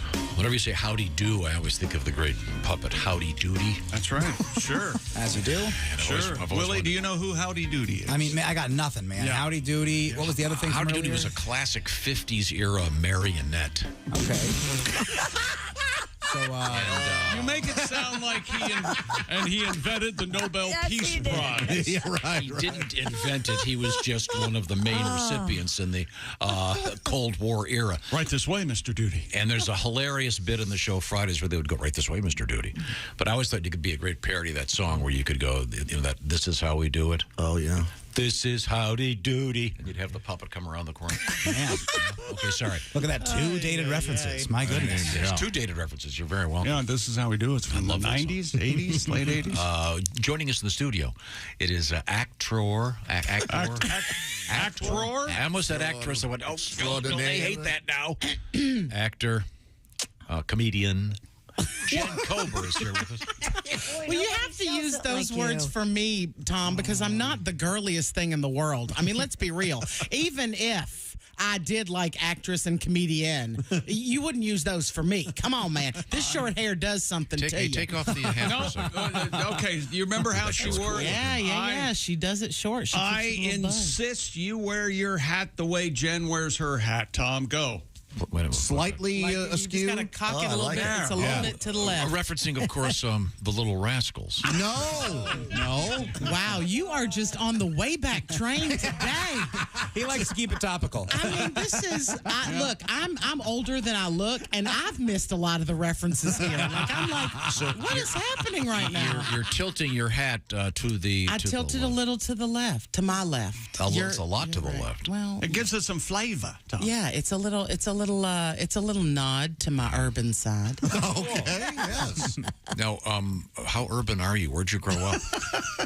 Whenever you say howdy do, I always think of the great puppet Howdy Doody. That's right. Sure. As you do. Sure. Willie, do you know who Howdy Doody is? I mean, man, I got nothing, man. Yeah. Howdy Doody. What was the other thing? Howdy Doody was a classic 50s era marionette. Okay. So, you make it sound like he invented the Nobel Peace Prize. He didn't invent it. He was just one of the main recipients in the Cold War era. Right this way, Mr. Doody. And there's a hilarious bit in the show Fridays where they would go, right this way, Mr. Doody. But I always thought it could be a great parody of that song where you could go, that this is how we do it. Oh, yeah. This is Howdy Doody. And you'd have the puppet come around the corner. Man. Okay, sorry. Look at that. Two dated references. My goodness. There's 2 dated references. You're very welcome. Yeah, this is how we do it. It's from the 90s, 80s, late 80s. Joining us in the studio, it is actor. Actor? I almost said actress. I went, no, they hate that now. Actor, comedian. Jen Kober is here with us. Well, you have to use those words for me, Tom, because I'm not the girliest thing in the world. I mean, let's be real. Even if I did like actress and comedian, you wouldn't use those for me. Come on, man. This short hair does something to you. Take off the hat for a second. Okay, you remember how she wore it? Yeah. She does it short. I insist you wear your hat the way Jen wears her hat. Tom, go. Wait a minute. Slightly askew. You just got to cock it a little bit. It's a little bit to the left. Referencing, of course, the Little Rascals. No. Wow, you are just on the way back train today. He likes to keep it topical. I mean, this is look. I'm older than I look, and I've missed a lot of the references here. What is happening right now? You're tilting your hat to the. I tilted a little to the left, to my left. It's a lot to the left. Well, it gives us some flavor, Tom. Yeah, it's a little nod to my urban side. Okay, yes. Now, how urban are you? Where'd you grow up?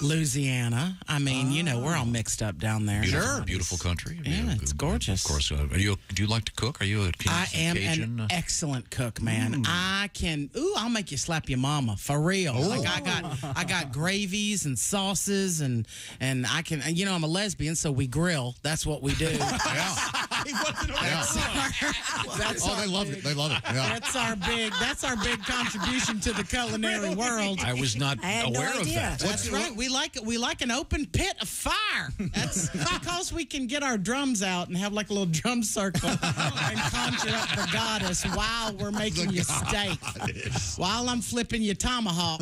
Louisiana. I mean, we're all mixed up down there. Beautiful country. Yeah, it's gorgeous. Of course. Do you like to cook? Are you a Cajun? I am an excellent cook, man. I can. I'll make you slap your mama for real. Like I got gravies and sauces and I can. I'm a lesbian, so we grill. That's what we do. They love it. They love it. Yeah. That's our big contribution to the culinary world. I was not aware of that. That's right. We like an open pit of fire. That's because we can get our drums out and have like a little drum circle and conjure up the goddess while we're making you steak. While I'm flipping your tomahawk.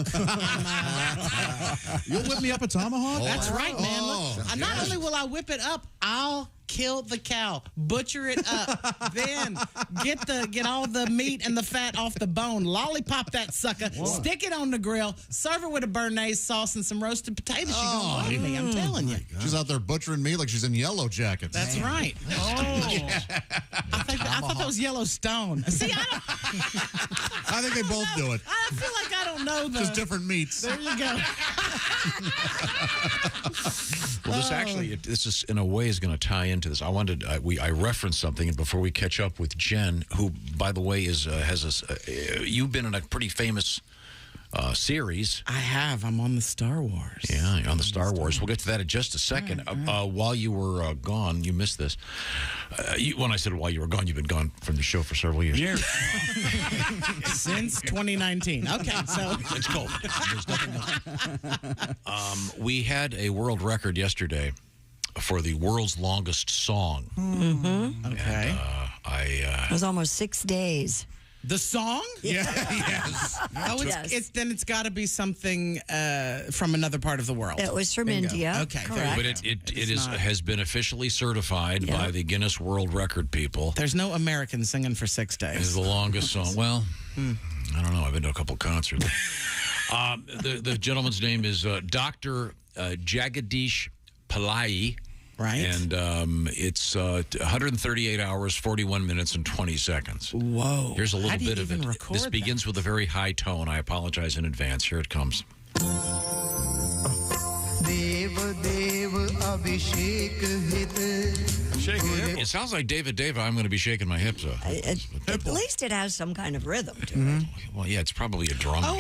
You'll whip me up a tomahawk? That's right, man. Look, not only will I whip it up, I'll kill the cow, butcher it up, then get all the meat and the fat off the bone, lollipop that sucker, stick it on the grill, serve it with a béarnaise sauce and some roasted potatoes. You're gonna love me, I'm telling you. She's out there butchering me like she's in Yellow Jackets. That's right. I thought that was Yellowstone. See, I think they both do it. I feel like I don't know Just different meats. There you go. Well, this is in a way is going to tie into this. I referenced something, and before we catch up with Jen, who, by the way, you've been in a pretty famous series. I have. I'm on the Star Wars. Yeah, you're on the Star Wars. We'll get to that in just a second. Right. While you were gone, you missed this. When I said while you were gone, you've been gone from the show for several years. Since 2019. Okay, so it's cold. There's nothing else. We had a world record yesterday for the world's longest song. Mm-hmm. Okay. It was almost 6 days. The song? Yeah, yes. Then it's got to be something from another part of the world. It was from India. Okay, correct. But it has been officially certified by the Guinness World Record people. There's no American singing for 6 days. It's the longest song. Well, I don't know. I've been to a couple concerts. The gentleman's name is Dr. Jagadish Pillai. Right. And it's 138 hours, 41 minutes, and 20 seconds. Whoa. Here's a little bit of it. This begins with a very high tone. I apologize in advance. Here it comes. Dev Dev Abhishek Hit It sounds like David Deva. I'm going to be shaking my hips. At least it has some kind of rhythm to it. Well, yeah, it's probably a drum. Oh,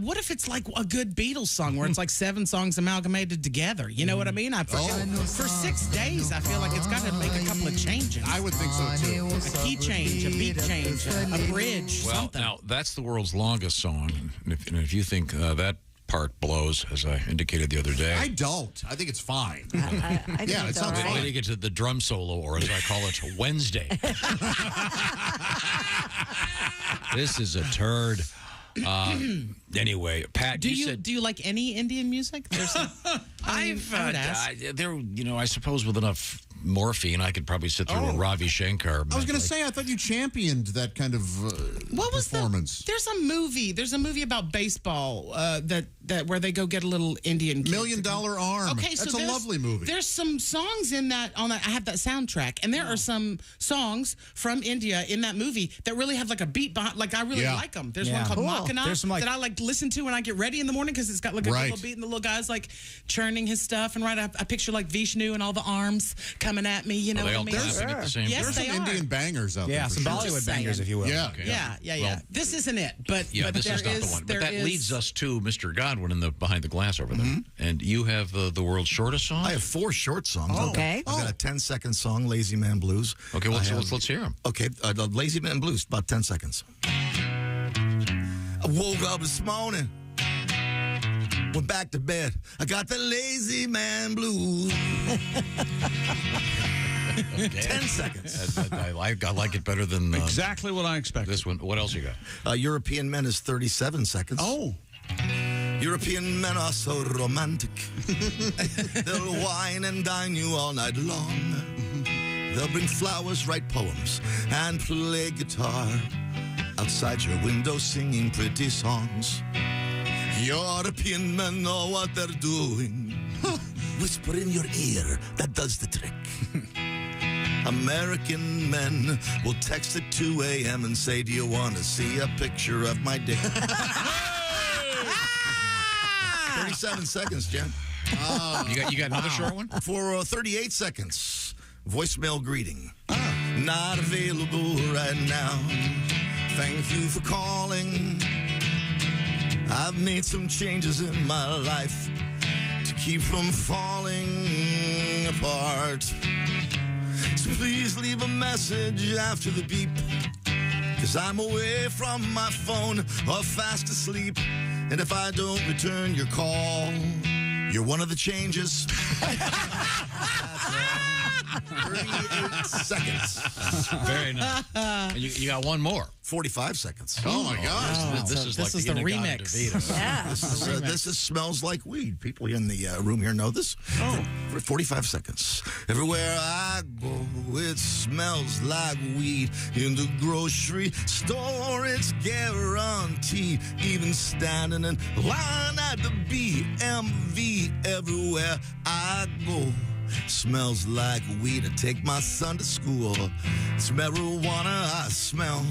what if it's like a good Beatles song where it's like 7 songs amalgamated together? You know what I mean? For 6 days, I feel like it's got to make a couple of changes. I would think so, too. A key change, a beat change, a bridge, Well, something. now, that's the world's longest song. And if you think that part blows, as I indicated the other day. I don't. I think it's fine. I think Yeah, it's it sounds all right. Wait to get to the drum solo, or as I call it, Wednesday. This is a turd. Anyway, Pat, Do you you said do you like any Indian music? There's some, I would ask. I suppose with enough morphine, I could probably sit through a Ravi Shankar. I was going to say, I thought you championed that kind of What was performance. There's a movie. There's a movie about baseball that where they go get a little Indian kid. $1 Million Arm. Okay, That's so a lovely movie. There's some songs in that I have that soundtrack, and there are some songs from India in that movie that really have like a beat behind. Like I really like them. There's one called Makana that I like to listen to when I get ready in the morning because it's got like a little beat, and the little guy's like churning his stuff, and I picture like Vishnu and all the arms coming at me. You know what I mean? Clapping at the same Yes, There's they some are. Indian bangers out there. Yeah, for some sure. Bollywood bangers, if you will. Yeah. Yeah. This isn't it, but this there is not the one. But that is- leads us to Mr. Godwin in the behind the glass over there. And you have the world's shortest song? I have 4 short songs. Okay. I've got a 10-second song, Lazy Man Blues. Okay, let's hear them. Okay, the Lazy Man Blues, about 10 seconds. I woke up this morning, went back to bed. I got the Lazy Man Blues. 10 seconds. I like it better than exactly what I expected. This one. What else you got? European Men is 37 seconds. Oh. European men are so romantic. They'll wine and dine you all night long. They'll bring flowers, write poems, and play guitar outside your window singing pretty songs. European men know what they're doing. Whisper in your ear, that does the trick. American men will text at 2 a.m. and say, do you want to see a picture of my dick? 37 seconds, Jen. You got another short one? For 38 seconds, voicemail greeting. Not available right now. Thank you for calling. I've made some changes in my life to keep from falling apart. So please leave a message after the beep, 'cause I'm away from my phone or fast asleep. And if I don't return your call, you're one of the changes. 38 seconds. Very nice. And you got one more. 45 seconds. Oh, my gosh. This is like the remix. Yeah. This is smells like weed. People in the room here know this. Oh. For 45 seconds. Everywhere I go, it smells like weed. In the grocery store, it's guaranteed. Even standing in line at the BMV, everywhere I go, smells like weed. I take my son to school. It's marijuana I smell.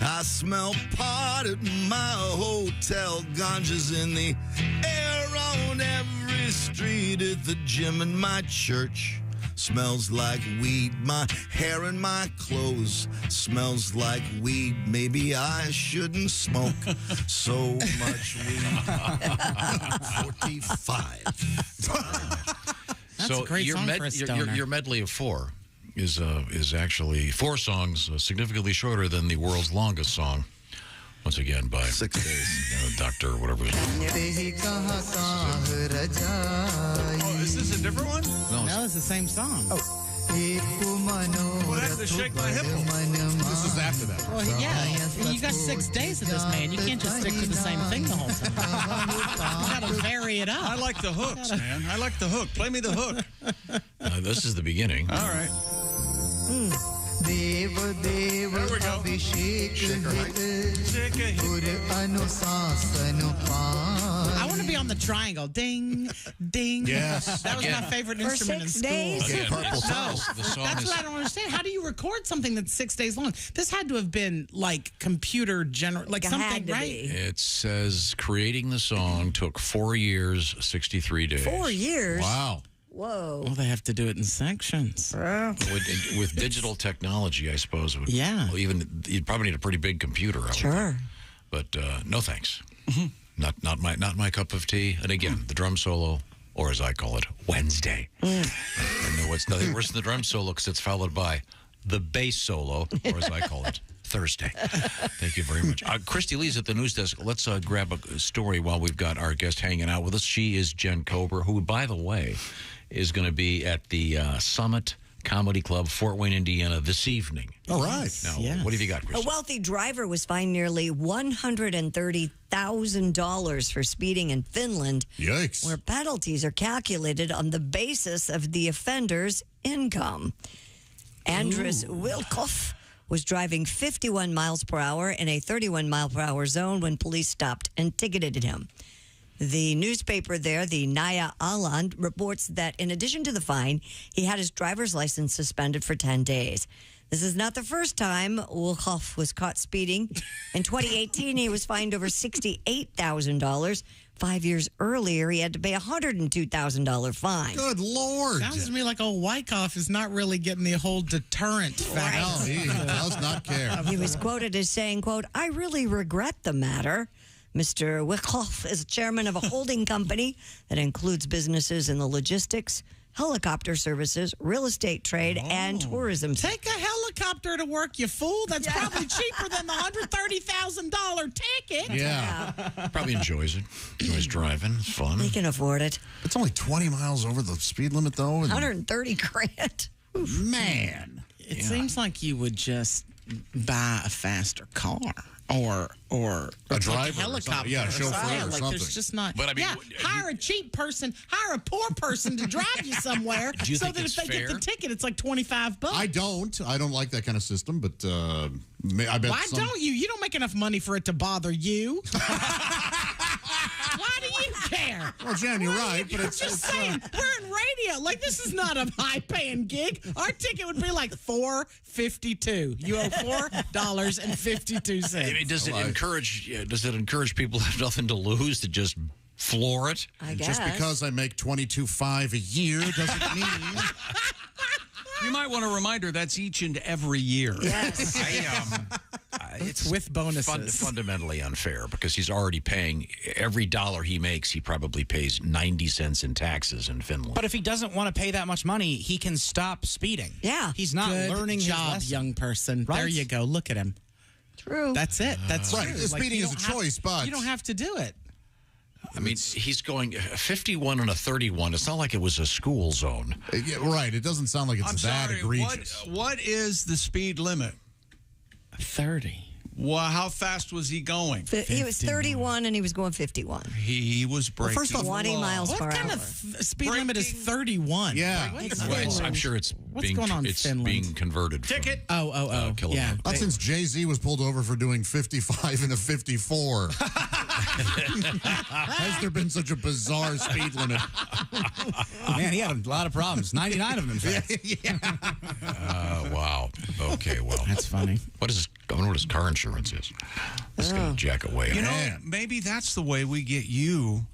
I smell pot at my hotel. Ganja's in the air on every street. At the gym in my church, smells like weed. My hair and my clothes smells like weed. Maybe I shouldn't smoke so much weed. 45. That's So a great your song for a stoner. your medley of 4 is actually 4 songs, significantly shorter than the world's longest song. Once again, by 6 days. Doctor, whatever his name. Oh, is this a different one? No, it's the same song. Well, I have to shake my hip. This is after that. Well, yeah, you got 6 days of this, man. You can't just stick to the same thing the whole time. You gotta vary it up. I like the hooks, man. I like the hook. Play me the hook. This is the beginning. All right. There we go. I want to be on the triangle. Ding, ding. Yes. That was my favorite For instrument in 6 school. days? Again, Purple the song That's is what I don't understand. How do you record something that's 6 days long? This had to have been like computer like It something, had to right? be. It says creating the song took 4 years, 63 days. 4 years? Wow. Whoa. Well, they have to do it in sections. With digital technology, I suppose. Yeah. Well, even you'd probably need a pretty big computer. I would Sure. think. But no thanks. Not my cup of tea. And again, the drum solo, or as I call it, Wednesday. And what's nothing worse than the drum solo because it's followed by the bass solo, or as I call it, Thursday. Thank you very much. Christy Lee's at the news desk. Let's grab a story while we've got our guest hanging out with us. She is Jen Kober, who, by the way, is going to be at the Summit Comedy Club, Fort Wayne, Indiana, this evening. All right. Now, what have you got, Christy? A wealthy driver was fined nearly $130,000 for speeding in Finland. Yikes. Where penalties are calculated on the basis of the offender's income. Andres Wilkoff was driving 51 miles per hour in a 31 mile per hour zone when police stopped and ticketed him. The newspaper there, the Naya Aland, reports that in addition to the fine, he had his driver's license suspended for 10 days. This is not the first time Wilkoff was caught speeding. In 2018, he was fined over $68,000. 5 years earlier, he had to pay a $102,000 fine. Good Lord. Sounds to me like old Wyckoff is not really getting the whole deterrent factor. No, he does not care. He was quoted as saying, quote, "I really regret the matter." Mr. Wyckoff is chairman of a holding company that includes businesses in the logistics, helicopter services, real estate trade, and tourism. Take a helicopter to work, you fool. That's probably cheaper than the $130,000 ticket. Yeah. Probably enjoys it. Enjoys driving. It's fun. He can afford it. It's only 20 miles over the speed limit, though. And 130 grand. Man. It seems like you would just buy a faster car. Or a driver, like a helicopter, yeah, a chauffeur or like something. There's just not. But I mean, hire a cheap person, hire a poor person to drive you somewhere, Do you so think that it's if they get fair? the ticket, it's like $25. I don't like that kind of system, but I bet. Why don't you? You don't make enough money for it to bother you. Why do you care? Well, Jen, you're right, but it's just saying. We're in radio. Like, this is not a high-paying gig. Our ticket would be like $4.52. You owe $4.52. I mean, does it encourage people who have nothing to lose to just floor it? I guess. Just because I make $22,500 a year doesn't mean. You might want to remind her that's each and every year. Yes. It's with bonuses. Fundamentally unfair because he's already paying every dollar he makes. He probably pays 90 cents in taxes in Finland. But if he doesn't want to pay that much money, he can stop speeding. Yeah. He's not Good learning his job, lesson. young person. Right? There you go. Look at him. True. That's it. That's Right. true. Speeding you is a don't have- choice, but you don't have to do it. I mean, he's going 51 and a 31. It's not like it was a school zone. Yeah, right. It doesn't sound like it's I'm that sorry, egregious. what is the speed limit? 30. Well, how fast was he going? He was 31 and he was going 51. He was breaking. first off, 20 miles What per kind hour. of speed limit is 31? Yeah. Well, I'm sure it's What's going on in it's Finland? being converted. Ticket. Oh. Kilometer. Yeah. Not since Jay-Z was pulled over for doing 55 and a 54. Has there been such a bizarre speed limit? Man, he had a lot of problems. 99 of them, in fact. Wow. Okay, well. That's funny. I wonder what his car insurance is. This going to jack away. You know, maybe that's the way we get you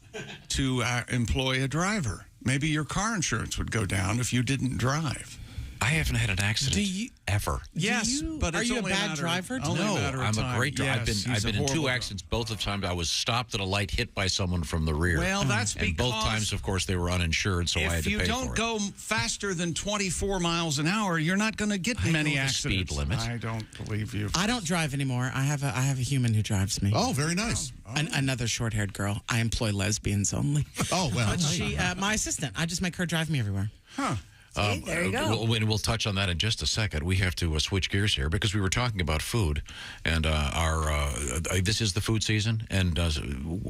to employ a driver. Maybe your car insurance would go down if you didn't drive. I haven't had an accident ever. Yes, but are it's you a only bad matter- driver? only No, matter of I'm a time. great driver. Yes, I've he's a been in 2 horrible accidents. Both of the times I was stopped at a light, hit by someone from the rear. Well, that's and both because times, of course, they were uninsured, so I had If to you pay don't for it. go faster than 24 miles an hour, you're not going to get many know the accidents. speed limit. I don't believe you. I don't drive anymore. I have a human who drives me. Oh, very nice. Another short-haired girl. I employ lesbians only. Oh, well. But she, my assistant. I just make her drive me everywhere. Huh. See, there you go. We'll touch on that in just a second. We have to switch gears here because we were talking about food, and this is the food season. And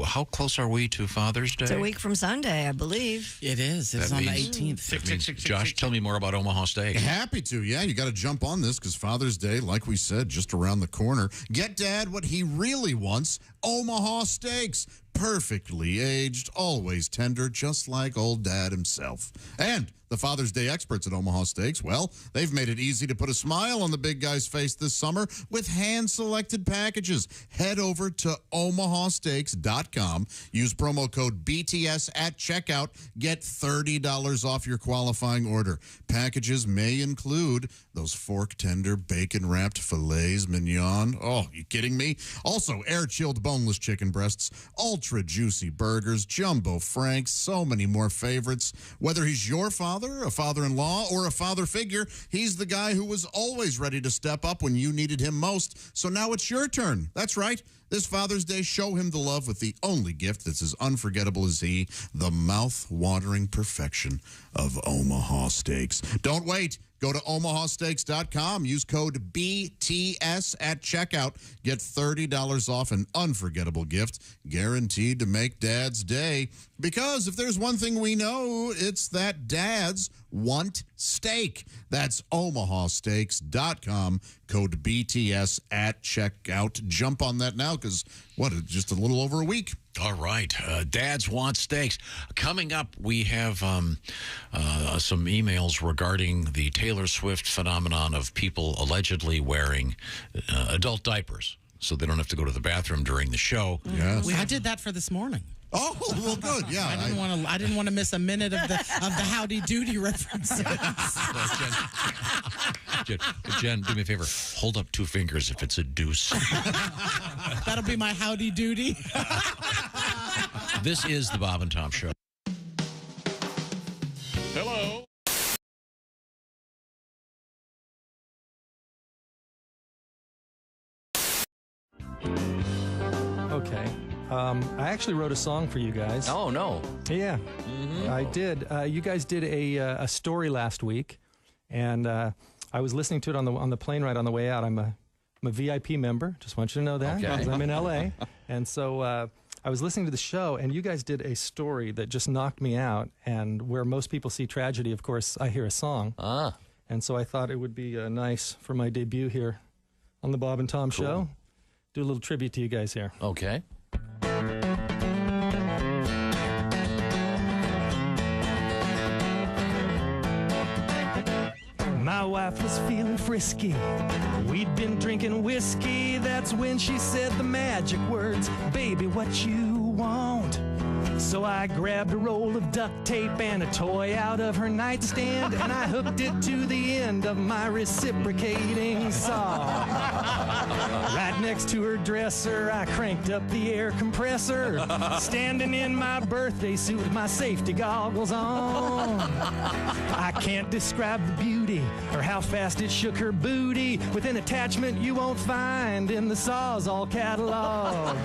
how close are we to Father's Day? It's a week from Sunday, I believe. It is. It's That on the means- 18th. It means, Josh, tell me more about Omaha Steak. Happy to. Yeah, you got to jump on this because Father's Day, like we said, just around the corner. Get Dad what he really wants, Omaha Steaks. perfectly aged, always tender, just like old Dad himself. And the Father's Day experts at Omaha Steaks, well, they've made it easy to put a smile on the big guy's face this summer with hand-selected packages. Head over to omahasteaks.com. Use promo code BTS at checkout. Get $30 off your qualifying order. Packages may include those fork-tender, bacon-wrapped fillets mignon. Oh, you kidding me? Also, air-chilled boneless chicken breasts, ultra-juicy burgers, jumbo franks, so many more favorites. Whether he's your father, a father-in-law, or a father figure, he's the guy who was always ready to step up when you needed him most. So now it's your turn. That's right. This Father's Day, show him the love with the only gift that's as unforgettable as he, the mouth-watering perfection of Omaha Steaks. Don't wait. Go to omahasteaks.com. Use code BTS at checkout. Get $30 off an unforgettable gift guaranteed to make Dad's day. Because if there's one thing we know, it's that dads want steak. That's omahasteaks.com. Code BTS at checkout. Jump on that now because, just a little over a week. All right. Dads want steaks. Coming up, we have some emails regarding the Taylor Swift phenomenon of people allegedly wearing adult diapers so they don't have to go to the bathroom during the show. Yes. I did that for this morning. Oh, well, good. Yeah. I didn't want to miss a minute of the Howdy Doody references. Jen, do me a favor. Hold up 2 fingers if it's a deuce. That'll be my Howdy Doody. This is the Bob and Tom Show. Hello. Okay. I actually wrote a song for you guys. Oh, no. Yeah, I did. You guys did a story last week, and I was listening to it on the plane ride on the way out. I'm a VIP member. Just want you to know that. Okay. Because I'm in LA, and so I was listening to the show, and you guys did a story that just knocked me out. And where most people see tragedy, of course, I hear a song. And so I thought it would be nice for my debut here on the Bob and Tom Show. Do a little tribute to you guys here. Okay. My wife was feeling frisky. We'd been drinking whiskey. That's when she said the magic words, "Baby, what you want?" So I grabbed a roll of duct tape and a toy out of her nightstand, and I hooked it to the end of my reciprocating saw. Right next to her dresser, I cranked up the air compressor, standing in my birthday suit with my safety goggles on. I can't describe the beauty or how fast it shook her booty with an attachment you won't find in the Sawzall catalog.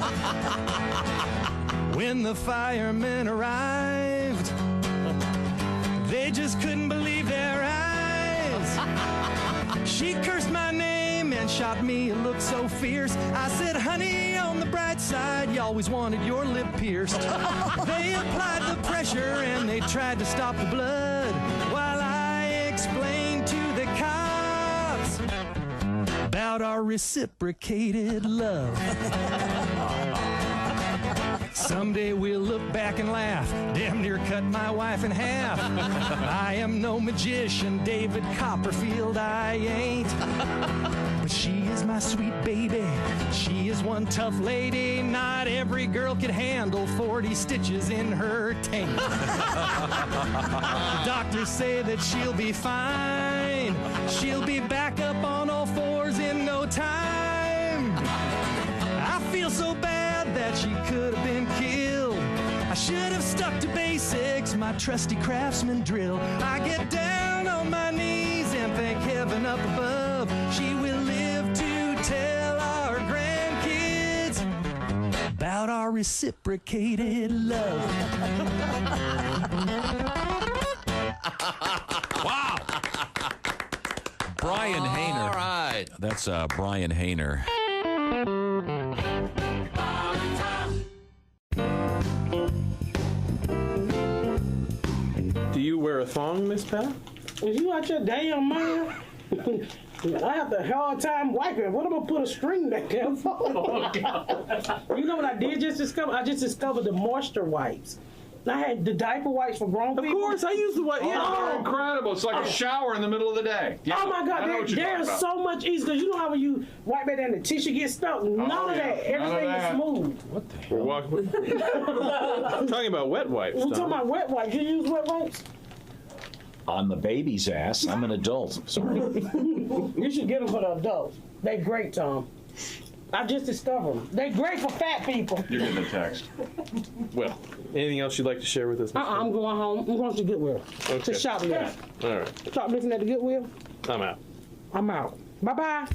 When the firemen arrived, they just couldn't believe their eyes. She cursed my name and shot me a look so fierce. I said, "Honey, on the bright side, you always wanted your lip pierced." They applied the pressure and they tried to stop the blood while I explained to the cops about our reciprocated love. Someday we'll look back and laugh. Damn near cut my wife in half. I am no magician, David Copperfield, I ain't. But she is my sweet baby. She is one tough lady. Not every girl could handle 40 stitches in her taint. Doctors say that she'll be fine. She'll be back up on all fours in no time. I feel so bad that she could have been killed. I should have stuck to basics, my trusty craftsman drill. I get down on my knees and thank heaven up above. She will live to tell our grandkids about our reciprocated love. Wow. Brian Hayner. All right. That's Brian Hayner. Do you wear a thong, Miss Pat? Is you out your damn mind? I have the hard time wiping. What am I gonna put a string back there for? You know what I did just discover? I just discovered the moisture wipes. I had the diaper wipes for grown people. Of course, I use the wipe. Yeah. They're incredible. It's like a shower in the middle of the day. Yeah. Oh my God, I know what you're they're talking about. so much easier. Because you know how when you wipe it and the tissue gets stuck? None of that. Everything is smooth. What the hell? I'm talking about wet wipes. We're talking Tom. about wet wipes. You use wet wipes? On the baby's ass. I'm an adult. Sorry. You should get them for the adults. They're great, Tom. I just discovered them. They're great for fat people. You're getting a text. Well, anything else you'd like to share with us? I'm going home. I'm going to Goodwill. Okay. To shop list. All right. Shop listing at the Goodwill. I'm out. I'm out. Bye-bye.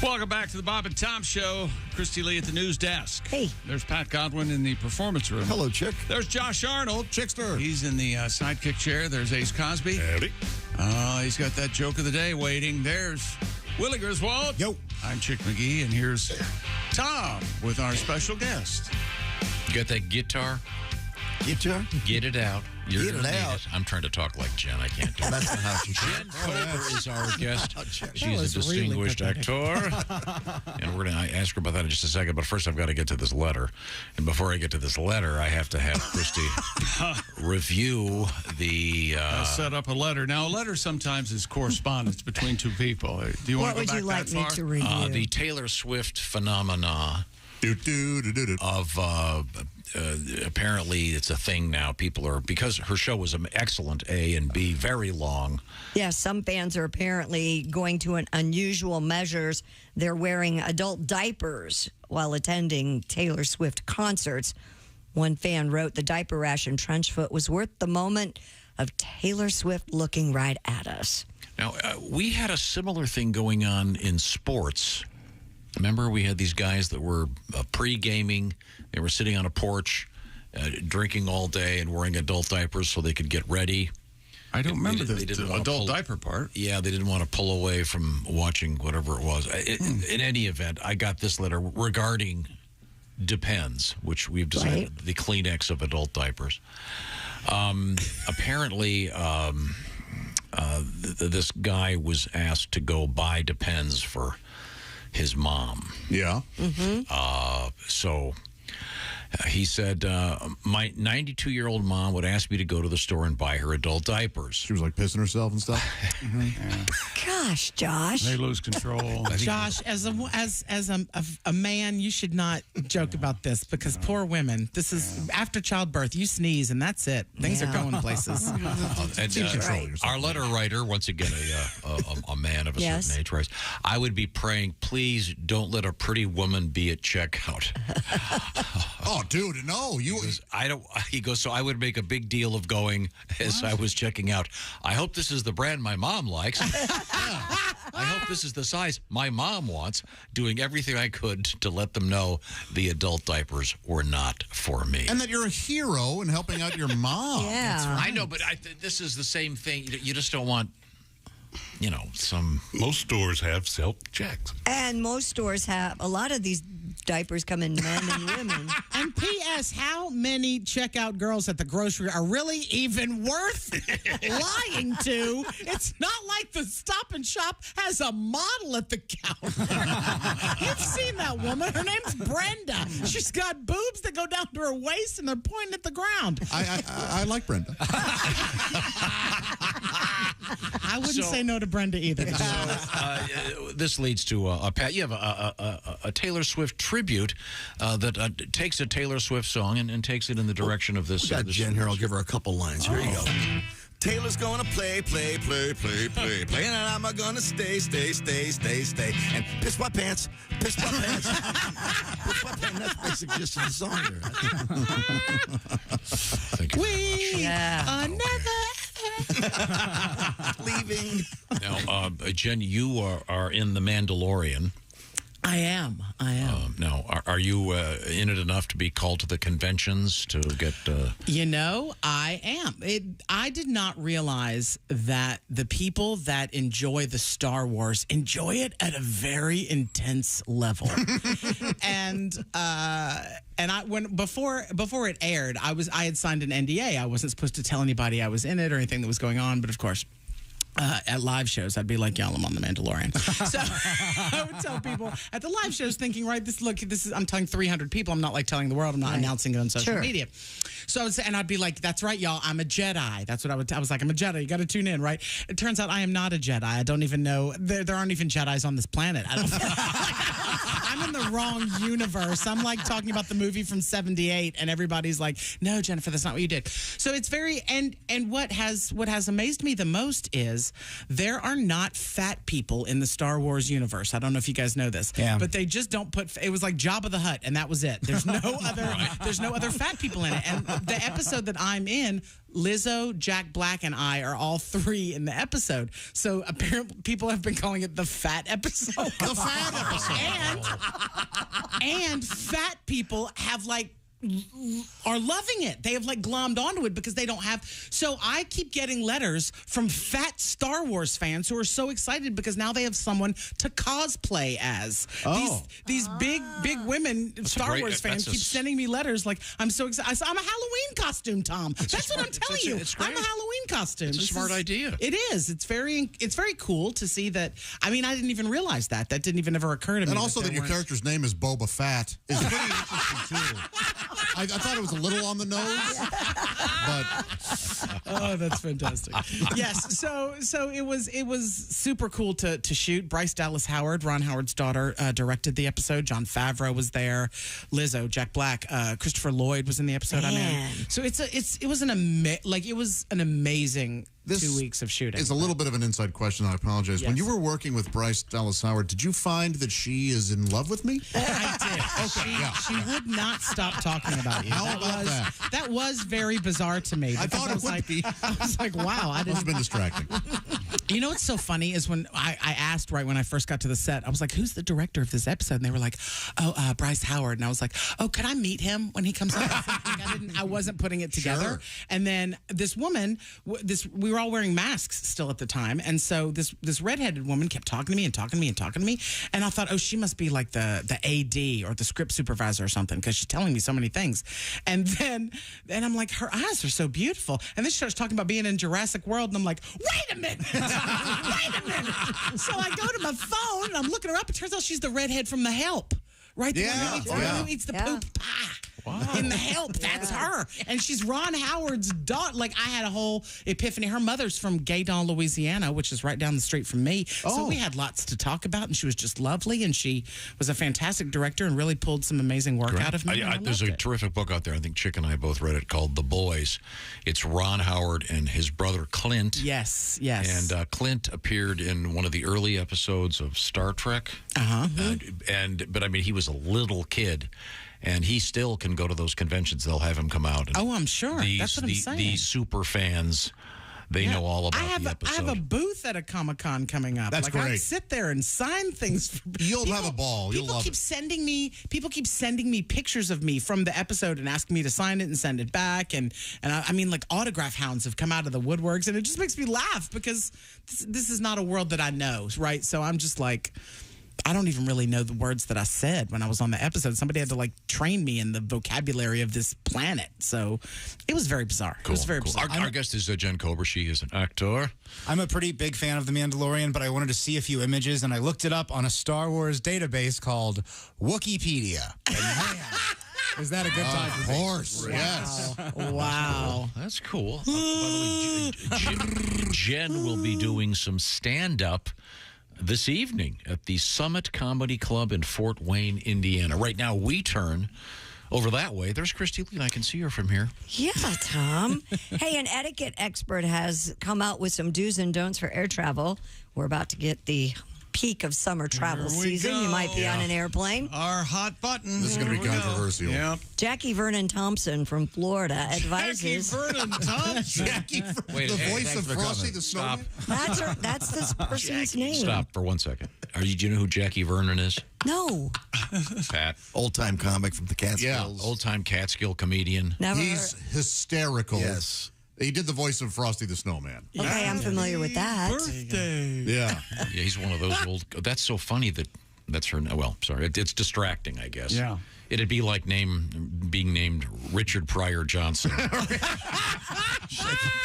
Welcome back to the Bob and Tom Show. Christy Lee at the news desk. Hey. There's Pat Godwin in the performance room. Hello, Chick. There's Josh Arnold. Chickster. He's in the sidekick chair. There's Ace Cosby. Howdy. He's got that joke of the day waiting. There's Willie Griswold. Yo. I'm Chick McGee, and here's Tom with our special guest. You got that guitar? Guitar? Get it out. You're Get it gonna need out. I'm trying to talk like Jen. I can't do it. That's not how she Jen Kober is our guest. She's was a really distinguished actor. And we're going to ask her about that in just a second. But first, I've got to get to this letter. And before I get to this letter, I have to have Christy review the... set up a letter. Now, a letter sometimes is correspondence between two people. Do you want What to would go back you like that me far? to review? the Taylor Swift phenomena of... apparently it's a thing now. People are, because her show was an excellent A and B, very long. Yeah, some fans are apparently going to an unusual measures. They're wearing adult diapers while attending Taylor Swift concerts. One fan wrote, the diaper rash and trench foot was worth the moment of Taylor Swift looking right at us. Now, we had a similar thing going on in sports. Remember, we had these guys that were pre-gaming. They were sitting on a porch, drinking all day and wearing adult diapers so they could get ready. I don't remember They the didn't wanna adult pull- diaper part. Yeah, they didn't want to pull away from watching whatever it was. In any event, I got this letter regarding Depends, which we've decided the Kleenex of adult diapers. Apparently, this guy was asked to go buy Depends for his mom. Yeah. So He said, my 92-year-old mom would ask me to go to the store and buy her adult diapers. She was like pissing herself and stuff. Gosh, Josh. They lose control. Josh, as a man, you should not joke about this because poor women. This is after childbirth. You sneeze and that's it. Things are going places. And, our letter writer, once again, a man of a certain age, writes, I would be praying, please don't let a pretty woman be at checkout. Oh, dude, no. He goes, so I would make a big deal of going as I was checking out. I hope this is the brand my mom likes. I hope this is the size my mom wants. Doing everything I could to let them know the adult diapers were not for me. And that you're a hero in helping out your mom. Yeah. I know, but this is the same thing. You just don't want, some... Most stores have self-checks. And most stores have, a lot of these diapers come in men and women. And P.S., how many checkout girls at the grocery are really even worth lying to? It's not like the Stop and Shop has a model at the counter. You've seen that woman. Her name's Brenda. She's got boobs that go down to her waist, and they're pointing at the ground. I like Brenda. I wouldn't say no to Brenda either. This leads to you have a Taylor Swift tribute that takes a Taylor Swift song and takes it in the direction of this. We got Jen here. I'll give her a couple lines. Here you go. Taylor's gonna play, and I'm gonna stay, and piss my pants. Piss my pants. That's basically just the song there. We are never leaving. Now, Jen, you are in The Mandalorian. I am. Now, are you in it enough to be called to the conventions to get... I am. I did not realize that the people that enjoy the Star Wars enjoy it at a very intense level. And before it aired, I had signed an NDA. I wasn't supposed to tell anybody I was in it or anything that was going on, but of course... at live shows, I'd be like, "Y'all, I'm on The Mandalorian." So I would tell people at the live shows, thinking, "Right, I'm telling 300 people. I'm not like telling the world. I'm not announcing it on social media." So I would say, and I'd be like, "That's right, y'all. I'm a Jedi." That's what I was like, "I'm a Jedi. You got to tune in, right?" It turns out I am not a Jedi. I don't even know there aren't even Jedis on this planet. I'm in the wrong universe. I'm like talking about the movie from '78, and everybody's like, "No, Jennifer, that's not what you did." So it's very and what has amazed me the most is there are not fat people in the Star Wars universe. I don't know if you guys know this, but they just don't put. It was like Jabba the Hutt, and that was it. There's no other. There's no other fat people in it. And the episode that I'm in, Lizzo, Jack Black, and I are all three in the episode. So apparently people have been calling it the fat episode. The fat episode. And fat people have are loving it. They have glommed onto it because they don't have. So I keep getting letters from fat Star Wars fans who are so excited because now they have someone to cosplay as. These big women Star Wars fans keep sending me letters like, "I'm so excited. I'm a Halloween costume, Tom." That's what I'm telling you. I'm a Halloween costume. It's a smart idea. It is. It's very cool to see that. I mean, I didn't even realize that. That didn't even ever occur to me. And also that your character's name is Boba Fett is pretty interesting too. I thought it was a little on the nose, but oh, that's fantastic. Yes, so it was super cool to shoot. Bryce Dallas Howard, Ron Howard's daughter, directed the episode. John Favreau was there. Lizzo, Jack Black, Christopher Lloyd was in the episode. I'm in. So it was an amazing 2 weeks of shooting. It's a little bit of an inside question. I apologize. Yes. When you were working with Bryce Dallas Howard, did you find that she is in love with me? I did. Okay. She would not stop talking about you. How about that? That was very bizarre to me. I thought it would be. I was like, wow. Must have been distracting. You know what's so funny is when I asked right when I first got to the set, I was like, "Who's the director of this episode?" And they were like, "Oh, Bryce Howard." And I was like, "Oh, could I meet him when he comes up?" I wasn't putting it together. Sure. And then this woman, we were all wearing masks still at the time, and so this redheaded woman kept talking to me and talking to me and talking to me, and I thought, oh, she must be like the AD or the script supervisor or something because she's telling me so many things. And then I'm like, her eyes are so beautiful, and then she starts talking about being in Jurassic World, and I'm like, wait a minute. So I go to my phone and I'm looking her up. It turns out she's the redhead from The Help. Right? The one who eats the poop pie. in The Help. That's her. And she's Ron Howard's daughter. Like, I had a whole epiphany. Her mother's from Gaydon, Louisiana, which is right down the street from me. So we had lots to talk about, and she was just lovely, and she was a fantastic director and really pulled some amazing work out of me. There's a terrific book out there. I think Chick and I both read it called The Boys. It's Ron Howard and his brother Clint. Yes. And Clint appeared in one of the early episodes of Star Trek. But I mean, he was a little kid. And he still can go to those conventions. They'll have him come out. And I'm sure. That's what I'm saying. These super fans, they know all about the episode. I have a booth at a Comic-Con coming up. That's great. I great. sit there and sign things. You'll have a ball. You'll love it. People keep sending me pictures of me from the episode and asking me to sign it and send it back. And I mean, like, autograph hounds have come out of the woodworks. And it just makes me laugh because this is not a world that I know, right? So I'm just like, I don't even really know the words that I said when I was on the episode. Somebody had to, like, train me in the vocabulary of this planet. So it was very bizarre. Cool, it was very bizarre. Our guest is Jen Kober. She is an actor. I'm a pretty big fan of The Mandalorian, but I wanted to see a few images, and I looked it up on a Star Wars database called Wikipedia. And man, is that a good time? Of course, yes. Wow. That's cool. By the way, Jen will be doing some stand-up this evening at the Summit Comedy Club in Fort Wayne, Indiana. Right now, we turn over that way. There's Christy Lee, and I can see her from here. Yeah, Tom. Hey, an etiquette expert has come out with some do's and don'ts for air travel. We're about to get the peak of summer travel season. You might be on an airplane. Our hot button. This is going to be controversial. Yeah. Jackie Vernon Thompson from Florida advises. Jackie Vernon Thompson. The voice of Frosty the Snowman. That's this person's name. Stop for 1 second. Do you know who Jackie Vernon is? No. Pat. Old-time comic from the Catskills. Yeah, old-time Catskill comedian. He's hysterical. Yes. He did the voice of Frosty the Snowman. Okay, I'm familiar with that. Birthday. Yeah. Yeah, he's one of those old. That's so funny that's her. Well, sorry, it's distracting, I guess. Yeah. It'd be like being named Richard Pryor Johnson.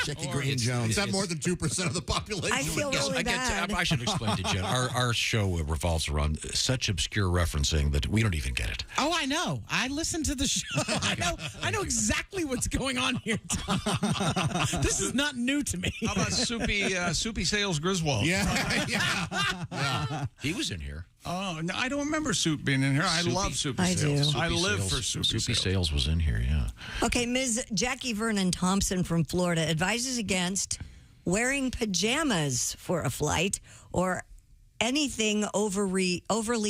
Jackie Green Jones. Is that more than 2% of the population? I feel really bad. I should explain to Jen. Our show revolves around such obscure referencing that we don't even get it. Oh, I know. I listen to the show. I know exactly what's going on here, Tom. This is not new to me. How about Soupy Sales Griswold? Yeah. He was in here. Oh, no, I don't remember Soup being in here. I love Soupy Sales. do. I live for Soupy Sales was in here, yeah. Okay, Ms. Jackie Vernon Thompson from Florida advises against wearing pajamas for a flight or anything overly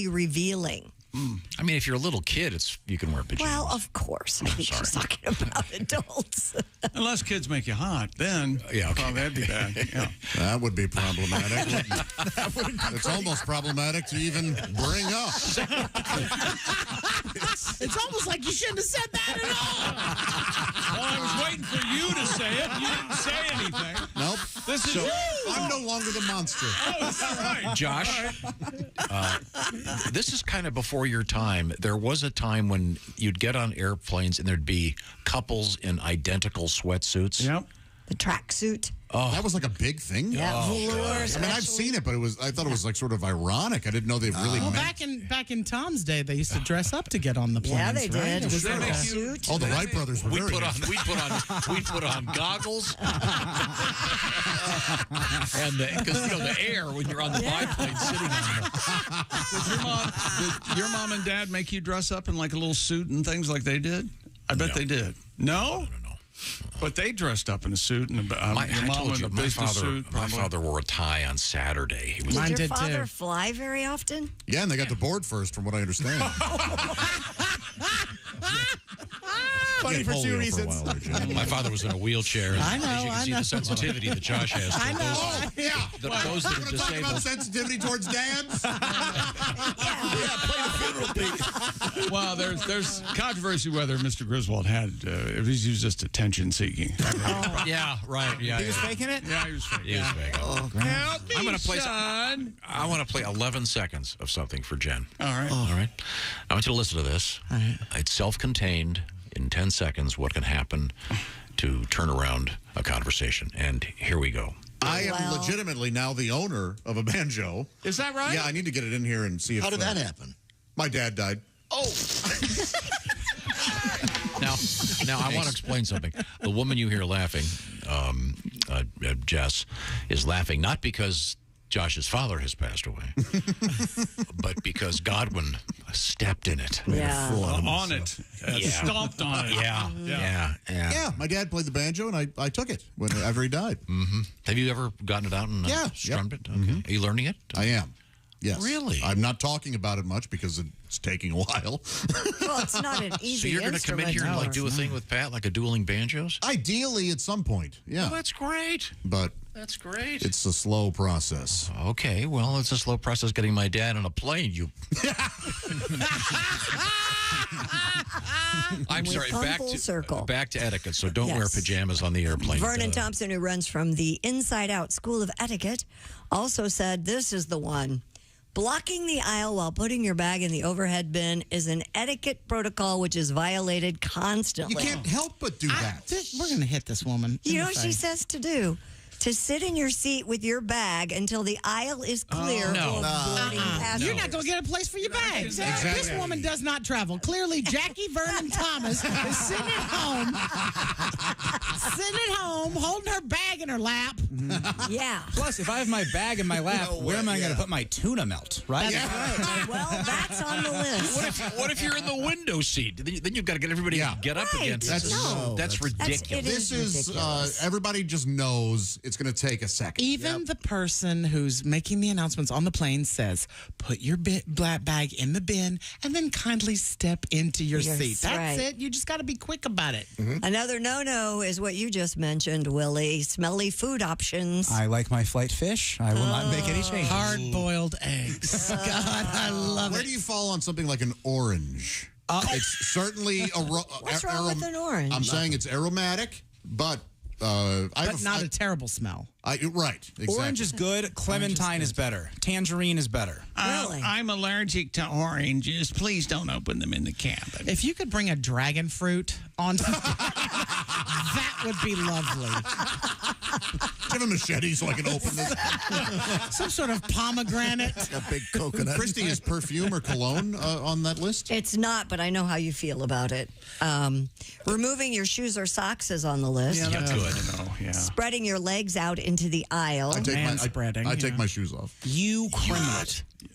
revealing. I mean, if you're a little kid, you can wear pajamas. Well, of course. I think she's talking about adults. Unless kids make you hot, then that'd be bad. Yeah. That would be problematic. It's almost problematic to even bring up. It's almost like you shouldn't have said that at all. Well, I was waiting for you to say it. You didn't say anything. Nope. This is I'm no longer the monster. Oh, is that right? Josh, this is kind of before your time. There was a time when you'd get on airplanes and there'd be couples in identical sweatsuits. Yep. The tracksuit. Oh, that was like a big thing. Yeah, velour. I mean, I've seen it, but I thought it was like sort of ironic. I didn't know they really meant. Back in Tom's day, they used to dress up to get on the planes. Yeah, they did. Right? Was there a suit? Oh, the Wright brothers were We'd very put on goggles, and because the air when you're on the biplane sitting on Did your mom and dad make you dress up in like a little suit and things like they did? I bet they did. No. But they dressed up in a suit and your mom in a business suit. My father wore a tie on Saturday. Did your father fly very often? Yeah, and they got the board first, from what I understand. Funny for two reasons. My father was in a wheelchair. I know. As you can see the sensitivity that Josh has. I know. Those that are disabled. Talk about sensitivity towards dads. Well, there's controversy whether Mr. Griswold had if he's used just attention seeking. Yeah, right. Yeah, He was faking it? Yeah, he was faking. He was faking. Help me, I'm going to play. son. I want to play 11 seconds of something for Jen. All right. All right. I want you to listen to this. All right. It's self-contained. In 10 seconds, what can happen to turn around a conversation? And here we go. I am legitimately now the owner of a banjo. Is that right? Yeah, I need to get it in here and see if. How did that happen? My dad died. Oh. Now I want to explain something. The woman you hear laughing, Jess, is laughing not because Josh's father has passed away, but because Godwin stepped in it. On it. Stomped on it. Yeah. My dad played the banjo, and I took it whenever he died. Mm-hmm. Have you ever gotten it out and strummed it? Okay. Are you learning it? I am. Yes. Really? I'm not talking about it much because it's taking a while. Well, it's not an easy So you're going to come in here and like do a thing with Pat, like a dueling banjos? Ideally, at some point, yeah. Well, that's great. But that's great. It's a slow process. Okay, well, it's a slow process getting my dad on a plane. I'm sorry. Back to etiquette. So don't wear pajamas on the airplane. Vernon Thompson, who runs from the Inside Out School of Etiquette, also said this is the one. Blocking the aisle while putting your bag in the overhead bin is an etiquette protocol which is violated constantly. You can't help but do that. We're going to hit this woman. You know what she says to do? To sit in your seat with your bag until the aisle is clear of boarding passengers. You're not going to get a place for your bag. Exactly. This woman does not travel. Clearly, Jackie Vernon Thomas is sitting at home, holding her bag in her lap. Yeah. Plus, if I have my bag in my lap, where am I going to put my tuna melt? Right? That's right. Well, that's on the list. What if you're in the window seat? Then you've got to get everybody to get up again. That's ridiculous. This is everybody just knows it's going to take a second. Even the person who's making the announcements on the plane says, put your bag in the bin and then kindly step into your seat. That's it. You just got to be quick about it. Another no-no is what you just mentioned, Willie. Smelly food options. I like my flight fish. I will not make any changes. Hard-boiled eggs. God, I love it. Where do you fall on something like an orange? It's certainly What's wrong with an orange? I'm saying it's aromatic, but not a terrible smell. Right. Exactly. Orange is good. Clementine is better. Tangerine is better. Really? I'm allergic to oranges. Please don't open them in the cabin. If you could bring a dragon fruit on, that would be lovely. Give a machete so I can open this. Some sort of pomegranate. A big coconut. Christy, is perfume or cologne on that list? It's not, but I know how you feel about it. Removing your shoes or socks is on the list. Yeah, that's good. Spreading your legs out into the aisle. I take my shoes off. You criminal.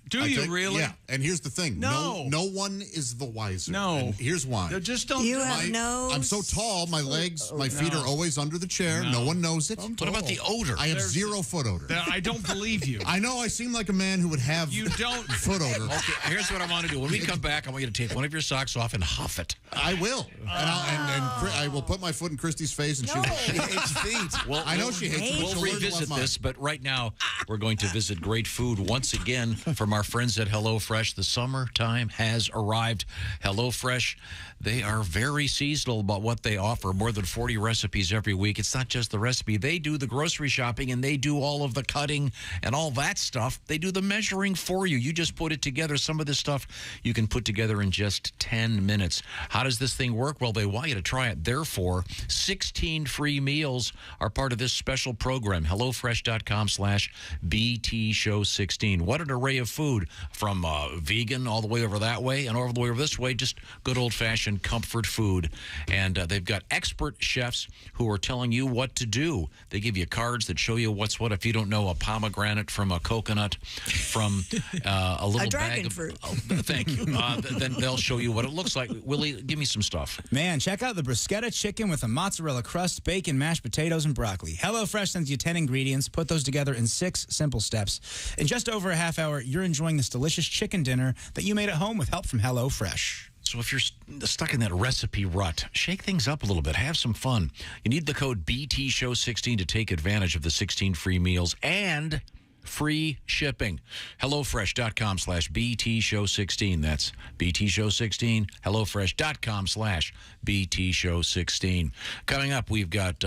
Do you really? Yeah, and here's the thing. No one is the wiser. No. And here's why. Just don't You have no... I'm so tall, my legs, my feet are always under the chair. No one knows it. What about the odor? I have zero foot odor. I don't believe you. I know I seem like a man who would have foot odor. Okay, here's what I want to do. When we come back, I want you to take one of your socks off and huff it. I will. And I will put my foot in Christy's face, and she hates feet. Well, I know she hates feet. We'll revisit this, but right now we're going to visit great food once again from our friends at HelloFresh. The summertime has arrived. HelloFresh, they are very seasonal about what they offer. More than 40 recipes every week. It's not just the recipe. They do the grocery shopping, and they do all of the cutting and all that stuff. They do the measuring for you. You just put it together. Some of this stuff you can put together in just 10 minutes. How does this thing work? Well, they want you to try it. Therefore, 16 free meals are part of this special program. HelloFresh.com/BT Show 16. What an array of food, from vegan all the way over that way and all the way over this way. Just good old-fashioned comfort food. And they've got expert chefs who are telling you what to do. They give you cards that show you what's what. If you don't know a pomegranate from a coconut, from a little dragon bag of fruit. Thank you. Then they'll show you what it looks like. Willie, give me some stuff. Man, check out the bruschetta chicken with a mozzarella crust, bacon, mashed potatoes, and broccoli. HelloFresh sends you 10 ingredients. Put those together in 6 simple steps. In just over a half hour, you're enjoying this delicious chicken dinner that you made at home with help from HelloFresh. So if you're stuck in that recipe rut, shake things up a little bit. Have some fun. You need the code BTShow16 to take advantage of the 16 free meals and free shipping. HelloFresh.com/BT Show 16. That's BT Show 16. HelloFresh.com/BT Show 16. Coming up, we've got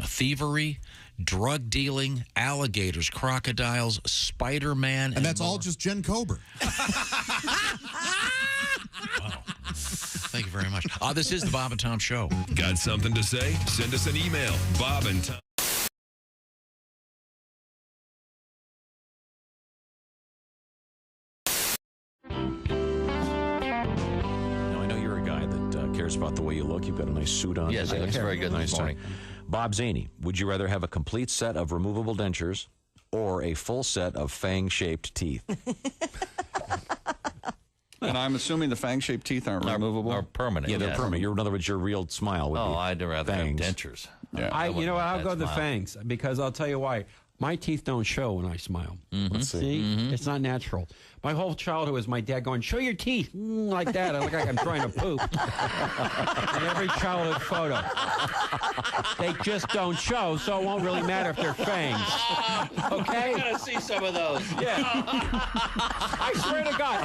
thievery, drug dealing, alligators, crocodiles, Spider-Man. And that's all just Jen Kober. Wow. Thank you very much. This is the Bob and Tom Show. Got something to say? Send us an email. Bob and Tom. embarrassed about the way you look. You've got a nice suit on. Yes, it looks very good this morning. Bob Zaney, would you rather have a complete set of removable dentures or a full set of fang-shaped teeth? And I'm assuming the fang-shaped teeth aren't removable? Are permanent. Yeah, they're yes. permanent. In other words, your real smile would be I'd rather fangs. have dentures. Yeah. You know what? I'll go the fangs because I'll tell you why. My teeth don't show when I smile. Let's see. It's not natural. My whole childhood was my dad going, show your teeth, like that. I look like I'm trying to poop. In every childhood photo. They just don't show, so it won't really matter if they're fangs. Okay? I gotta see some of those. Yeah. I swear to God,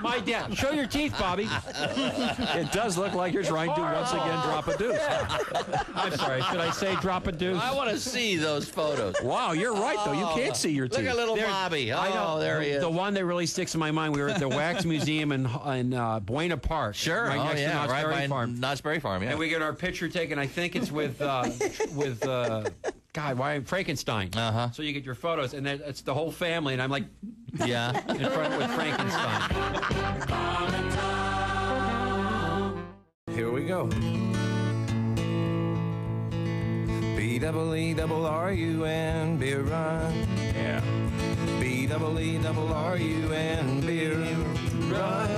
my dad, show your teeth, Bobby. It does look like you're trying to once again drop a deuce. I'm sorry, should I say drop a deuce? I want to see those photos. Wow, you're right, though. You can't see your teeth. Look at little Bobby. I know. There he is. The one that really sticks in my mind, we were at the Wax Museum in Buena Park. Sure. Right next to Knott's right Berry by Farm. Knott's Berry Farm, yeah. And we get our picture taken, I think it's with Frankenstein. Uh-huh. So you get your photos, and then it's the whole family, and I'm like, yeah, in front with Frankenstein. Here we go. B-double-E-double-R-U-N, beer run. Yeah. B-double-E-double-R-U-N, beer run.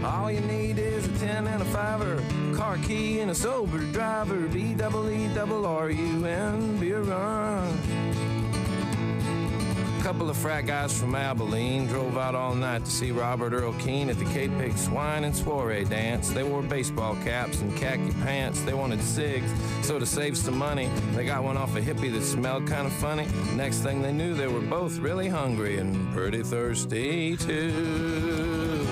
All you need is a 10 and a 5-er, car key and a sober driver. B-double-E-double-R-U-N, beer run. Couple of frat guys from Abilene drove out all night to see Robert Earl Keen at the K-Pig Swine and Soiree dance. They wore baseball caps and khaki pants. They wanted cigs, so to save some money, they got one off a hippie that smelled kind of funny. Next thing they knew, they were both really hungry and pretty thirsty too.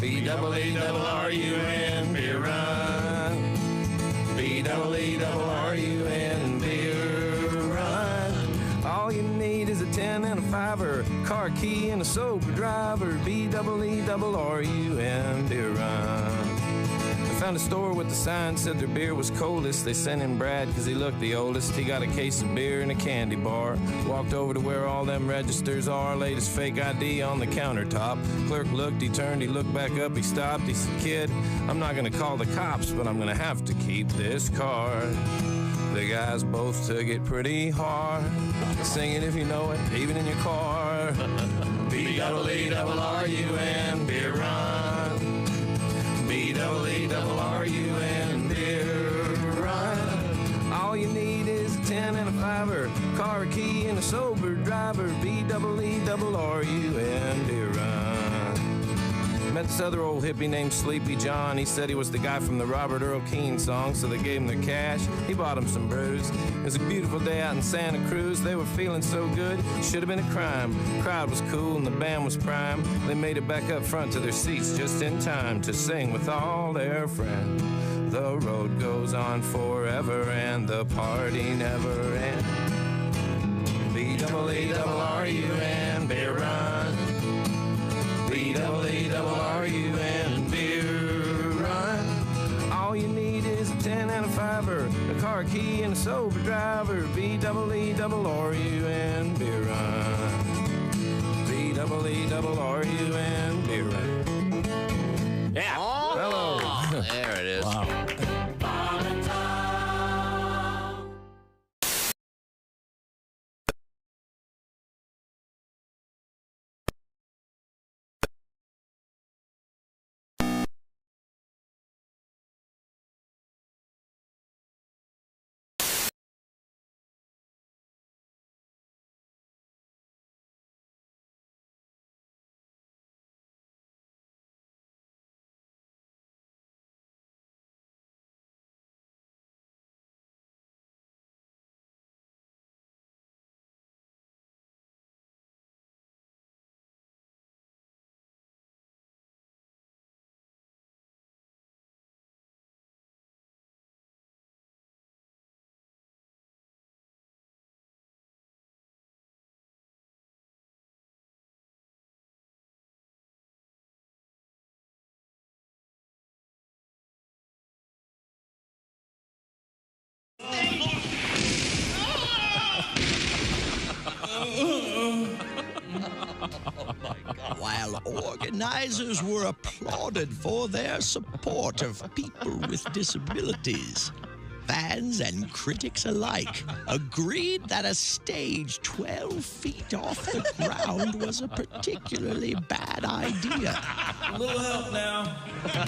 B-double-E-double-R-U-N, beer run. B-double-E-double-R-U-N, beer run. All you need is a 10 and a 5-er, car key and a sober driver. B-double-E-double-R-U-N, beer run. I found a store with the sign said their beer was coldest. They sent in Brad because he looked the oldest. He got a case of beer and a candy bar. Walked over to where all them registers are, laid his fake ID on the countertop. Clerk looked, he turned, he looked back up, he stopped. He said, "Kid, I'm not gonna call the cops, but I'm gonna have to keep this card." The guys both took it pretty hard. Sing it if you know it, even in your car. B-double-E-double-R-U-N, beer run. B-double-E-double-R-U-N, beer run. All you need is a 10 and a 5-er, car key and a sober driver. B-double-E-double-R-U-N, beer run. Met this other old hippie named Sleepy John. He said he was the guy from the Robert Earl Keen song, so they gave him their cash. He bought him some brews. It was a beautiful day out in Santa Cruz. They were feeling so good, should have been a crime. Crowd was cool and the band was prime. They made it back up front to their seats just in time to sing with all their friends. The road goes on forever and the party never ends. B-double-E-double-R-U-N, beer run. B-double-E-double-R-U-N, beer run. All you need is a 10 and a 5-er, a car key and a sober driver. B-double-E-double-R-U-N, beer run. B-double-E-double-R-U-N, beer run. Yeah. Oh, hello. There it is. Wow. Wow. while organizers were applauded for their support of people with disabilities, fans and critics alike agreed that a stage 12 feet off the ground was a particularly bad idea. A little help now.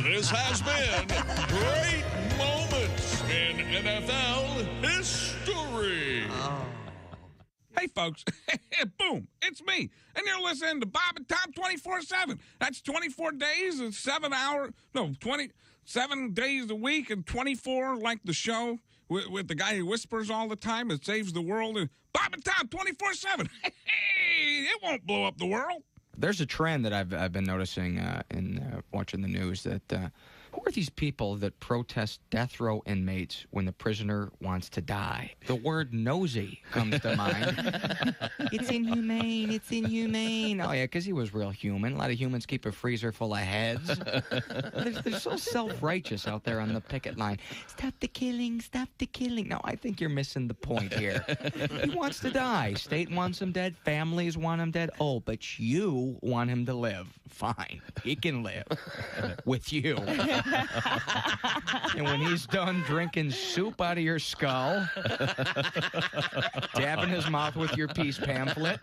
This has been great moments in NFL history. Hey, folks. Boom. It's me. And you're listening to Bob and Tom 24/7. That's 24 days and 7 hours. No, 27 days a week and 24 like the show with the guy who whispers all the time and saves the world. Bob and Tom 24/7. Hey, it won't blow up the world. There's a trend that I've been noticing in watching the news that who are these people that protest death row inmates when the prisoner wants to die? The word nosy comes to mind. It's inhumane. It's inhumane. Oh, yeah, because he was real human. A lot of humans keep a freezer full of heads. They're so self-righteous out there on the picket line. Stop the killing. Stop the killing. No, I think you're missing the point here. He wants to die. State wants him dead. Families want him dead. Oh, but you want him to live. Fine. He can live with you. And when he's done drinking soup out of your skull, dabbing his mouth with your peace pamphlet,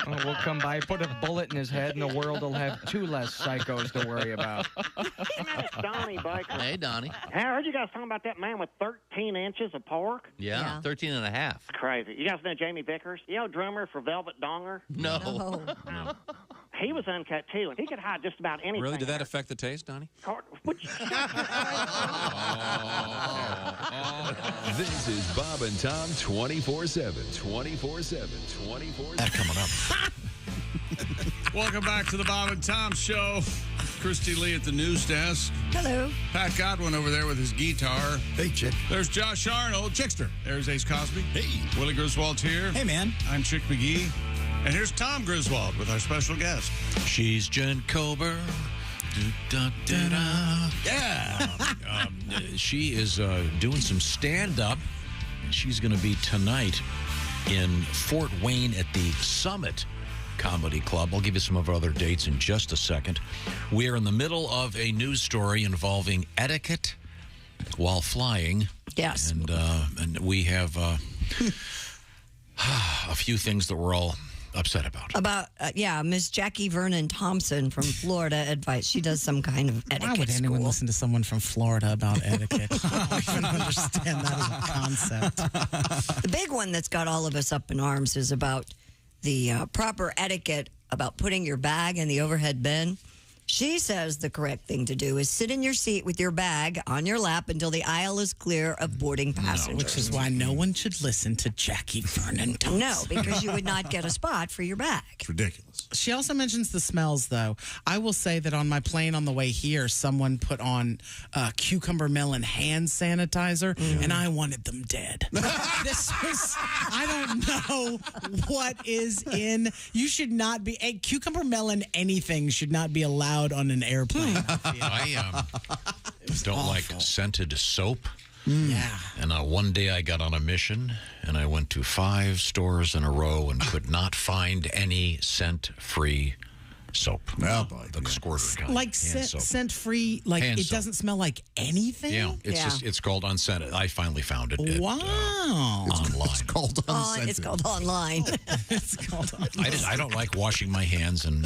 we'll come by, put a bullet in his head, and the world will have 2 less psychos to worry about. It's Donnie Baker. Hey, Donnie. Hey, I heard you guys talking about that man with 13 inches of pork. Yeah, 13 and a half. Crazy. You guys know Jamie Vickers? You know, drummer for Velvet Donger? No. He was uncut, too, and he could hide just about anything. Really? Did that affect the taste, Donnie? This is Bob and Tom 24/7. 24/7. 24/7. That coming up. Welcome back to the Bob and Tom Show. Christy Lee at the news desk. Hello. Pat Godwin over there with his guitar. Hey, Chick. There's Josh Arnold. Chickster. There's Ace Cosby. Hey. Willie Griswold's here. Hey, man. I'm Chick McGee. And here's Tom Griswold with our special guest. She's Jen Kober. Yeah. She is doing some stand-up. She's going to be tonight in Fort Wayne at the Summit Comedy Club. I'll give you some of our other dates in just a second. We are in the middle of a news story involving etiquette while flying. Yes. And we have a few things that we're all upset about. Miss Jackie Vernon Thompson from Florida advice. She does some kind of etiquette Why would anyone school. listen to someone from Florida about etiquette? I don't even understand that as a concept. The big one that's got all of us up in arms is about the proper etiquette about putting your bag in the overhead bin. She says the correct thing to do is sit in your seat with your bag on your lap until the aisle is clear of boarding passengers. Which is why no one should listen to Jackie Vernon Thompson. No, because you would not get a spot for your bag. It's ridiculous. She also mentions the smells, though. I will say that on my plane on the way here, someone put on cucumber melon hand sanitizer, and I wanted them dead. This was, I don't know what is in. You should not be, a cucumber melon anything should not be allowed on an airplane. I don't like scented soap. Yeah. And one day I got on a mission, and I went to 5 stores in a row and could not find any scent-free soap. Oh, boy. The squirter kind. Like scent-free, like Hand it soap. doesn't smell like anything? Yeah, it's called unscented. I finally found it. Wow. Online. It's called unscented. It's called online. It's called unscented. I don't like washing my hands and,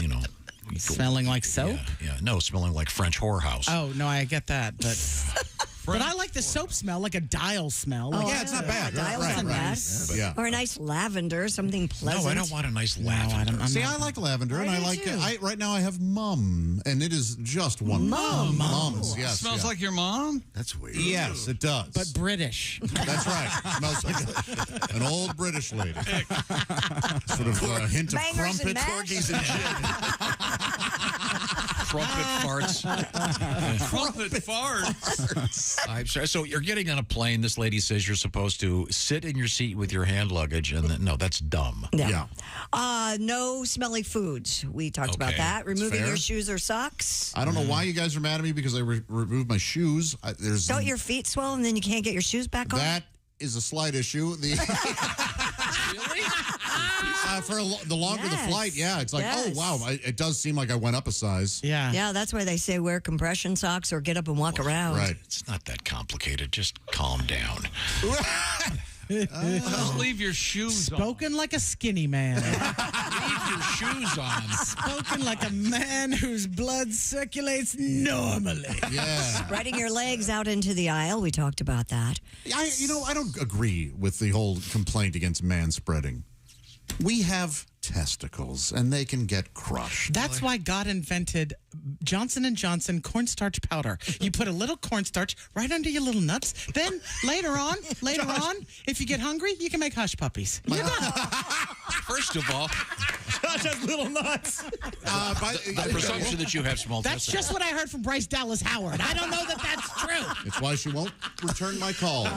Smelling like soap? Yeah, no, smelling like French whorehouse. Oh, no, I get that, but I like the soap smell, like a dial smell. Like, it's not bad. Dial's Right. not bad. Yeah. Or a nice lavender, something pleasant. No, I don't want a nice lavender. See, I like lavender, and I like too. right now I have Mum, and it is just one. Mums, yes. Smells like your mom? That's weird. Yes, it does. But British. That's right. Smells like an old British lady. Sort of a hint of Bangers and crumpet. mash? Corgis and gin. Trumpet farts. Trumpet farts. I'm sorry. So you're getting on a plane. This lady says you're supposed to sit in your seat with your hand luggage, and no, that's dumb. Yeah. No smelly foods. We talked about that. Removing fair. your shoes or socks. I don't know why you guys are mad at me because I removed my shoes. Don't your feet swell and then you can't get your shoes back on? That is a slight issue. Really? for the longer the flight, it's like, oh, wow, it does seem like I went up a size. Yeah, that's why they say wear compression socks or get up and walk around. Right. It's not that complicated. Just calm down. Just leave your shoes Spoken like a skinny man. Leave your shoes on. Spoken like a man whose blood circulates normally. Yeah. Spreading your legs out into the aisle. We talked about that. I don't agree with the whole complaint against man spreading. We have testicles, and they can get crushed. That's why God invented Johnson & Johnson cornstarch powder. You put a little cornstarch right under your little nuts. Then later on, if you get hungry, you can make hush puppies. You're done. First of all, Josh has little nuts. the presumption that you have small That's testicles. just what I heard from Bryce Dallas Howard. I don't know that that's true. It's why she won't return my calls.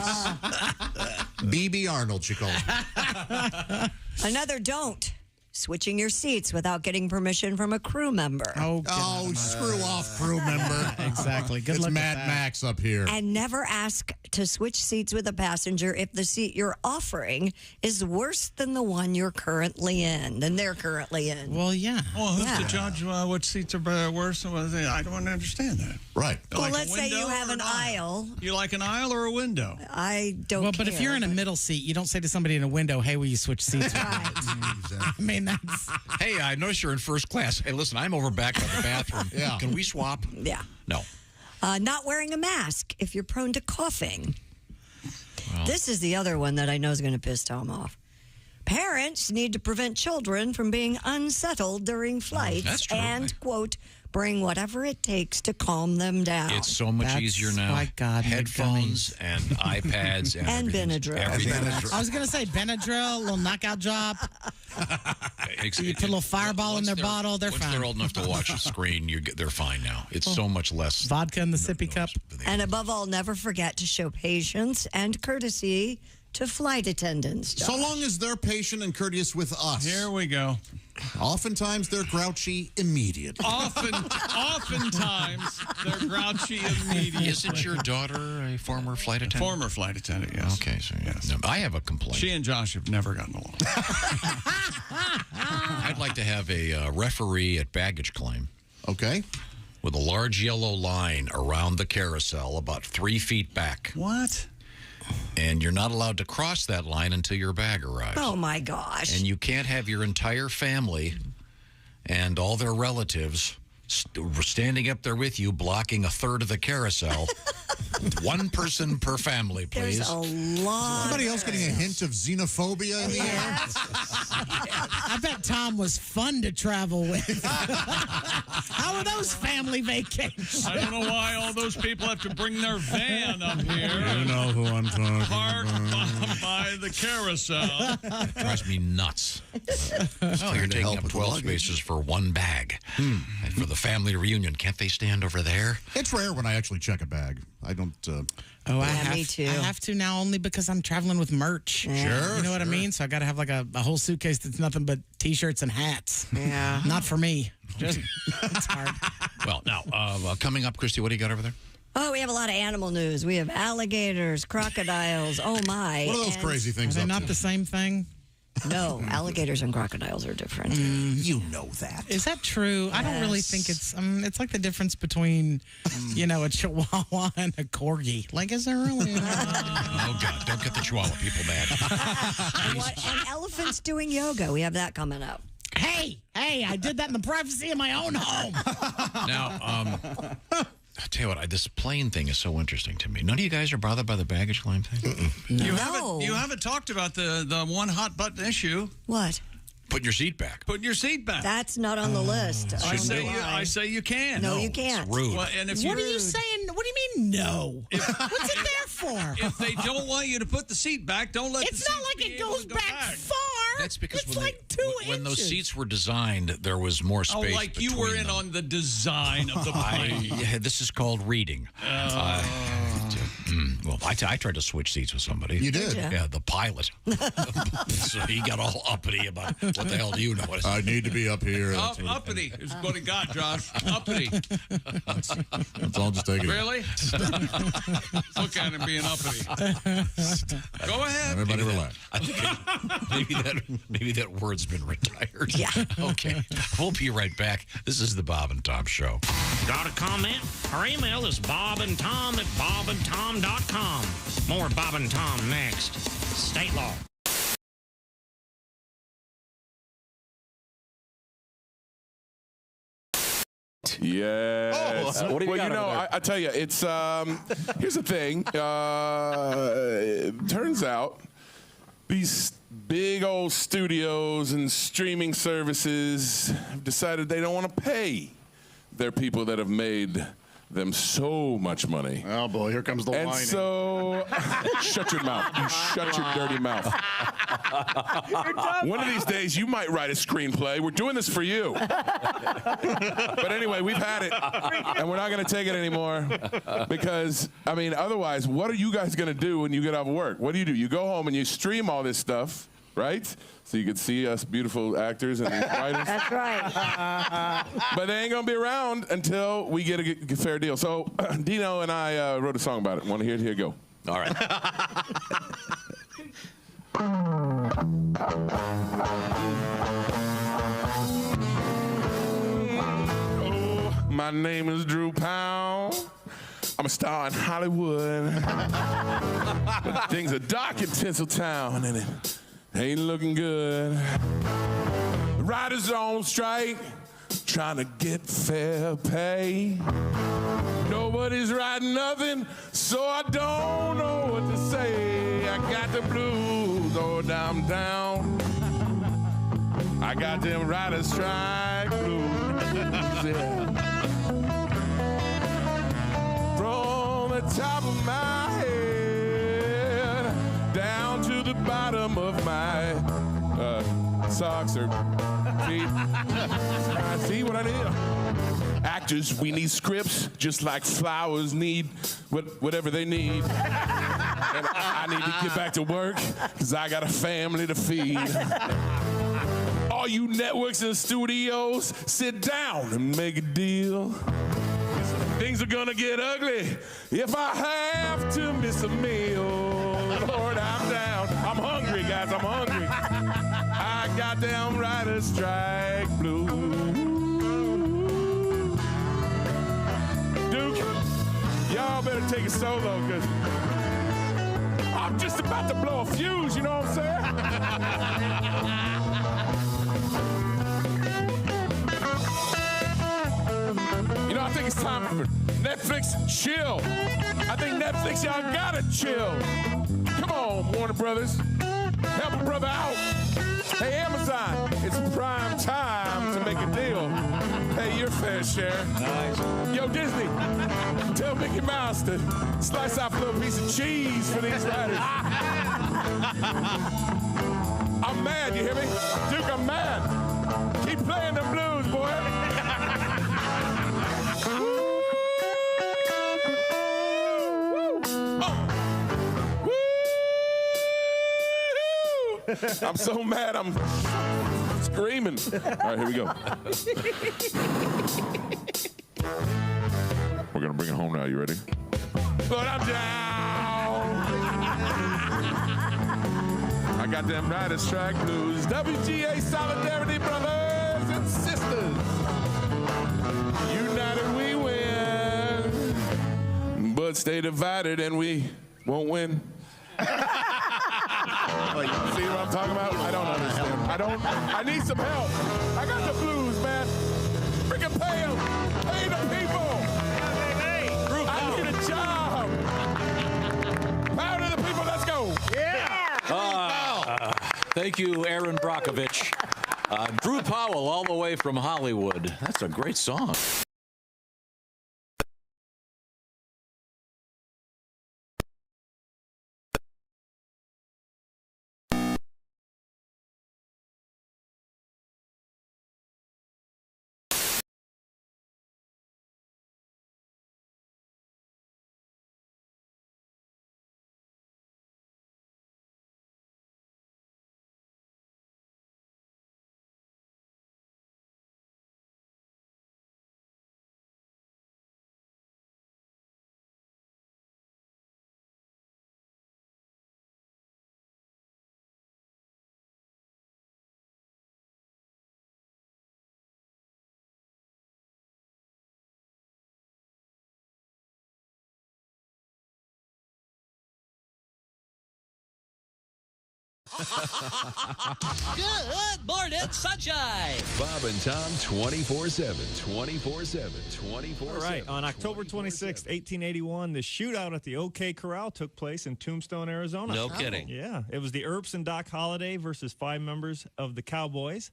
BB Arnold, she called me. Another don't. Switching your seats without getting permission from a crew member. Oh, screw off, crew member. Exactly. Good It's luck Mad with that. Max up here. And never ask to switch seats with a passenger if the seat you're offering is worse than the one you're currently in, than they're currently in. Well, yeah. Well, who's to judge what seats are worse? I don't understand that. Right. Well, Like a let's say you window have or an aisle. You like an aisle or a window? I don't Well, but if you're in a middle seat, you don't say to somebody in a window, hey, will you switch seats? Right. I mean, that's... Hey, I noticed you're in first class. Hey, listen, I'm over back by the bathroom. Yeah. Can we swap? Yeah. No. Not wearing a mask if you're prone to coughing. Well. This is the other one that I know is going to piss Tom off. Parents need to prevent children from being unsettled during flights that's true. and, quote, bring whatever it takes to calm them down. It's so much easier now. My God, Headphones and iPads and And everything. Benadryl. Everything. I was going to say Benadryl, a little knockout drop. You put a little fireball in their bottle, they're once fine. they're old enough to watch the screen, they're fine now. It's so much less. Vodka in the sippy cup. And above all, never forget to show patience and courtesy to flight attendants. So long as they're patient and courteous with us. Here we go. Oftentimes they're grouchy immediately. Oftentimes they're grouchy immediately. Isn't your daughter a former flight attendant? Former flight attendant, yes. Okay, so yes. No, I have a complaint. She and Josh have never gotten along. I'd like to have a referee at baggage claim. Okay. With a large yellow line around the carousel about 3 feet back. What? And you're not allowed to cross that line until your bag arrives. Oh, my gosh. And you can't have your entire family and all their relatives standing up there with you, blocking a third of the carousel. One person per family, please. There's a lot. Somebody else getting a hint of xenophobia in the air? I bet Tom was fun to travel with. How are those family vacations? I don't know why all those people have to bring their van up here. You know who I'm talking Park about. by the carousel. Drives me nuts. Oh, you're taking up 12 spaces for one bag. And for the family reunion, can't they stand over there? It's rare when I actually check a bag. I don't... me too. I have to now only because I'm traveling with merch. Yeah. Sure. You know what I mean? So I got to have like a whole suitcase that's nothing but T-shirts and hats. Yeah. Not for me. It's hard. Well, now, coming up, Christy, what do you got over there? Oh, we have a lot of animal news. We have alligators, crocodiles. Oh, my. What are those crazy things Are they up not to? the same thing? No, alligators and crocodiles are different. You know that. Is that true? I don't really think it's like the difference between, a Chihuahua and a Corgi. Like, is there really? Oh, God, don't get the Chihuahua people mad. And elephants doing yoga. We have that coming up. Hey, I did that in the privacy of my own home. Now, I'll tell you what, this plane thing is so interesting to me. None of you guys are bothered by the baggage claim thing? You haven't talked about the one hot button issue. What? Putting your seat back. Putting your seat back. That's not on the list. I say you can. No, you can't. It's rude. Well, and if What are you saying? What do you mean, no? What's it there for? If they don't want you to put the seat back, don't let It's not like it goes back far. That's because it's when, like 2 inches. when those seats were designed, there was more space. Oh, like you were in on the design of the plane. Yeah, this is called reading. Well, I tried to switch seats with somebody. You did? Yeah, the pilot. So he got all uppity about what the hell do you know? I need to be up here. Uppity is what he got, Josh. Uppity. Let's all just take it. Really? Look at him being uppity. Go ahead. Everybody relax. I think maybe that word's been retired. Yeah. Okay. We'll be right back. This is the Bob and Tom Show. Got a comment? Our email is bobandtom@bobandtom.com. More Bob and Tom next. State law. Yes. What do you well, got you know, over there? I tell you, it's here's the thing. It turns out these big old studios and streaming services have decided they don't want to pay their people that have made them so much money. Oh boy, here comes the whining. And so, shut your mouth. You shut your dirty mouth. One of these days, you might write a screenplay. We're doing this for you. But anyway, we've had it, and we're not going to take it anymore because, I mean, otherwise, what are you guys going to do when you get off work? What do? You go home and you stream all this stuff, right? So you can see us beautiful actors and writers. That's right. But they ain't going to be around until we get a fair deal. So Dino and I wrote a song about it. Want to hear it? Here you go. All right. Oh, my name is Drew Powell. I'm a star in Hollywood. But things are dark in Tinseltown, and it ain't looking good. The writers are on strike, trying to get fair pay. Nobody's writing nothing, so I don't know what to say. I got the blues all downtown. I got them writers' strike blues. Yeah. From the top of my head down to the bottom of my socks or feet. See what I need? Actors, we need scripts just like flowers need whatever they need. And I need to get back to work because I got a family to feed. All you networks and studios, sit down and make a deal. Things are gonna get ugly if I have to miss a meal. Lord, I'm down. I'm hungry, guys. I'm hungry. I got them writers' strike blues. Duke, y'all better take a solo, because I'm just about to blow a fuse, you know what I'm saying? You know, I think it's time for Netflix chill. I think Netflix, y'all gotta chill. Come on, Warner Brothers. Help a brother out. Hey, Amazon, it's prime time to make a deal. Pay your fair share. Nice. Yo, Disney, tell Mickey Mouse to slice off a little piece of cheese for these writers. I'm mad, you hear me? Duke, I'm mad. Keep playing the blues, boy. I'm so mad, I'm screaming. All right, here we go. We're going to bring it home now. You ready? But I'm down. I got them writers' strike blues. WGA Solidarity, brothers and sisters. United we win. But stay divided and we won't win. Like, see what I'm talking about? I don't understand. I need some help. I got the blues, man. Freaking pay them. Pay the people. I need a job. Power to the people. Let's go. Yeah. Thank you, Aaron Brockovich. Drew Powell, all the way from Hollywood. That's a great song. Good morning, sunshine. Bob and Tom 24/7, 24/7, 24/7. All right, on October 26th, 1881, the shootout at the OK Corral took place in Tombstone, Arizona. No kidding. Yeah, it was the Earps and Doc Holliday versus 5 members of the Cowboys.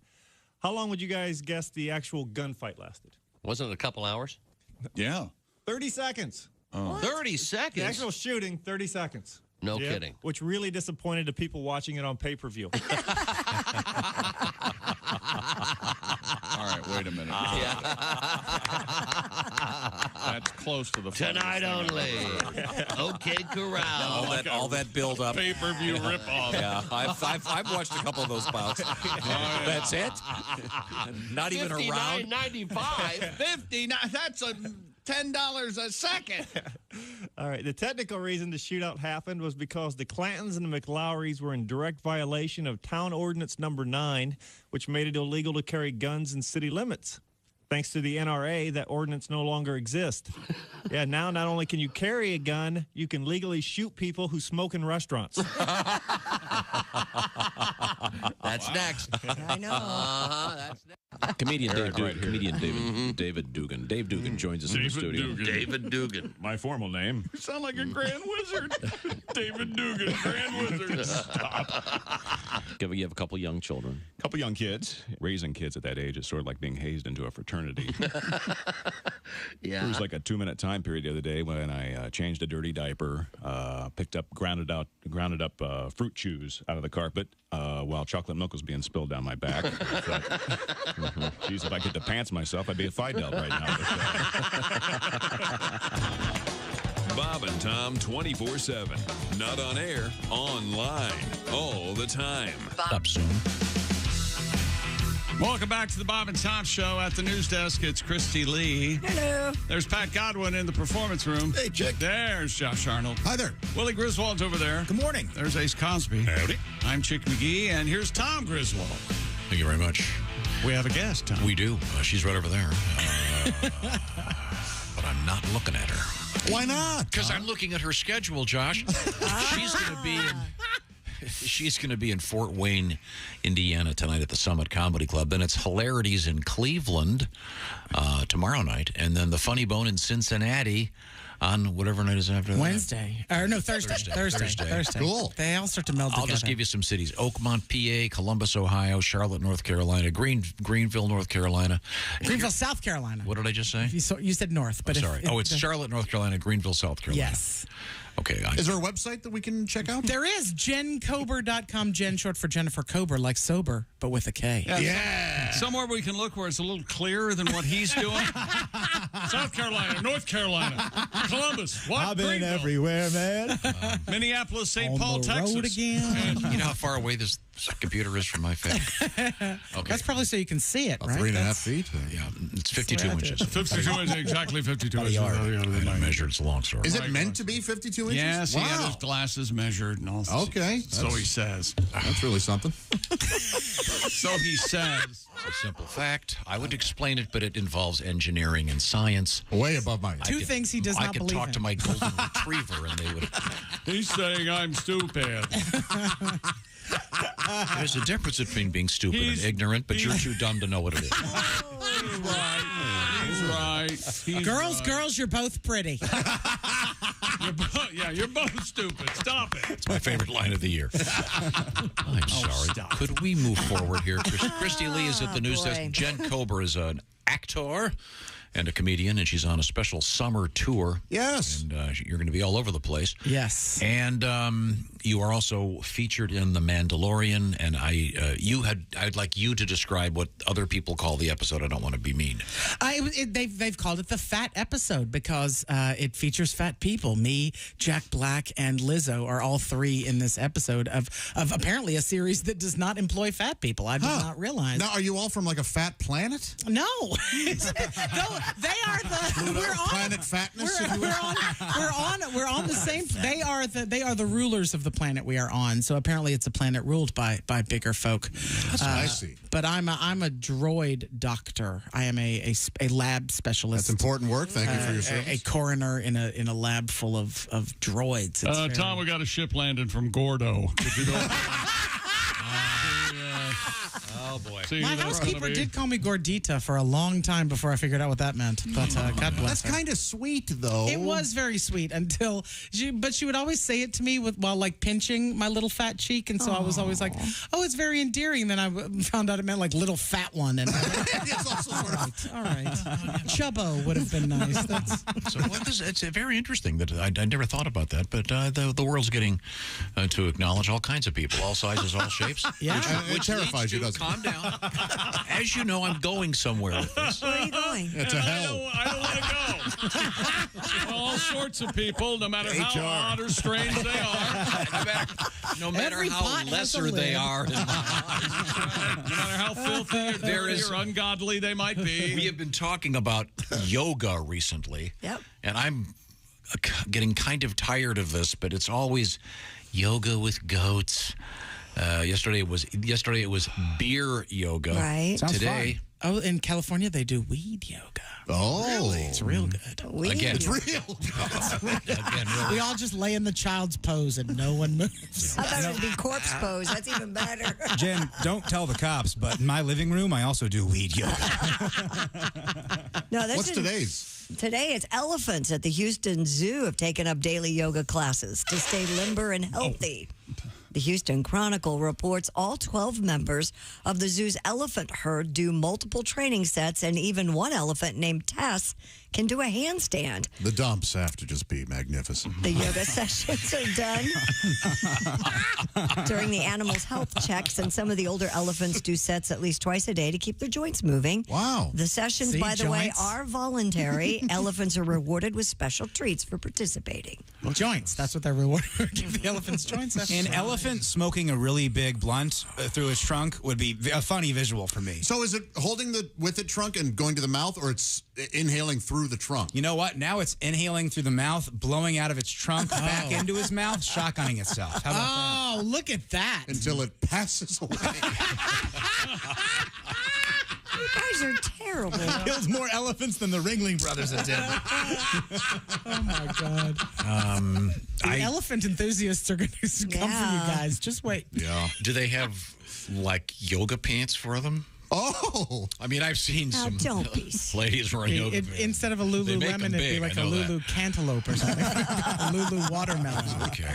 How long would you guys guess the actual gunfight lasted? Wasn't it a couple hours? Yeah. 30 seconds. 30 seconds? The actual shooting, 30 seconds. No kidding. Which really disappointed the people watching it on pay-per-view. All right, wait a minute. That's close to the Tonight only. Okay, Corral. All that build up. Pay-per-view ripoff. Yeah, I've watched a couple of those bouts. That's it. Not even a round. $59.95. 59. That's a $10 a second. All right. The technical reason the shootout happened was because the Clantons and the McLaurys were in direct violation of Town Ordinance Number 9, which made it illegal to carry guns in city limits. Thanks to the NRA, that ordinance no longer exists. Yeah, now not only can you carry a gun, you can legally shoot people who smoke in restaurants. That's next. I know. That's next. Comedian David Dugan. Dave Dugan joins us in the studio. David Dugan. My formal name. You sound like a Grand Wizard. David Dugan, Grand Wizard. Stop. You have a couple young children. A couple young kids. Raising kids at that age is sort of like being hazed into a fraternity. Yeah. There was like a 2-minute time period the other day when I changed a dirty diaper, grounded up fruit chews out of the carpet while chocolate milk was being spilled down my back. Geez, if I could pants myself, I'd be a Fidel right now. Bob and Tom 24/7. Not on air, online, all the time. Up soon. Welcome back to the Bob and Tom Show. At the news desk, it's Christy Lee. Hello. There's Pat Godwin in the performance room. Hey, Chick. There's Josh Arnold. Hi there. Willie Griswold's over there. Good morning. There's Ace Cosby. Howdy. I'm Chick McGee, and here's Tom Griswold. Thank you very much. We have a guest, Tom. We do. She's right over there. But I'm not looking at her. Why not? Because I'm looking at her schedule, Josh. She's going to be in Fort Wayne, Indiana tonight at the Summit Comedy Club. Then it's Hilarities in Cleveland tomorrow night. And then the Funny Bone in Cincinnati on whatever night is after that. Wednesday. Or no, Thursday. Thursday. Cool. They all start to meld together. I'll just give you some cities. Oakmont, PA, Columbus, Ohio, Charlotte, North Carolina, Greenville, North Carolina. Greenville, South Carolina. What did I just say? You said North. But sorry. It's Charlotte, North Carolina, Greenville, South Carolina. Yes. Okay. Is there a website that we can check out? There is. JenCober.com. Jen, short for Jennifer Kober, like sober, but with a K. Yeah. Somewhere we can look where it's a little clearer than what he's doing. South Carolina, North Carolina, Columbus. What? I've been Greenville. everywhere, man. Minneapolis, St. Paul, On the Texas. road again. You know how far away this computer is from my face? Okay. That's probably so you can see it, right? 3.5 feet. Yeah, it's 52 inches. 52 inches, exactly 52 inches. I measured. It's a long story. Is it meant to be 52 inches? Yes, he had Wow. his glasses measured and all. Okay. So he says. That's really something. So he says. It's a simple fact. I would explain it, but it involves engineering and science. Way above my head. Two things he does not believe in. I could talk to my golden retriever, and they would. He's saying I'm stupid. There's a difference between being stupid and ignorant, but you're too dumb to know what it is. He's right. Girls, you're both pretty. You're both stupid. Stop it. It's my favorite line of the year. I'm sorry. Stop. Could we move forward here? Christy Lee is at the news desk. boy. Jen Kober is an actor and a comedian, and she's on a special summer tour. Yes. And you're going to be all over the place. Yes. And you are also featured in The Mandalorian, and I'd like you to describe what other people call the episode. I don't want to be mean. They've called it the fat episode because it features fat people. Me, Jack Black, and Lizzo are all three in this episode of apparently a series that does not employ fat people. I did not realize. Now, are you all from like a fat planet? No. No, they are the Pluto, planet fatness. we're on the same. They are the rulers of the planet we are on. So apparently, it's a planet ruled by bigger folk. That's what I see. But I'm a droid doctor. I am a lab specialist. That's important work. Thank you for your service. A coroner in a lab full of droids. Tom, we got a ship landing from Gordo. Could you go? Oh, boy. See, My that's housekeeper gonna be- did call me Gordita for a long time before I figured out what that meant. But God bless That's her. kind of sweet, though. It was very sweet until she would always say it to me while like pinching my little fat cheek, and so I was always like, "Oh, it's very endearing." Then I found out it meant like little fat one, and It's also sort of. all right, Chubbo would have been nice. So it's very interesting that I never thought about that, but the world's getting to acknowledge all kinds of people, all sizes, all shapes. Yeah. which terrifies you, leads to, doesn't it? calm down. As you know, I'm going somewhere with this. Where are you going? It's a hell. I don't want to go. All sorts of people, no matter how odd or strange they are. No matter Every how pot has a lesser they lid. are. No matter how filthy or dirty or ungodly they might be. We have been talking about yoga recently. Yep. And I'm getting kind of tired of this, but it's always yoga with goats. Yesterday it was beer yoga. Right. Sounds Today, Oh, in California they do weed yoga. Oh. Really? It's real good. again, It's real. again, really. We all just lay in the child's pose and no one moves. I thought it would be corpse pose. That's even better. Jen, don't tell the cops, but in my living room, I also do weed yoga. No, that's What's today's? Today, it's elephants at the Houston Zoo have taken up daily yoga classes to stay limber and healthy. The Houston Chronicle reports all 12 members of the zoo's elephant herd do multiple training sets, and even one elephant named Tess can do a handstand. The dumps have to just be magnificent. The yoga sessions are done during the animals' health checks, and some of the older elephants do sets at least twice a day to keep their joints moving. Wow. The sessions, See, by the way, joints? are voluntary. Elephants are rewarded with special treats for participating. Joints. That's what they're rewarded for. Give the elephants joints. An elephant smoking a really big blunt through his trunk would be a funny visual for me. So is it holding with the trunk and going to the mouth, or it's inhaling through the trunk? You know what? Now it's inhaling through the mouth, blowing out of its trunk back into his mouth, shotgunning itself. How about Oh, look at that. Until it passes away. You guys are terrible. that? Kills more elephants than the Ringling Brothers have did. Oh, my God. The elephant enthusiasts are going to come for you guys. Just wait. Yeah. Do they have like yoga pants for them? Oh, I mean, I've seen Now, some don't be. ladies wearing yoga pants. Instead of a They make Lululemon, them it'd be big, like I a know that. Lulu cantaloupe or something. A Lulu watermelon. Okay.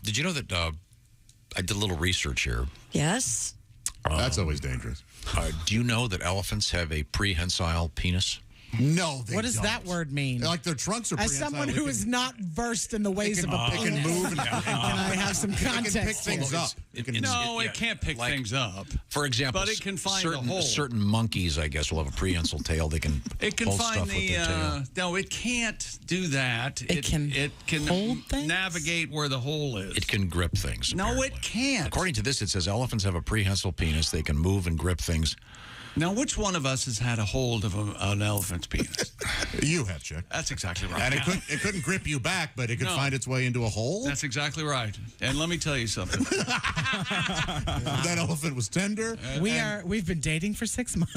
Did you know that I did a little research here? Yes. that's always dangerous. Do you know that elephants have a prehensile penis? No, they What does don't. that word mean? Like their trunks are As prehensile, someone they who can- is not versed in the ways of a They can penis, move and can I have some They can context? pick things here? up. No, it can't pick things up. For example, But it can find a certain, hole. certain monkeys, I guess, will have a prehensile tail. They can It can hold find stuff with the. their tail. No, it can't do that. It can hold things? navigate where the hole is. It can grip things. No, apparently. it can't. According to this, it says elephants have a prehensile penis. They can move and grip things. Now, which one of us has had a hold of an elephant's penis? You have, Chick. That's exactly right. And it couldn't grip you back, but it could No. find its way into a hole. That's exactly right. And let me tell you something. That elephant was tender. We've been dating for 6 months.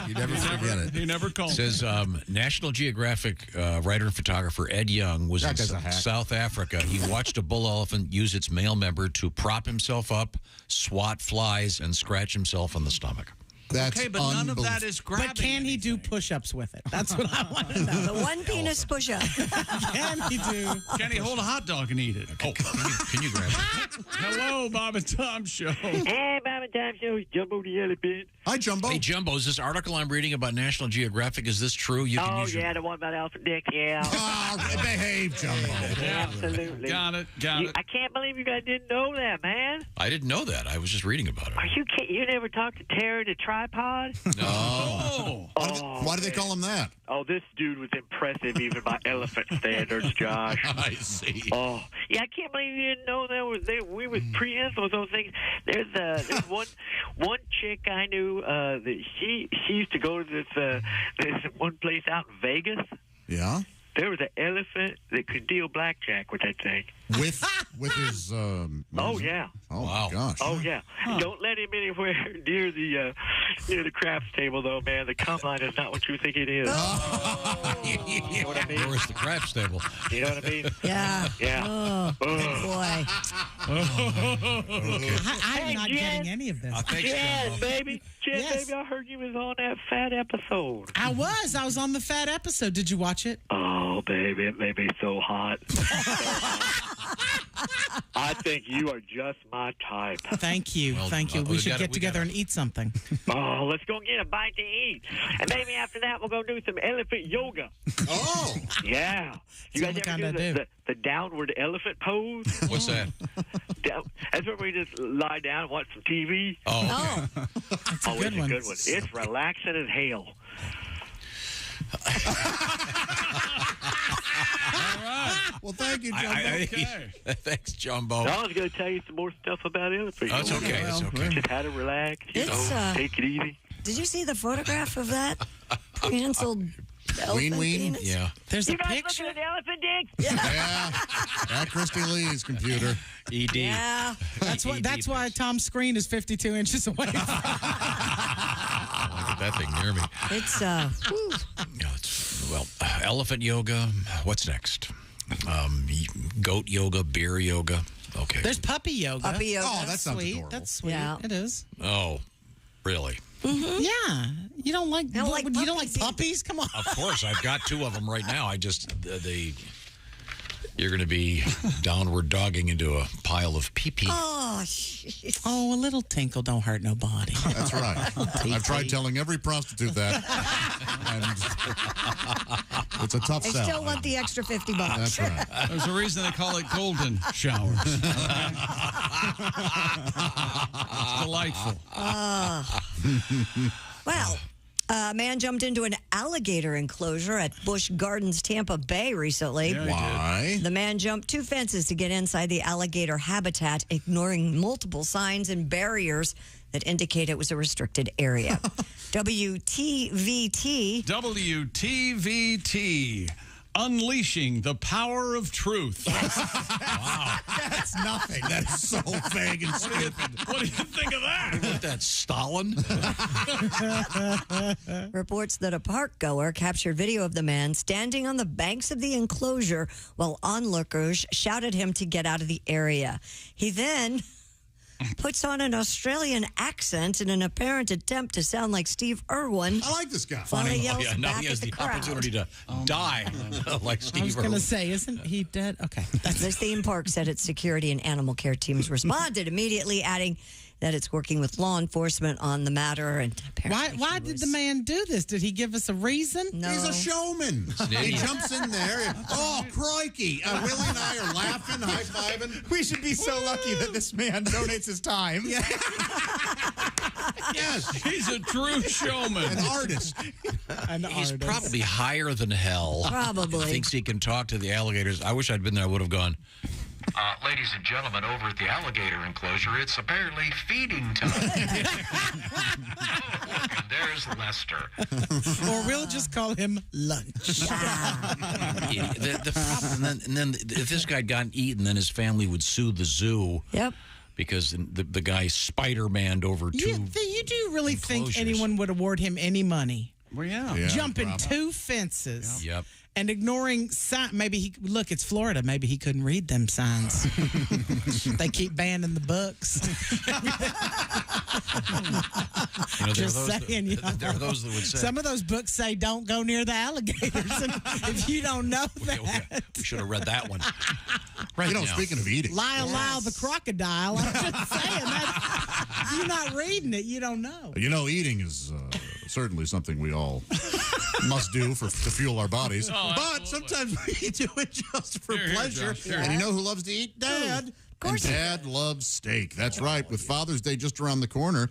You never forget it. He never called. It says National Geographic writer and photographer Ed Young was That in guy's a hack. South Africa. He watched a bull elephant use its male member to prop himself up, swat flies, and scratch himself on the stomach. That's okay, but none of that is grabbing. But can he do push-ups with it? That's what I want to know. The one penis push-up. Can he do? Can he hold a hot dog and eat it? Oh, can you grab it? Hello, Bob and Tom Show. Hey, Bob and Tom Show, Jumbo the elephant. Hi, Jumbo. Hey, Jumbo, is this article I'm reading about National Geographic, is this true? You can Oh, use your- yeah, the one about elephant dick, yeah. Behave, Jumbo. Absolutely. Got it. I can't believe you guys didn't know that, man. I didn't know that. I was just reading about it. Are you kidding? You never talked to Terry the tripod? No. Why do they call him that? Oh, this dude was impressive even by elephant standards, Josh. I see. Oh, yeah, I can't believe you didn't know that we was prehensile with those things. There's one chick I knew that she used to go to this one place out in Vegas. Yeah. There was an elephant that could deal blackjack with that thing. With his. Oh yeah. Oh my gosh. Oh yeah. Don't let him anywhere near the craps table though, man. The combine is not what you think it is. You know what I mean? Where's the craps table? You know what I mean? Yeah. Yeah. Oh, boy. I'm not getting any of this. Jen, baby. Jen, Yes. baby, I heard you was on that fat episode. I was on the fat episode. Did you watch it? Oh, baby, it made me so hot. I think you are just my type. Thank you. Thank you. We should get together and eat something. Oh, let's go get a bite to eat. And maybe after that, we'll go do some elephant yoga. Oh. Yeah. You guys ever do the downward elephant pose? What's that? That's where we just lie down and watch some TV. Oh. That's a good it's one. a good one. It's relaxing as hell. All right. Well, thank you, Jumbo. Thanks, Jumbo. I was going to tell you some more stuff about elephant yoga. That's okay. That's okay. Just how to relax, It's, take it easy. Did you see the photograph of that prehensile elephant penis? Yeah. There's You a guys picture. looking at the elephant dick? Yeah. At Christy Lee's computer. ED. Yeah. That's why Tom's screen is 52 inches away. Get that thing near me. It's, Well, elephant yoga. What's next? Goat yoga, beer yoga. Okay. There's puppy yoga. Puppy yoga. Oh, that sounds sweet. adorable. That's sweet. Yeah. It is. Oh, really? Yeah. You don't like puppies? Come on. Of course, I've got two of them right now. I just you're going to be downward dogging into a pile of pee-pee. Oh, jeez. Oh, a little tinkle don't hurt nobody. That's right. I've tried telling every prostitute that. And it's a tough I sell. still want the extra $50. That's right. There's a reason they call it golden showers. It's delightful. Well, a man jumped into an alligator enclosure at Busch Gardens, Tampa Bay recently. Yeah, he Why? The man jumped 2 fences to get inside the alligator habitat, ignoring multiple signs and barriers that indicate it was a restricted area. WTVT. WTVT. Unleashing the power of truth. Wow. That's nothing. That's so vague and stupid. What do you think of that? What, that Stalin? Reports that a park goer captured video of the man standing on the banks of the enclosure while onlookers shouted him to get out of the area. He then puts on an Australian accent in an apparent attempt to sound like Steve Irwin. I like this guy. While he yells now back he has at the the crowd. opportunity to die like Steve I was going Irwin. to say, isn't he dead? Okay. The theme park said its security and animal care teams responded immediately, adding that it's working with law enforcement on the matter. And Why did the man do this? Did he give us a reason? No. He's a showman. He jumps in there. Oh, crikey. Willie and I are laughing, high-fiving. We should be so lucky that this man donates his time. Yes. He's a true showman. An artist. He's probably higher than hell. Probably. Thinks he can talk to the alligators. I wish I'd been there. I would have gone, ladies and gentlemen, over at the alligator enclosure, it's apparently feeding time. And there's Lester. Or we'll just call him lunch. The problem, and then if this guy had gotten eaten, then his family would sue the zoo. Yep. Because the guy Spider-Man'd over two You do really think enclosures. anyone would award him any money? Well, yeah. Jumping 2 fences. Yep. And ignoring maybe look, it's Florida. Maybe he couldn't read them signs. They keep banning the books. Just saying, there are those that would say. Some of those books say don't go near the alligators. And if you don't know that, we should have read that one. Right now. Speaking of eating. Lyle the crocodile. I'm just saying that if you're not reading it, you don't know. Eating is certainly something we all must do to fuel our bodies. Oh, but sometimes we do it just for pleasure. Josh, here. And you know who loves to eat? Dad. Of course. And Dad loves steak. That's right. With Father's Day just around the corner,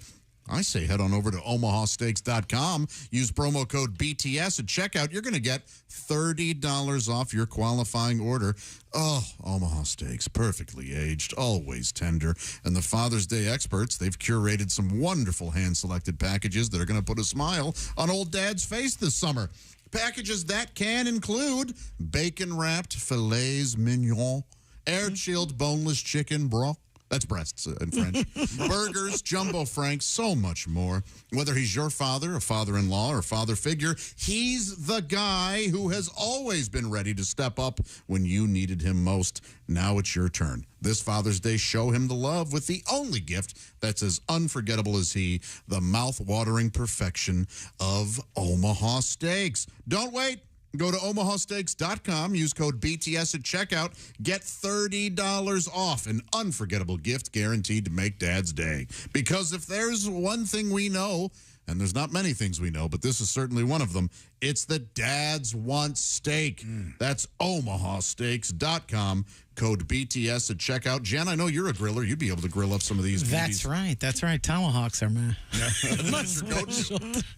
I say head on over to omahasteaks.com. Use promo code BTS at checkout. You're going to get $30 off your qualifying order. Oh, Omaha Steaks, perfectly aged, always tender. And the Father's Day experts, they've curated some wonderful hand-selected packages that are going to put a smile on old Dad's face this summer. Packages that can include bacon-wrapped filets mignon air-chilled boneless chicken broth. That's breasts in French. Burgers, jumbo franks, so much more. Whether he's your father, a father-in-law, or a father figure, he's the guy who has always been ready to step up when you needed him most. Now it's your turn. This Father's Day, show him the love with the only gift that's as unforgettable as he, the mouth-watering perfection of Omaha Steaks. Don't wait. Go to omahasteaks.com, use code BTS at checkout, get $30 off, an unforgettable gift guaranteed to make Dad's day. Because if there's one thing we know, and there's not many things we know, but this is certainly one of them, it's that dads want steak. That's omahasteaks.com, code BTS at checkout. Jen, I know you're a griller. You'd be able to grill up some of these beauties. That's right. Tomahawks are my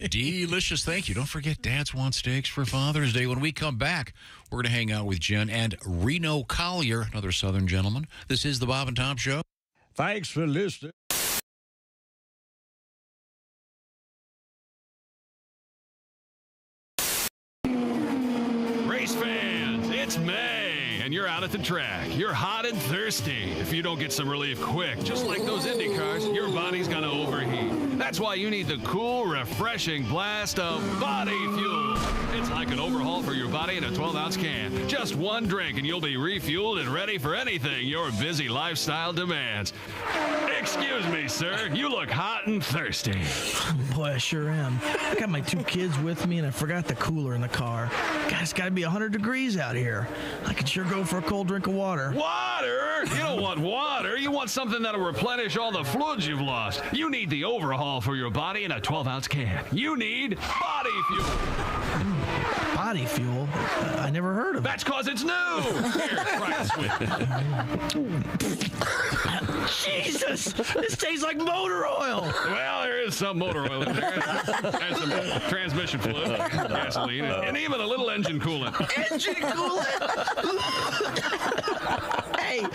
Delicious. Thank you. Don't forget, dads want steaks for Father's Day. When we come back, we're going to hang out with Jen and Reno Collier, another Southern gentleman. This is the Bob and Tom Show. Thanks for listening. Race fans, it's May, and you're out at the track. You're hot and thirsty. If you don't get some relief quick, just like those Indy cars, your body's going to overheat. That's why you need the cool, refreshing blast of body fuel. It's like an overhaul for your body in a 12-ounce can. Just one drink, and you'll be refueled and ready for anything your busy lifestyle demands. Excuse me, sir. You look hot and thirsty. Boy, I sure am. I got my 2 kids with me, and I forgot the cooler in the car. God, it's got to be 100 degrees out here. I could sure go for a cold drink of water. Water? You don't want water. You want something that'll replenish all the fluids you've lost. You need the overhaul for your body in a 12-ounce can. You need body fuel. Body fuel? I never heard of it. That's because it's new. Here, try it, sweet. Jesus! This tastes like motor oil. Well, there is some motor oil in there. And some transmission fluid, gasoline, and even a little engine coolant. Engine coolant? Hey,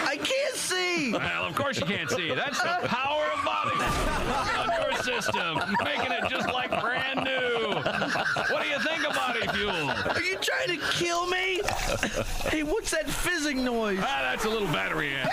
I can't see. Well, of course you can't see. That's the power of body on your system, making it just like brand new. What do you think of body fuel? Are you trying to kill me? Hey, what's that fizzing noise? That's a little battery amp.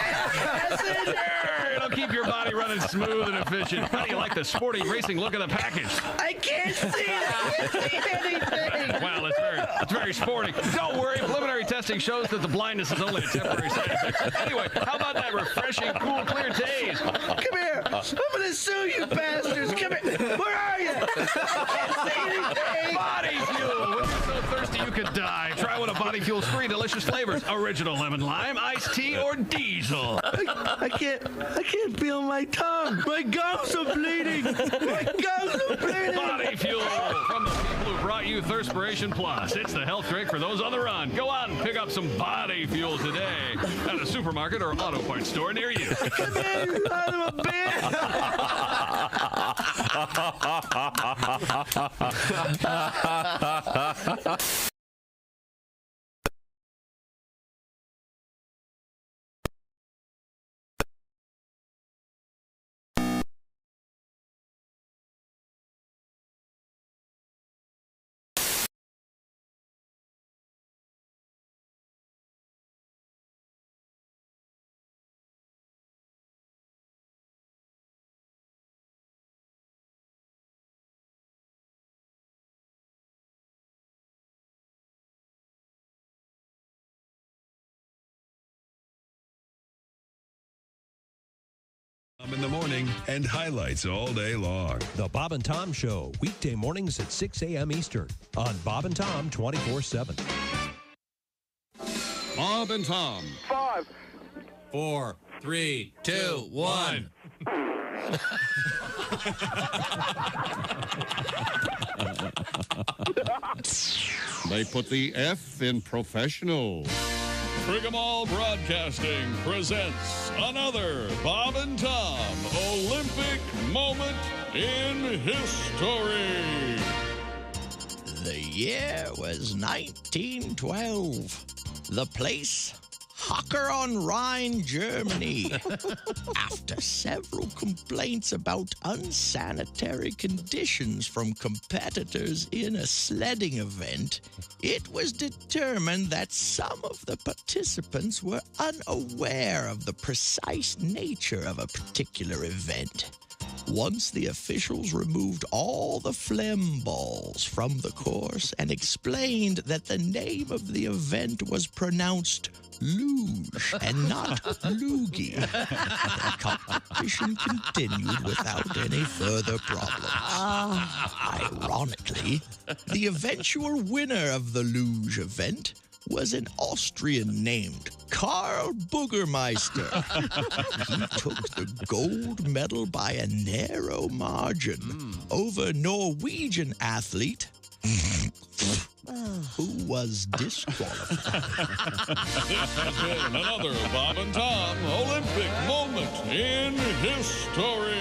It'll keep your body running smooth and efficient. How do you like the sporty racing look of the package? I can't see it. I can't see anything. Well, it's very sporty. Don't worry, preliminary testing shows that the blindness is only a temporary side effect. Anyway, how about that refreshing, cool, clear taste? Come here. I'm going to sue you bastards. Come here. Where are you? I can't see anything. Body fuel. When you're so thirsty you could die, try one of Body Fuel's 3 delicious flavors: original lemon lime, iced tea, or diesel. I can't feel my tongue. My gums are bleeding. My gums are bleeding. Body Fuel from the people who brought you Thirspiration Plus. It's the health drink for those on the run. Go out and pick up some Body Fuel today at a supermarket or auto parts store near you. Come here, you son of a bitch. In the morning and highlights all day long. The Bob and Tom Show, weekday mornings at 6 a.m. Eastern on Bob and Tom 24/7. Bob and Tom. 5, 4, 3, 2, 1. They put the F in professional. Frigamall Broadcasting presents another Bob and Tom Olympic moment in history. The year was 1912. The place, Hocker on Rhine, Germany. After several complaints about unsanitary conditions from competitors in a sledding event, it was determined that some of the participants were unaware of the precise nature of a particular event. Once the officials removed all the phlegm balls from the course and explained that the name of the event was pronounced luge and not loogie, the competition continued without any further problems. Ironically, the eventual winner of the luge event was an Austrian named Karl Boogermeister. He took the gold medal by a narrow margin over Norwegian athlete who was disqualified. This has been another Bob and Tom Olympic moment in history.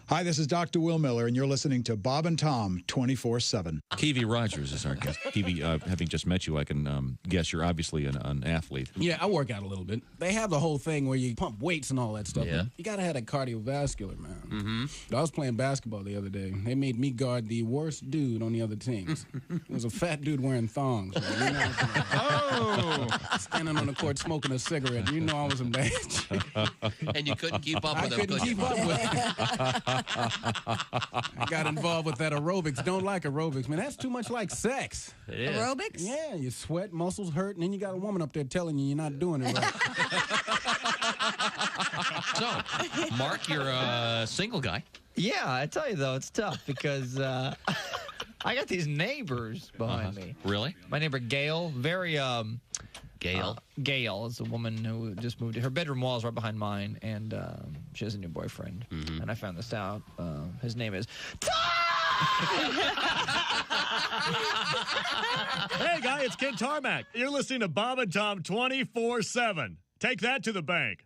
Hi, this is Dr. Will Miller, and you're listening to Bob and Tom 24/7. Kiwi Rogers is our guest. Kiwi, having just met you, I can guess you're obviously an athlete. Yeah, I work out a little bit. They have the whole thing where you pump weights and all that stuff. Yeah. You got to have that cardiovascular, man. Mm-hmm. I was playing basketball the other day. They made me guard the worst dude on the other teams. It was a fat dude wearing thongs. Man. You know standing on the court smoking a cigarette. You know I was in bad shape. And you couldn't keep up with him. I couldn't keep up with him. I got involved with that aerobics. Don't like aerobics, man. That's too much like sex. It is. Aerobics? Yeah, you sweat, muscles hurt, and then you got a woman up there telling you you're not doing it right. So, Mark, you're a single guy. Yeah, I tell you, though, it's tough because I got these neighbors behind me. Really? My neighbor, Gail, very... Gail? Gail is a woman who just moved. Her bedroom wall is right behind mine, and she has a new boyfriend. Mm-hmm. And I found this out. His name is... Hey, guy, it's Ken Tarmac. You're listening to Bob and Tom 24/7. Take that to the bank.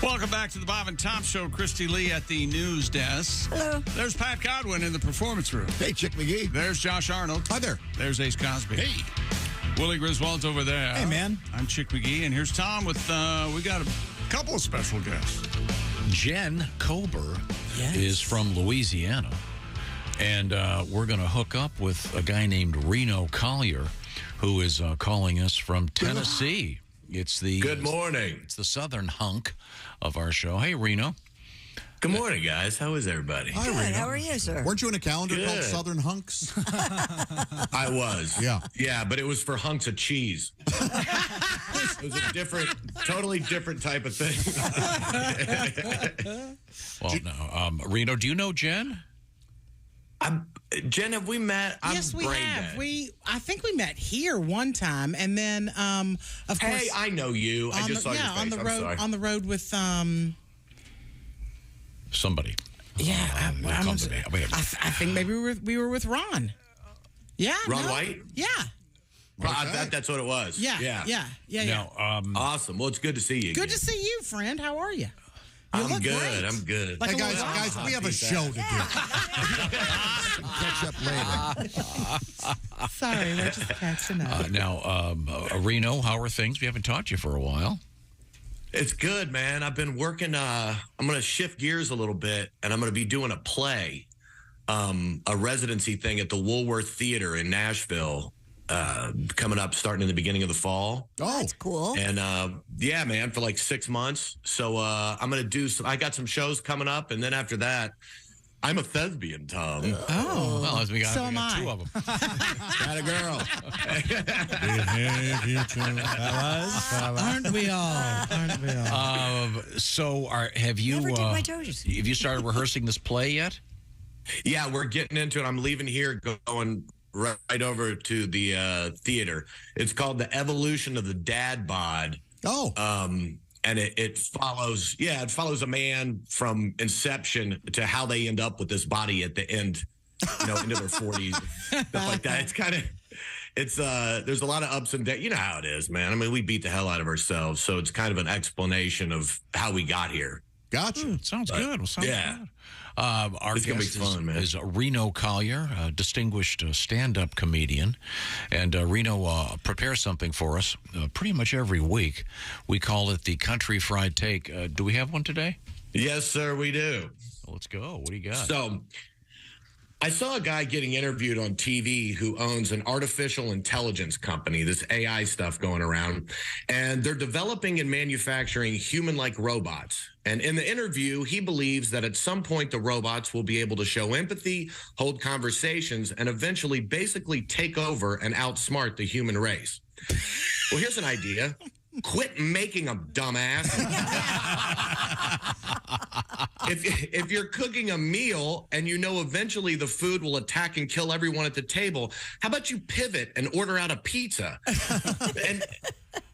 Welcome back to the Bob and Tom Show. Christy Lee at the news desk. Hello. There's Pat Godwin in the performance room. Hey, Chick McGee. There's Josh Arnold. Hi there. There's Ace Cosby. Hey. Willie Griswold's over there. Hey, man. I'm Chick McGee, and here's Tom with, we got a couple of special guests. Jen Kober is from Louisiana, and we're going to hook up with a guy named Reno Collier, who is calling us from Tennessee. It's the Good morning. It's the southern hunk of our show. Hey, Reno. Good morning, guys. How is everybody? Good. How are you, sir? Weren't you in a calendar called Good. Southern Hunks? I was. Yeah. Yeah, but it was for hunks of cheese. It was a totally different type of thing. Well, no. Reno, do you know Jen? Jen, have we met? Yes, we have. I think we met here one time, and then of course. Hey, I know you. I just saw your face. on the I'm road. sorry. On the road with Somebody. Yeah, I think maybe we were with Ron. Yeah, Ron White. Yeah. Well, I bet that's what it was. Yeah. Now, awesome. Well, it's good to see you. Good to see you, friend. How are you? I'm good. I'm good. Like hey, guys, we have a show to do. Catch up later. Sorry, we're just catching up. Now, Reno, how are things? We haven't talked to you for a while. It's good, man. I've been working. I'm going to shift gears a little bit, and I'm going to be doing a play, a residency thing at the Woolworth Theater in Nashville, coming up starting in the beginning of the fall. Oh, that's cool. And yeah, man, for like 6 months. So I'm going to do I got some shows coming up, and then after that, I'm a thespian, Tom. Oh, well, we got so am two I. of them. Got a girl. Aren't we all? Aren't we all? So, have you Never did my toes. have you started rehearsing this play yet? Yeah, we're getting into it. I'm leaving here, going right over to the theater. It's called The Evolution of the Dad Bod. Oh. And it follows a man from inception to how they end up with this body at the end, into their 40s, stuff like that. It's kind of, there's a lot of ups and downs. You know how it is, man. I mean, we beat the hell out of ourselves. So it's kind of an explanation of how we got here. Gotcha. Sounds good. Well, sounds yeah. good. Our It's gonna be guest fun, man. is Reno Collier, a distinguished stand-up comedian. And Reno prepares something for us pretty much every week. We call it the Country Fried Take. Do we have one today? Yes, sir, we do. Well, let's go. What do you got? So, I saw a guy getting interviewed on TV who owns an artificial intelligence company, this AI stuff going around, and they're developing and manufacturing human-like robots. And in the interview, he believes that at some point the robots will be able to show empathy, hold conversations, and eventually basically take over and outsmart the human race. Well, here's an idea. Quit making them, dumbass. If you're cooking a meal and you know eventually the food will attack and kill everyone at the table, how about you pivot and order out a pizza? And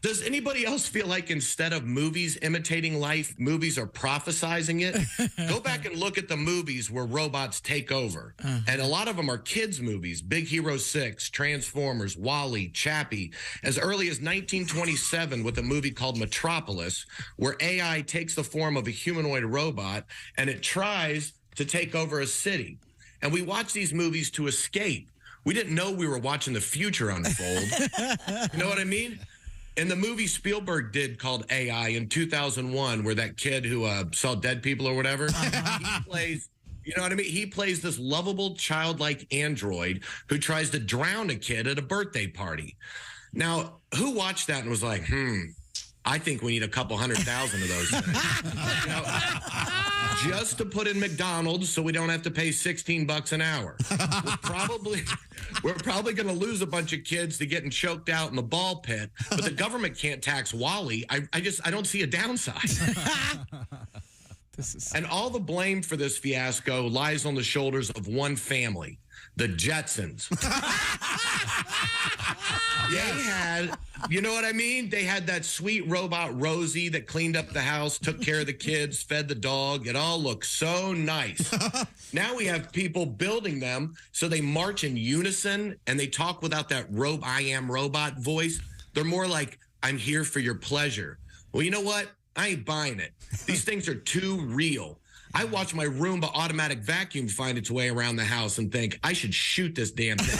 does anybody else feel like instead of movies imitating life, movies are prophesizing it? Go back and look at the movies where robots take over. And a lot of them are kids' movies. Big Hero 6, Transformers, WALL-E, Chappie. As early as 1927 with a movie called Metropolis, where AI takes the form of a humanoid robot and it tries to take over a city. And we watch these movies to escape. We didn't know we were watching the future unfold. You know what I mean? In the movie Spielberg did called AI in 2001, where that kid who saw dead people or whatever, he plays, you know what I mean? He plays this lovable, childlike android who tries to drown a kid at a birthday party. Now, who watched that and was like, I think we need a couple 100,000 of those things. You know, just to put in McDonald's so we don't have to pay $16 an hour. We're probably going to lose a bunch of kids to getting choked out in the ball pit, but the government can't tax WALL-E. I don't see a downside. And all the blame for this fiasco lies on the shoulders of one family, the Jetsons. They had, you know what I mean? They had that sweet robot Rosie that cleaned up the house, took care of the kids, fed the dog. It all looked so nice. Now we have people building them so they march in unison and they talk without that I am robot voice. They're more like, I'm here for your pleasure. Well, you know what? I ain't buying it. These things are too real. I watch my Roomba automatic vacuum find its way around the house and think, I should shoot this damn thing.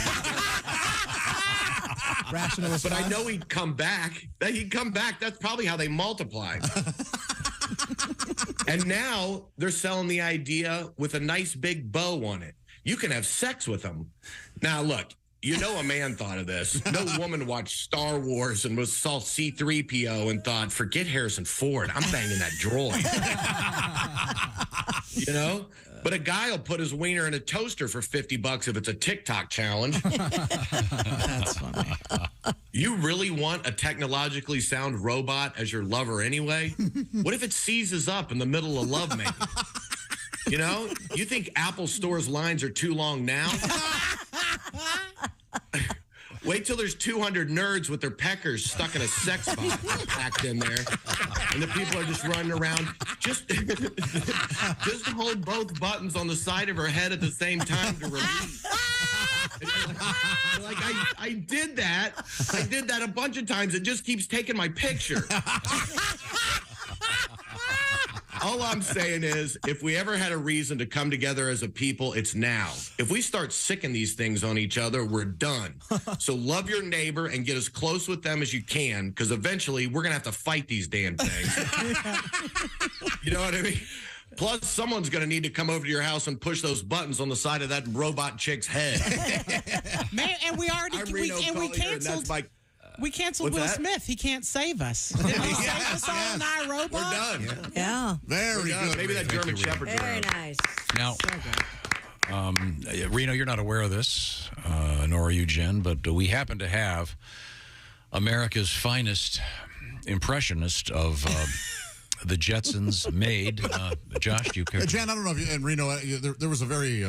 But I know he'd come back. That's probably how they multiply. And now they're selling the idea with a nice big bow on it. You can have sex with them. Now, look, you know a man thought of this. No woman watched Star Wars and saw C-3PO and thought, forget Harrison Ford. I'm banging that droid. You know? But a guy will put his wiener in a toaster for $50 if it's a TikTok challenge. That's funny. You really want a technologically sound robot as your lover anyway? What if it seizes up in the middle of lovemaking? You know? You think Apple Store's lines are too long now? Wait till there's 200 nerds with their peckers stuck in a sex bot packed in there. And the people are just running around. Just hold both buttons on the side of her head at the same time to release. Like, I did that. I did that a bunch of times. It just keeps taking my picture. All I'm saying is, if we ever had a reason to come together as a people, it's now. If we start sicking these things on each other, we're done. So love your neighbor and get as close with them as you can, because eventually we're going to have to fight these damn things. You know what I mean? Plus, someone's going to need to come over to your house and push those buttons on the side of that robot chick's head. Man, and we already we canceled. We canceled Will Smith. He can't save us. Did he save us all in iRobot? We're done. Yeah. Very good. Maybe that German Shepherd. Very nice. Now, Reno, you're not aware of this, nor are you, Jen, but we happen to have America's finest impressionist of the Jetsons made. Josh, do you care? Jen, I don't know if you, and Reno, there was a very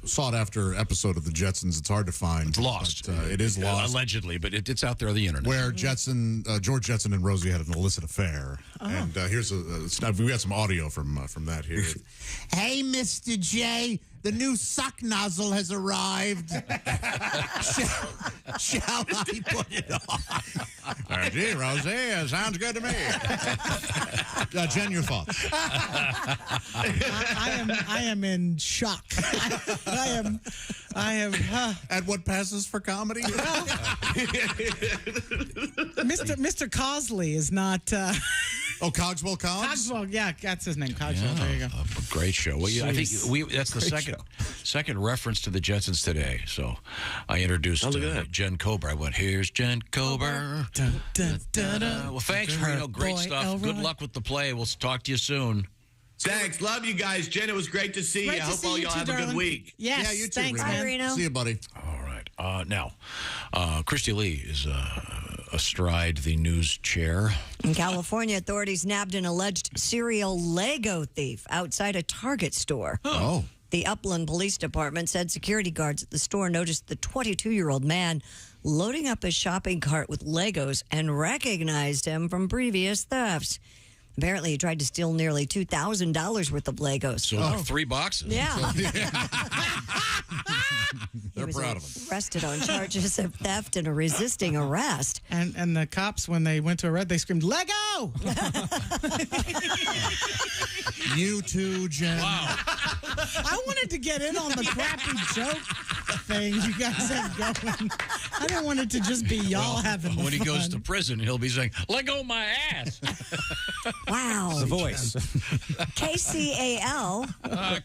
sought-after episode of the Jetsons. It's hard to find. It's lost. It is lost. Allegedly, but it's out there on the internet. Where George Jetson and Rosie had an illicit affair. Oh. And here's we got some audio from that here. Hey, Mr. J, the new suck nozzle has arrived. Shall I put it on? Gee, Rosie, sounds good to me. Jen, your thoughts? I am in shock. I am. At what passes for comedy? Mr. Cosley is not. Cogswell Cogs? Cogswell, yeah, that's his name. Cogswell. There you go. A great show. Well, I think that's the second reference to the Jetsons today. So I introduced Jen Kober. I went, here's Jen Kober. Well, thanks, Reno. Great stuff. Good luck with the play. We'll talk to you soon. Thanks. Love you guys. Jen, it was great to see you. I hope all y'all have a good week. Yes, yeah, you too, thanks, Reno. man. Reno. See you, buddy. All right. Now, Christy Lee is astride the news chair. In California, authorities nabbed an alleged serial Lego thief outside a Target store. Oh. The Upland Police Department said security guards at the store noticed the 22-year-old man loading up his shopping cart with Legos and recognized him from previous thefts. Apparently, he tried to steal nearly $2,000 worth of Legos. So 3 boxes. Yeah. They're proud of him. Arrested on charges of theft and resisting arrest. And the cops, when they went to arrest, they screamed, "Lego!" You too, Jen. Wow. I wanted to get in on the crappy joke thing you guys have going. I didn't want it to just be y'all having When he fun. goes to prison, he'll be saying, "Let go my ass." Wow. The voice. KCAL.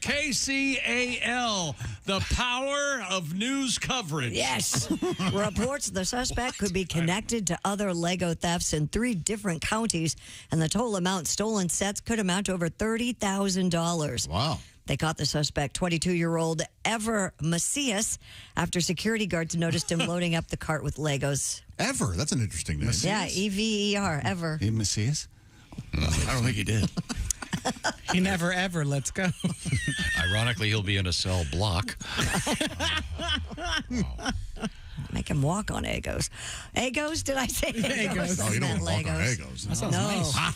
KCAL, the power of news coverage. Yes. Reports the suspect could be connected to other Lego thefts in 3 different counties, and the total amount stolen sets could amount to over $30,000. Wow. They caught the suspect, 22-year-old Ever Macias, after security guards noticed him loading up the cart with Legos. Ever? That's an interesting name. Yeah, Ever, Ever. Hey, Macias? I don't think he did. He never ever lets go. Ironically, he'll be in a cell block. Make him walk on Egos. Egos, did I say Egos? No, you don't I walk on meant Egos. That sounds nice. Hot.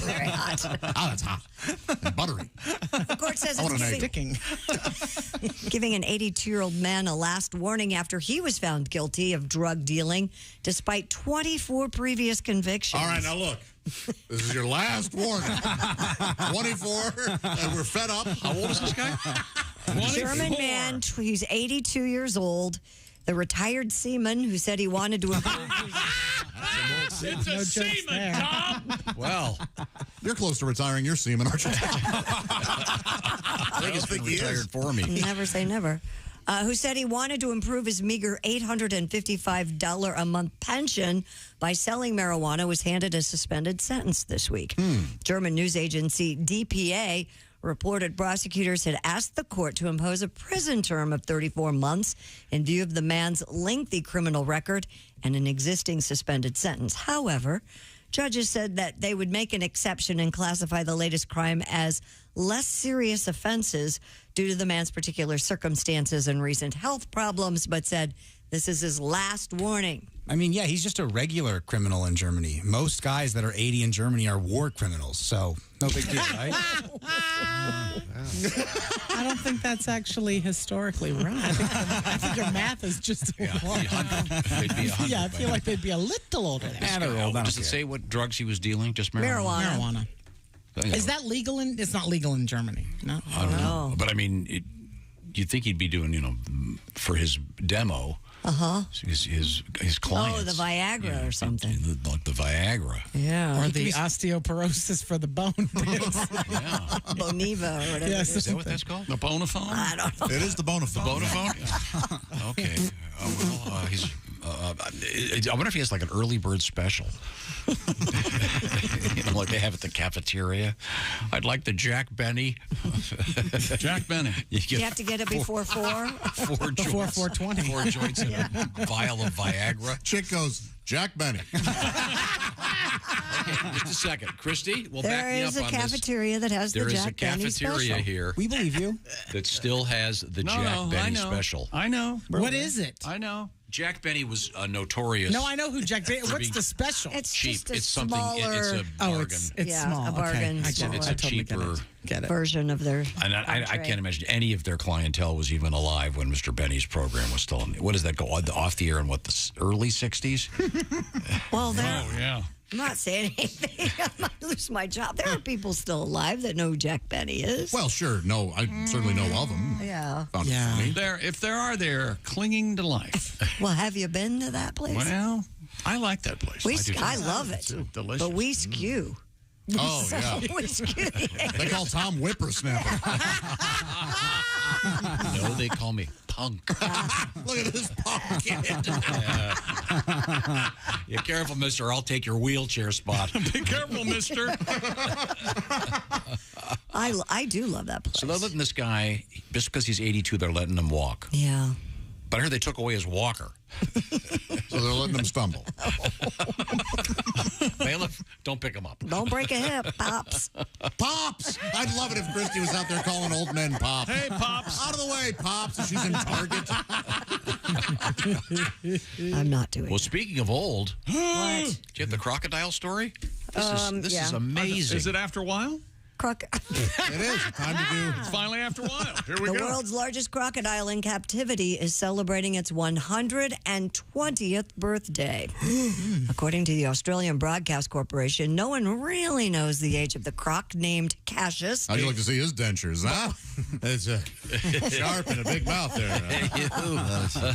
Very hot. Oh, that's hot. And buttery. The court says I want it's an egg. giving an 82-year-old man a last warning after he was found guilty of drug dealing, despite 24 previous convictions. All right, now look. This is your last warning. 24, and we're fed up. How old is this guy? German man, he's 82 years old. The retired seaman who said he wanted to improve his... It's a seaman, Tom. Well, you're close to retiring your seaman, aren't you? I think he's been retired for me. Never say never. Who said he wanted to improve his meager $855 a month pension by selling marijuana, was handed a suspended sentence this week. German news agency DPA reported prosecutors had asked the court to impose a prison term of 34 months in view of the man's lengthy criminal record and an existing suspended sentence. However, judges said that they would make an exception and classify the latest crime as less serious offenses due to the man's particular circumstances and recent health problems, but said this is his last warning. I mean, yeah, he's just a regular criminal in Germany. Most guys that are 80 in Germany are war criminals, so no big deal, right? I don't think that's actually historically right. I think your math is just They'd be 100. Yeah, I feel like they'd be a little older. Does it say what drugs he was dealing? Just marijuana? Is that legal in? It's not legal in Germany. No, I don't know. But I mean, you'd think he'd be doing, for his demo. His clients. Oh, the Viagra or something. Like the Viagra. Yeah. Or the osteoporosis for the bone. Boniva or whatever. Yes. Is that what that's called? The Bonaphone? I don't know. It is the Bonaphone. The Bonaphone? Okay. He's. I wonder if he has like an early bird special. Like they have at the cafeteria. I'd like the Jack Benny. Jack Benny. You have to get it before 4? Before 4:20. 4 joints in a vial of Viagra. Chick goes, Jack Benny. Okay, just a second. Christy, we'll back me up on this. There is a cafeteria that has the Jack Benny There special. is a cafeteria here. We believe you. That still has the Jack Benny special. I know. What is it? I know. Jack Benny was notorious. No, I know who Jack Benny. What's the special? It's cheap. just a It's something. smaller... It's a bargain. It's small. a bargain. Okay. It's a cheaper version of their And I can't imagine any of their clientele was even alive when Mr. Benny's program was still on. What does that go off the air in the early 60s? Well, yeah. I'm not saying anything. I might lose my job. There are people still alive that know who Jack Benny is. Well, sure. No, I certainly know of them. Yeah. Found it funny. If there are, they're clinging to life. Well, have you been to that place? Well, I like that place. I love it. It's delicious. But we skew. Oh, yeah. We skew. They call Tom Whippersnapper. No, they call me punk. Look at this punk kid. You're careful, mister. I'll take your wheelchair spot. Be careful, mister. I do love that place. So they're letting this guy, just because he's 82, they're letting him walk. Yeah. But I heard they took away his walker. So they're letting him stumble. Bailiff, don't pick him up. Don't break a hip, Pops. Pops! I'd love it if Christy was out there calling old men Pops. Hey, Pops. Out of the way, Pops. She's in Target. I'm not doing Well, speaking of old, What? do you have the crocodile story? This is amazing. Is it after a while? It is. Time to do. It's finally after a while. Here we The go. world's largest crocodile in captivity is celebrating its 120th birthday. According to the Australian Broadcast Corporation, no one really knows the age of the croc named Cassius. How'd you like to see his dentures, huh? It's sharp and a big mouth there.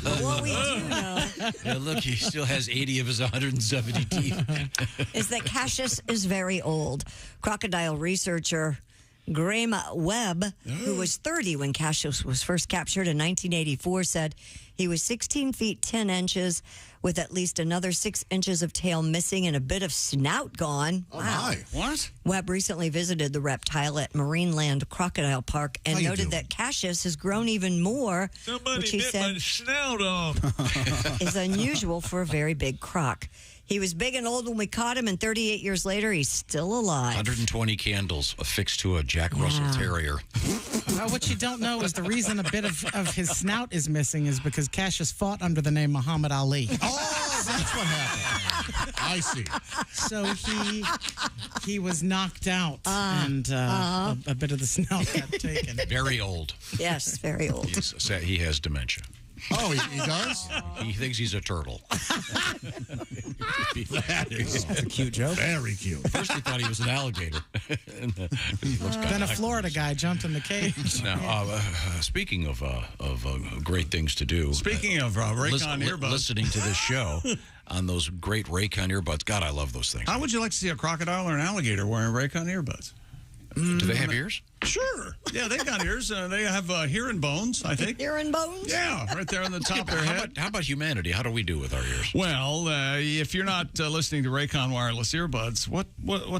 But what we do know Yeah, look, he still has 80 of his 170 teeth. is that Cassius is very old. Crocodile researcher Graham Webb, who was 30 when Cassius was first captured in 1984, said he was 16 feet 10 inches with at least another 6 inches of tail missing and a bit of snout gone. Oh, my. What? Webb recently visited the reptile at Marineland Crocodile Park and How you noted doing? that Cassius has grown even more, which he said snout off. is unusual for a very big croc. He was big and old when we caught him, and 38 years later, he's still alive. 120 candles affixed to a Jack Russell Terrier. Well, what you don't know is the reason a bit of his snout is missing is because Cassius fought under the name Muhammad Ali. Oh, that's what happened. I see. So he was knocked out, and a bit of the snout got taken. Very old. Yes, very old. He has dementia. Oh, he does? He thinks he's a turtle. That is That's a cute joke. very cute. First he thought he was an alligator. He looks kinda Then a like- Florida guy jumped in the cage. Now, speaking of great things to do. Speaking of Raycon earbuds. Listening to this show on those great Raycon earbuds. God, I love those things. How would you like to see a crocodile or an alligator wearing Raycon earbuds? Do they have ears? Sure. Yeah, they got ears. They have hearing bones, I think. Hearing bones? Yeah, right there on the top of their head. How about humanity? How do we do with our ears? Well, if you're not listening to Raycon wireless earbuds, what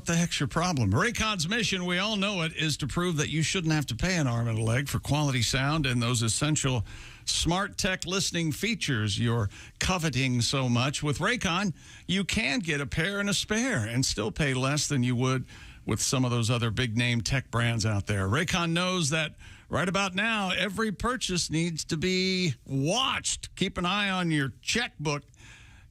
the heck's your problem? Raycon's mission, we all know it, is to prove that you shouldn't have to pay an arm and a leg for quality sound and those essential smart tech listening features you're coveting so much. With Raycon, you can get a pair and a spare and still pay less than you would with some of those other big-name tech brands out there. Raycon knows that right about now, every purchase needs to be watched. Keep an eye on your checkbook.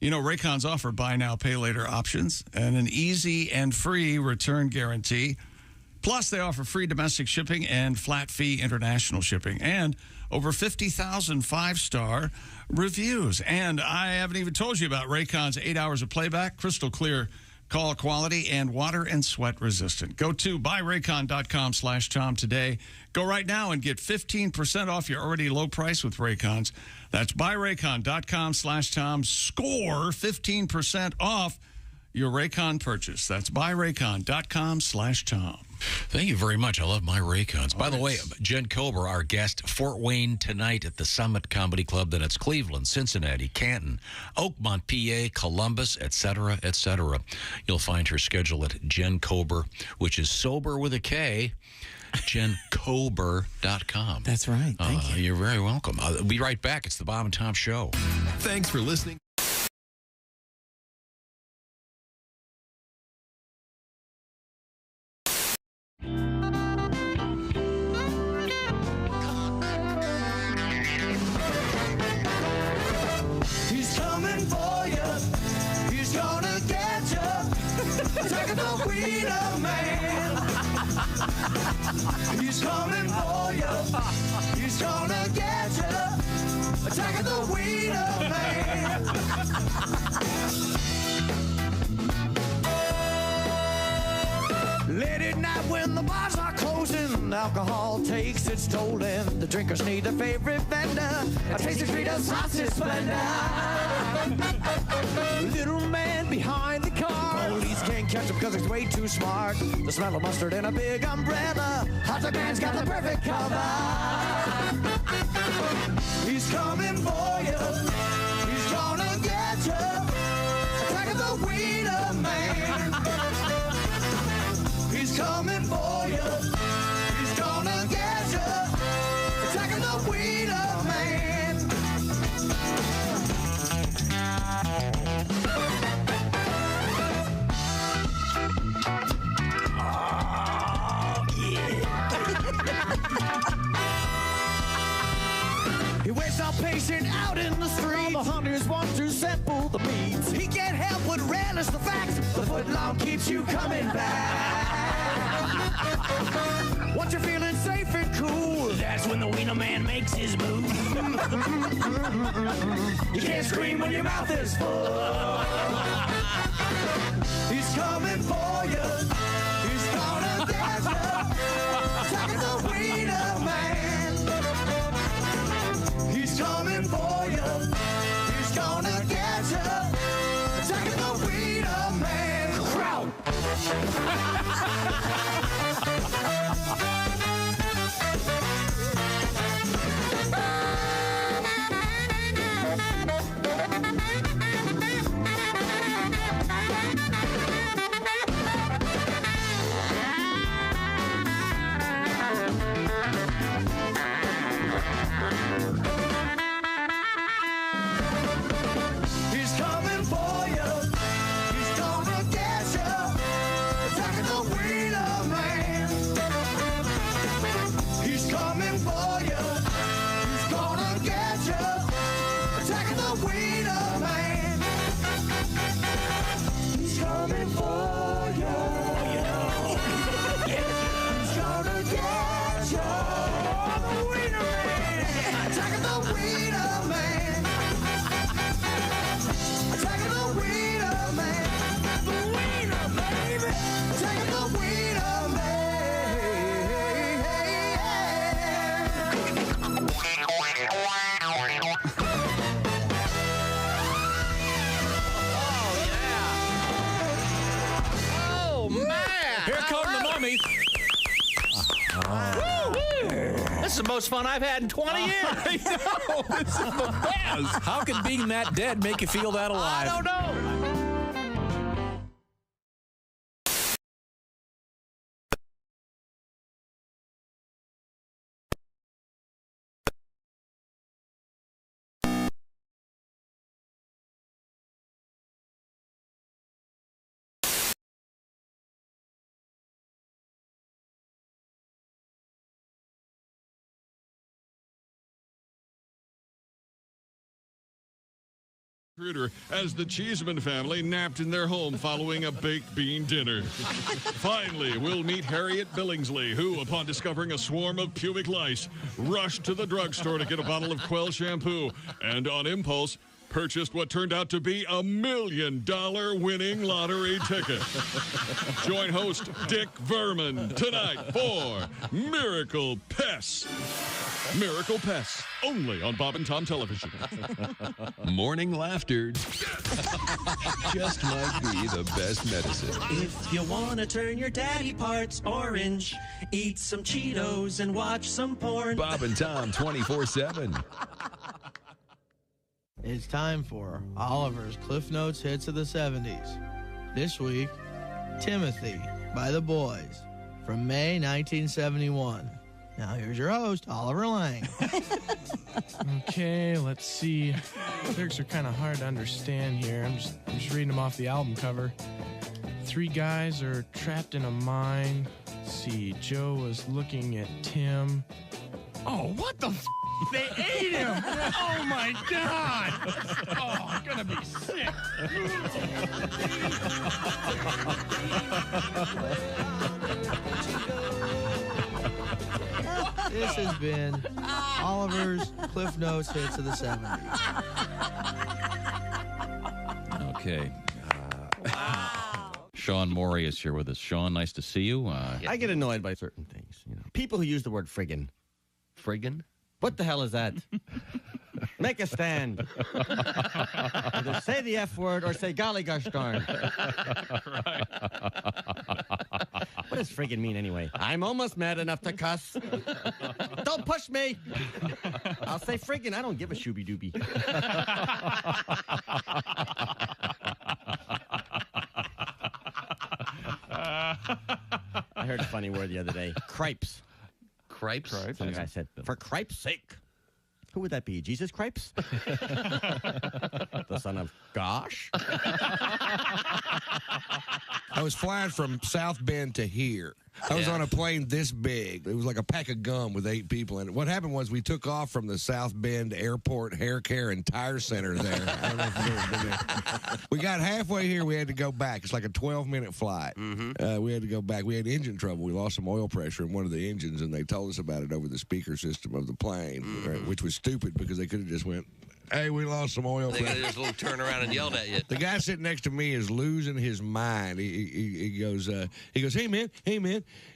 You know, Raycon's offer buy now, pay later options and an easy and free return guarantee. Plus, they offer free domestic shipping and flat fee international shipping and over 50,000 five-star reviews. And I haven't even told you about Raycon's 8 hours of playback, crystal clear call quality, and water and sweat resistant. Go to buyraycon.com/Tom today. Go right now and get 15% off your already low price with Raycons. That's buyraycon.com/Tom. Score 15% off your Raycon purchase. That's buyraycon.com/Tom. Thank you very much. I love my Raycons. By the way, Jen Kober, our guest, Fort Wayne tonight at the Summit Comedy Club. Then it's Cleveland, Cincinnati, Canton, Oakmont, PA, Columbus, etc., etc. You'll find her schedule at Jen Kober, which is sober with a K, jenkober.com. That's right. Thank you. You're very welcome. I'll be right back. It's the Bob and Tom Show. Thanks for listening. He's coming for you. He's gonna get you. Take the Wiener Man. He's coming for you. He's gonna get you. Take the Wiener Man. Late at night when the bars are closing, alcohol takes its toll, and the drinkers need their favorite vendor, a tasty treat of sausage splendor. Little man behind the car, police can't catch him because he's way too smart. The smell of mustard and a big umbrella, hot dog man's got the perfect cover. He's coming for you, he's gonna get you, attacking the wiener man. He's coming for you, he's gonna get you, attacking the wiener man. Oh, yeah. He waits outpatient out in the street. All the hunters want to sample the meats. He can't help but relish the fact the footlong keeps you coming back. Once you're feeling safe and cool, that's when the wiener man makes his move. You can't scream when your mouth is full. He's coming for you. He's gonna get you. Attacking the wiener man. He's coming for you. He's gonna get you. Attacking the wiener man. Crowd. He's coming for you. He's gonna get you. Attacking the wiener man. He's coming for you. He's gonna get you. Attacking the wiener man. He's coming for you. He's gonna get you. The wiener man. Attacking the wiener man. Attacking the wiener man. The wiener baby. Attacking the wiener Oh, man. Here come the mummy. This is the most fun I've had in 20 years. I know. This is the best. How can being that dead make you feel that alive? I don't know. As the Cheeseman family napped in their home following a baked bean dinner. Finally, we'll meet Harriet Billingsley, who, upon discovering a swarm of pubic lice, rushed to the drugstore to get a bottle of Quell shampoo, and on impulse, purchased what turned out to be $1 million winning lottery ticket. Join host Dick Vermin tonight for Miracle Pests. Miracle Pests, only on Bob and Tom Television. Morning laughter just might be the best medicine. If you want to turn your daddy parts orange, eat some Cheetos and watch some porn. Bob and Tom 24/7. It's time for Oliver's Cliff Notes Hits of the 70s. This week, Timothy by The Boys from May 1971. Now here's your host, Oliver Lang. Okay, let's see. Lyrics are kind of hard to understand here. I'm just reading them off the album cover. 3 guys are trapped in a mine. Let's see, Joe was looking at Tim. Oh, what the f***? They ate him! Oh, my God! Oh, I'm gonna be sick. This has been Oliver's Cliff Notes Hits of the 70s. Okay. Sean Morey is here with us. Sean, nice to see you. I get annoyed by certain things. People who use the word friggin'. Friggin'? What the hell is that? Make a stand. Either say the F word or say golly gosh darn. Right. What does friggin' mean anyway? I'm almost mad enough to cuss. Don't push me. I'll say friggin'. I don't give a shooby dooby. I heard a funny word the other day. Cripes. Cripes? Some guy said, for cripe's sake. Who would that be? Jesus Cripes? The son of Gosh? I was flying from South Bend to here. I was on a plane this big. It was like a pack of gum with 8 people in it. What happened was we took off from the South Bend Airport Hair Care and Tire Center there. I don't know if you've ever been there. We got halfway here. We had to go back. It's like a 12-minute flight. We had to go back. We had engine trouble. We lost some oil pressure in one of the engines, and they told us about it over the speaker system of the plane, right, which was stupid because they could have just went, hey, we lost some oil. They got to just a little turn around and yelled at you. The guy sitting next to me is losing his mind. He goes, hey man,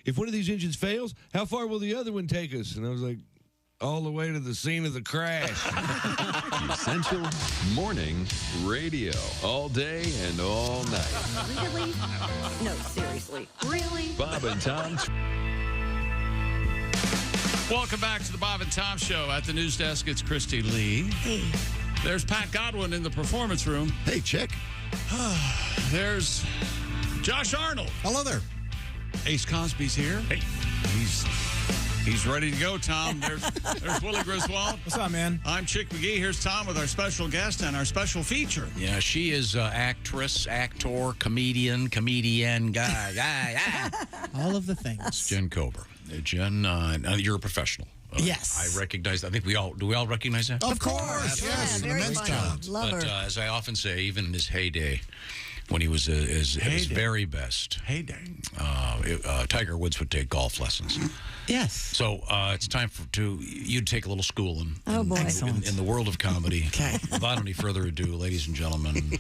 if one of these engines fails, how far will the other one take us? And I was like, all the way to the scene of the crash. Essential Morning Radio. All day and all night. Really? No, seriously. Really? Bob and Tom. Welcome back to the Bob and Tom Show. At the news desk, it's Christy Lee. Hey. There's Pat Godwin in the performance room. Hey, chick. There's Josh Arnold. Hello there. Ace Cosby's here. Hey. He's ready to go, Tom. There's Willie Griswold. What's up, man? I'm Chick McGee. Here's Tom with our special guest and our special feature. Yeah, she is actress, actor, comedian guy. All of the things. It's Jen Kober. Jen, you're a professional. Yes. I recognize. I think do we all recognize that? Of course. Yes. Yeah, very funny. Love her. But as I often say, even in his heyday, when he was at his very best, Tiger Woods would take golf lessons. Yes. So it's time for you to take a little schooling. Oh, boy. In the world of comedy. Okay. Without any further ado, ladies and gentlemen.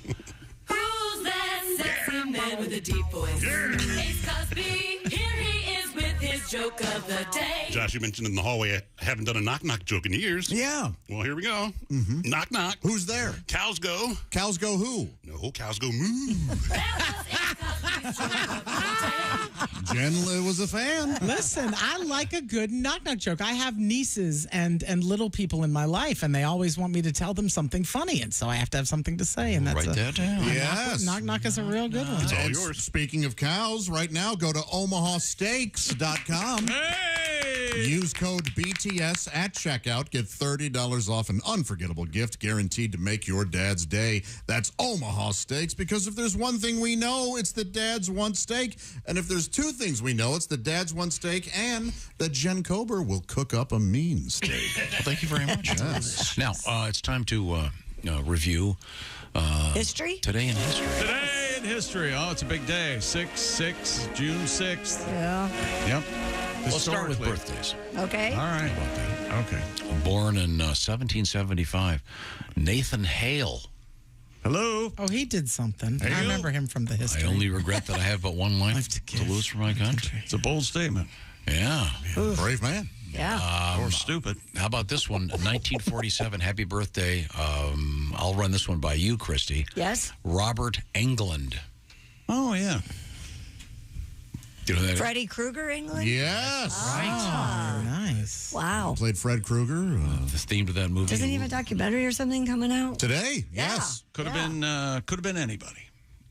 Who's that sexy man with a deep voice? Ace Cosby, here he is with his joke of the day. Josh, you mentioned in the hallway I haven't done a knock-knock joke in years. Yeah. Well, here we go. Knock-knock. Who's there? Cows go. Cows go who? No, cows go moo. Jen was a fan. Listen, I like a good knock-knock joke. I have nieces and little people in my life, and they always want me to tell them something funny, and so I have to have something to say. And that's Write that down. Yes. Knock-knock is a real good one. It's all And yours. Speaking of cows, right now go to omahasteaks.com. Hey! Use code BTS at checkout. Get $30 off an unforgettable gift guaranteed to make your dad's day. That's Omaha Steaks, because if there's one thing we know, it's that dads want steak. And if there's two things we know, it's that dads want steak and that Jen Kober will cook up a mean steak. Thank you very much. Yes. Now, it's time to review History? Today in history. Today in history. Oh, it's a big day. June 6th. Yeah. Yep. Let's start with Historically. birthdays. Okay. All right. Okay. Born in 1775, Nathan Hale. Hello. Oh, he did something. I remember him from the history. I only regret that I have but one life to lose for my country. It's a bold statement. Yeah. Brave man. Yeah. Or stupid. How about this one? 1947. Happy birthday. I'll run this one by you, Christy. Yes. Robert Englund. Oh, yeah. Do you know that? Freddy Krueger, England? Yes. Ah. Nice. Wow. Played Fred Krueger. The theme to that movie. Doesn't he have a documentary or something coming out? Today? Yes. Could have been anybody.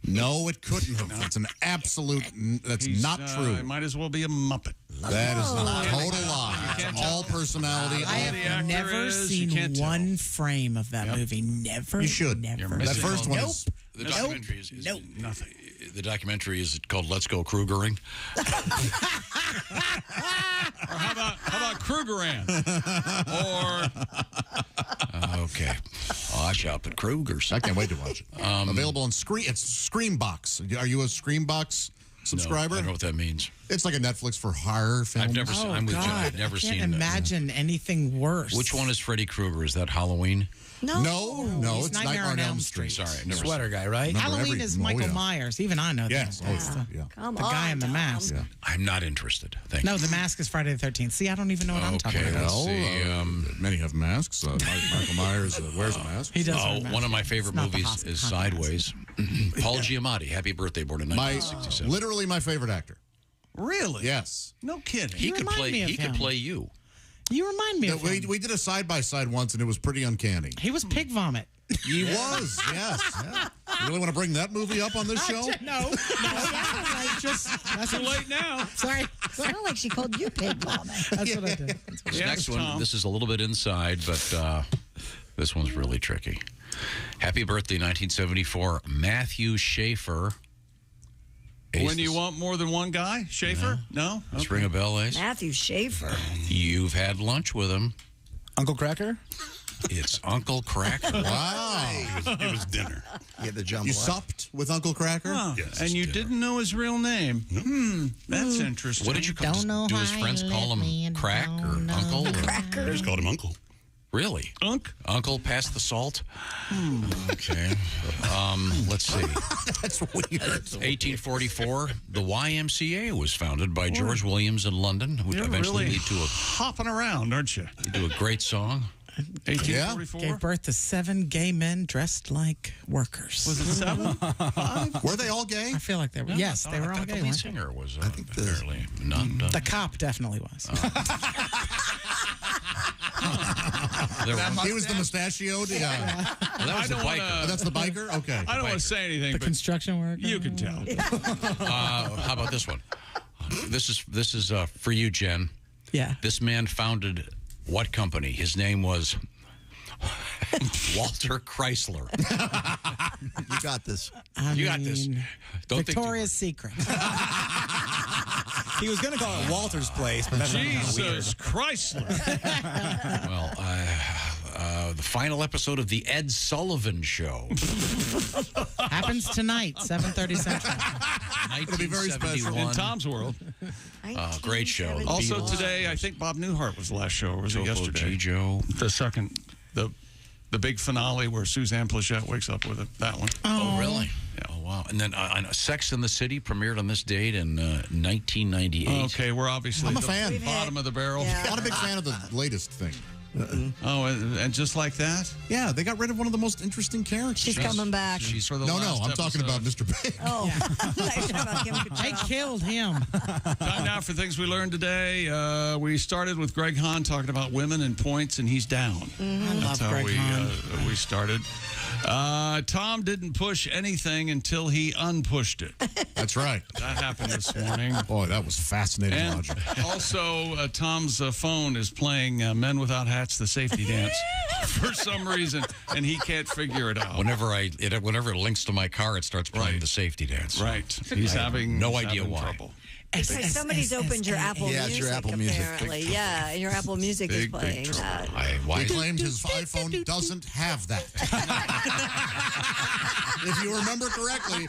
No, it couldn't have. That's an absolute. That's not true. He might as well be a Muppet. That is a total lie. It's all personality. I have never seen one frame of that movie. Never. You should. Never. That first one is. The documentary is nothing. The documentary is called "Let's Go Krugering." Or how about Krugeran? Okay. Watch out, but Kruger's. I can't wait to watch it. Available on Scream. It's Screambox. Are you a Screambox subscriber? No, I don't know what that means. It's like a Netflix for horror film. I've never seen. I'm with you. I've never I seen can't that. imagine anything worse. Which one is Freddy Krueger? Is that Halloween? No, He's it's Nightmare on Elm Street. Sorry, I never Sweater guy, right? Halloween is Michael Myers. Even I know Yes. that. It's the guy in the mask. I'm not interested. Thank you. No, the mask is Friday the 13th. See, I don't even know what I'm talking Okay, about. let's see. Many have masks. Michael Myers wears a mask. He does wear a mask. One of my favorite It's not the movies is Holocaust. Sideways. Paul Giamatti, happy birthday, born in 1967. Literally my favorite actor. Really? Yes. No kidding. He You could remind play. me of He could him. play you. You remind me of him. We did a side-by-side once, and it was pretty uncanny. He was pig vomit. He was, yes. You really want to bring that movie up on this show? No. That's too late now. Sorry. Sounded like she called you pig vomit. That's what I did. This Yes, next one, Tom. this is a little bit inside, but this one's really tricky. Happy birthday, 1974, Matthew Schaefer. When you want more than one guy? Schaefer? No? Let's ring a bell, Ace. Matthew Schaefer. You've had lunch with him. Uncle Cracker? It's Uncle Cracker. Wow. It was dinner. Yeah, the jumbo. You supped with Uncle Cracker? Huh. Yes, And you dinner. didn't know his real name? That's interesting. What did you call Don't know do his how friends he call let me him? and Crack or don't know Uncle? Or- They just called him Uncle. Really? Uncle, pass the salt? Okay. Let's see. That's weird. 1844, the YMCA was founded by George Williams in London, which You're eventually really lead to a hopping around, aren't you? a great song. 1844? Gave birth to 7 gay men dressed like workers. Was it 7? Were they all gay? I feel like they were. Yes, they were all The gay. lead weren't they? singer was I think apparently not. The cop definitely was. He was the mustachioed? Yeah. Well, that was the biker. Oh, that's the biker? Okay. I don't want to say anything, The but construction worker. you can tell. How about this one? This is for you, Jen. Yeah. This man founded what company? His name was Walter Chrysler. You got this. You got this. Don't think too Victoria's Secret. He was going to call it Walter's Place, but that's not kinda weird. Jesus Chrysler. Well, the final episode of the Ed Sullivan Show. Happens tonight, 7:30 Central. It'll be very special. 1971. In Tom's world. Great show. The Also Beatles. today, I think Bob Newhart was the last show, or was it Jopo yesterday? Joe. The second, the big finale where Suzanne Plachette wakes up with it. That one. Oh, really? Oh, wow. And then Sex and the City premiered on this date in 1998. Okay, we're obviously I'm a the fan. bottom of the barrel. Not a big fan of the latest thing. Oh, and just like that? Yeah, they got rid of one of the most interesting characters. She's coming back. She's for the No, last I'm talking about episode. Mr. Big. Oh, I talking about Kim They Cattrall. killed him. Time now for things we learned today. We started with Greg Hahn talking about women and points, and he's down. I That's love how Greg Hahn. we started. Tom didn't push anything until he unpushed it. That's right. That happened this morning. Boy, that was fascinating And logic. also, Tom's phone is playing Men Without Hats, the safety dance, for some reason, and he can't figure it out. Whenever it links to my car, it starts playing the safety dance. Right. He's having no idea why. trouble. It's like somebody's opened your Apple Yeah, Music, it's your Apple Music. apparently. Yeah, your Apple Music is Big playing trouble. that. Why? He claimed his iPhone doesn't have that. If you remember correctly,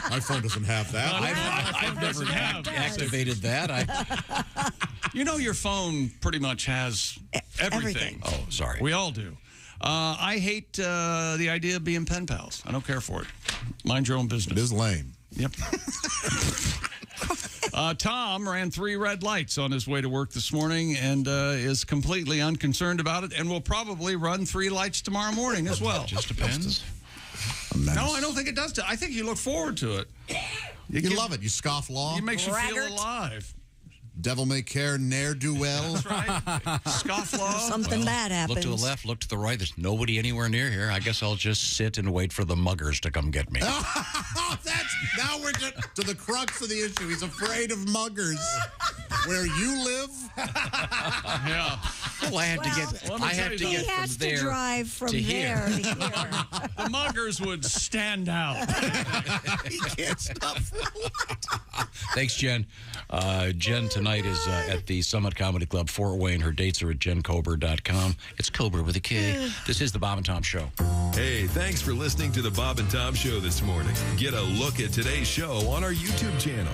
my phone doesn't have that. I've never activated that. You know, your phone pretty much has everything. Oh, sorry. We all do. I hate the idea of being pen pals. I don't care for it. Mind your own business. It is lame. Yep. Tom ran 3 red lights on his way to work this morning and is completely unconcerned about it and will probably run 3 lights tomorrow morning as well. Just depends. No, I don't think it does. I think you look forward to it. You love it. You scoff law. It makes you Braggart. feel alive. Devil may care, ne'er-do-well. That's right. Scofflaw. Something bad Look happens. to the left, look to the right. There's nobody anywhere near here. I guess I'll just sit and wait for the muggers to come get me. Now we're to the crux of the issue. He's afraid of muggers. Where you live? Yeah. Well, I had to get. Well, let me I tell have you to something. get He has from to there drive from to here. there to here. The muggers would stand out. He can't stop. Thanks, Jen. Jen tonight is at the Summit Comedy Club, Fort Wayne. Her dates are at jenkober.com. It's Cobra with a K. This is the Bob and Tom Show. Hey, thanks for listening to the Bob and Tom Show this morning. Get a look at today's show on our YouTube channel.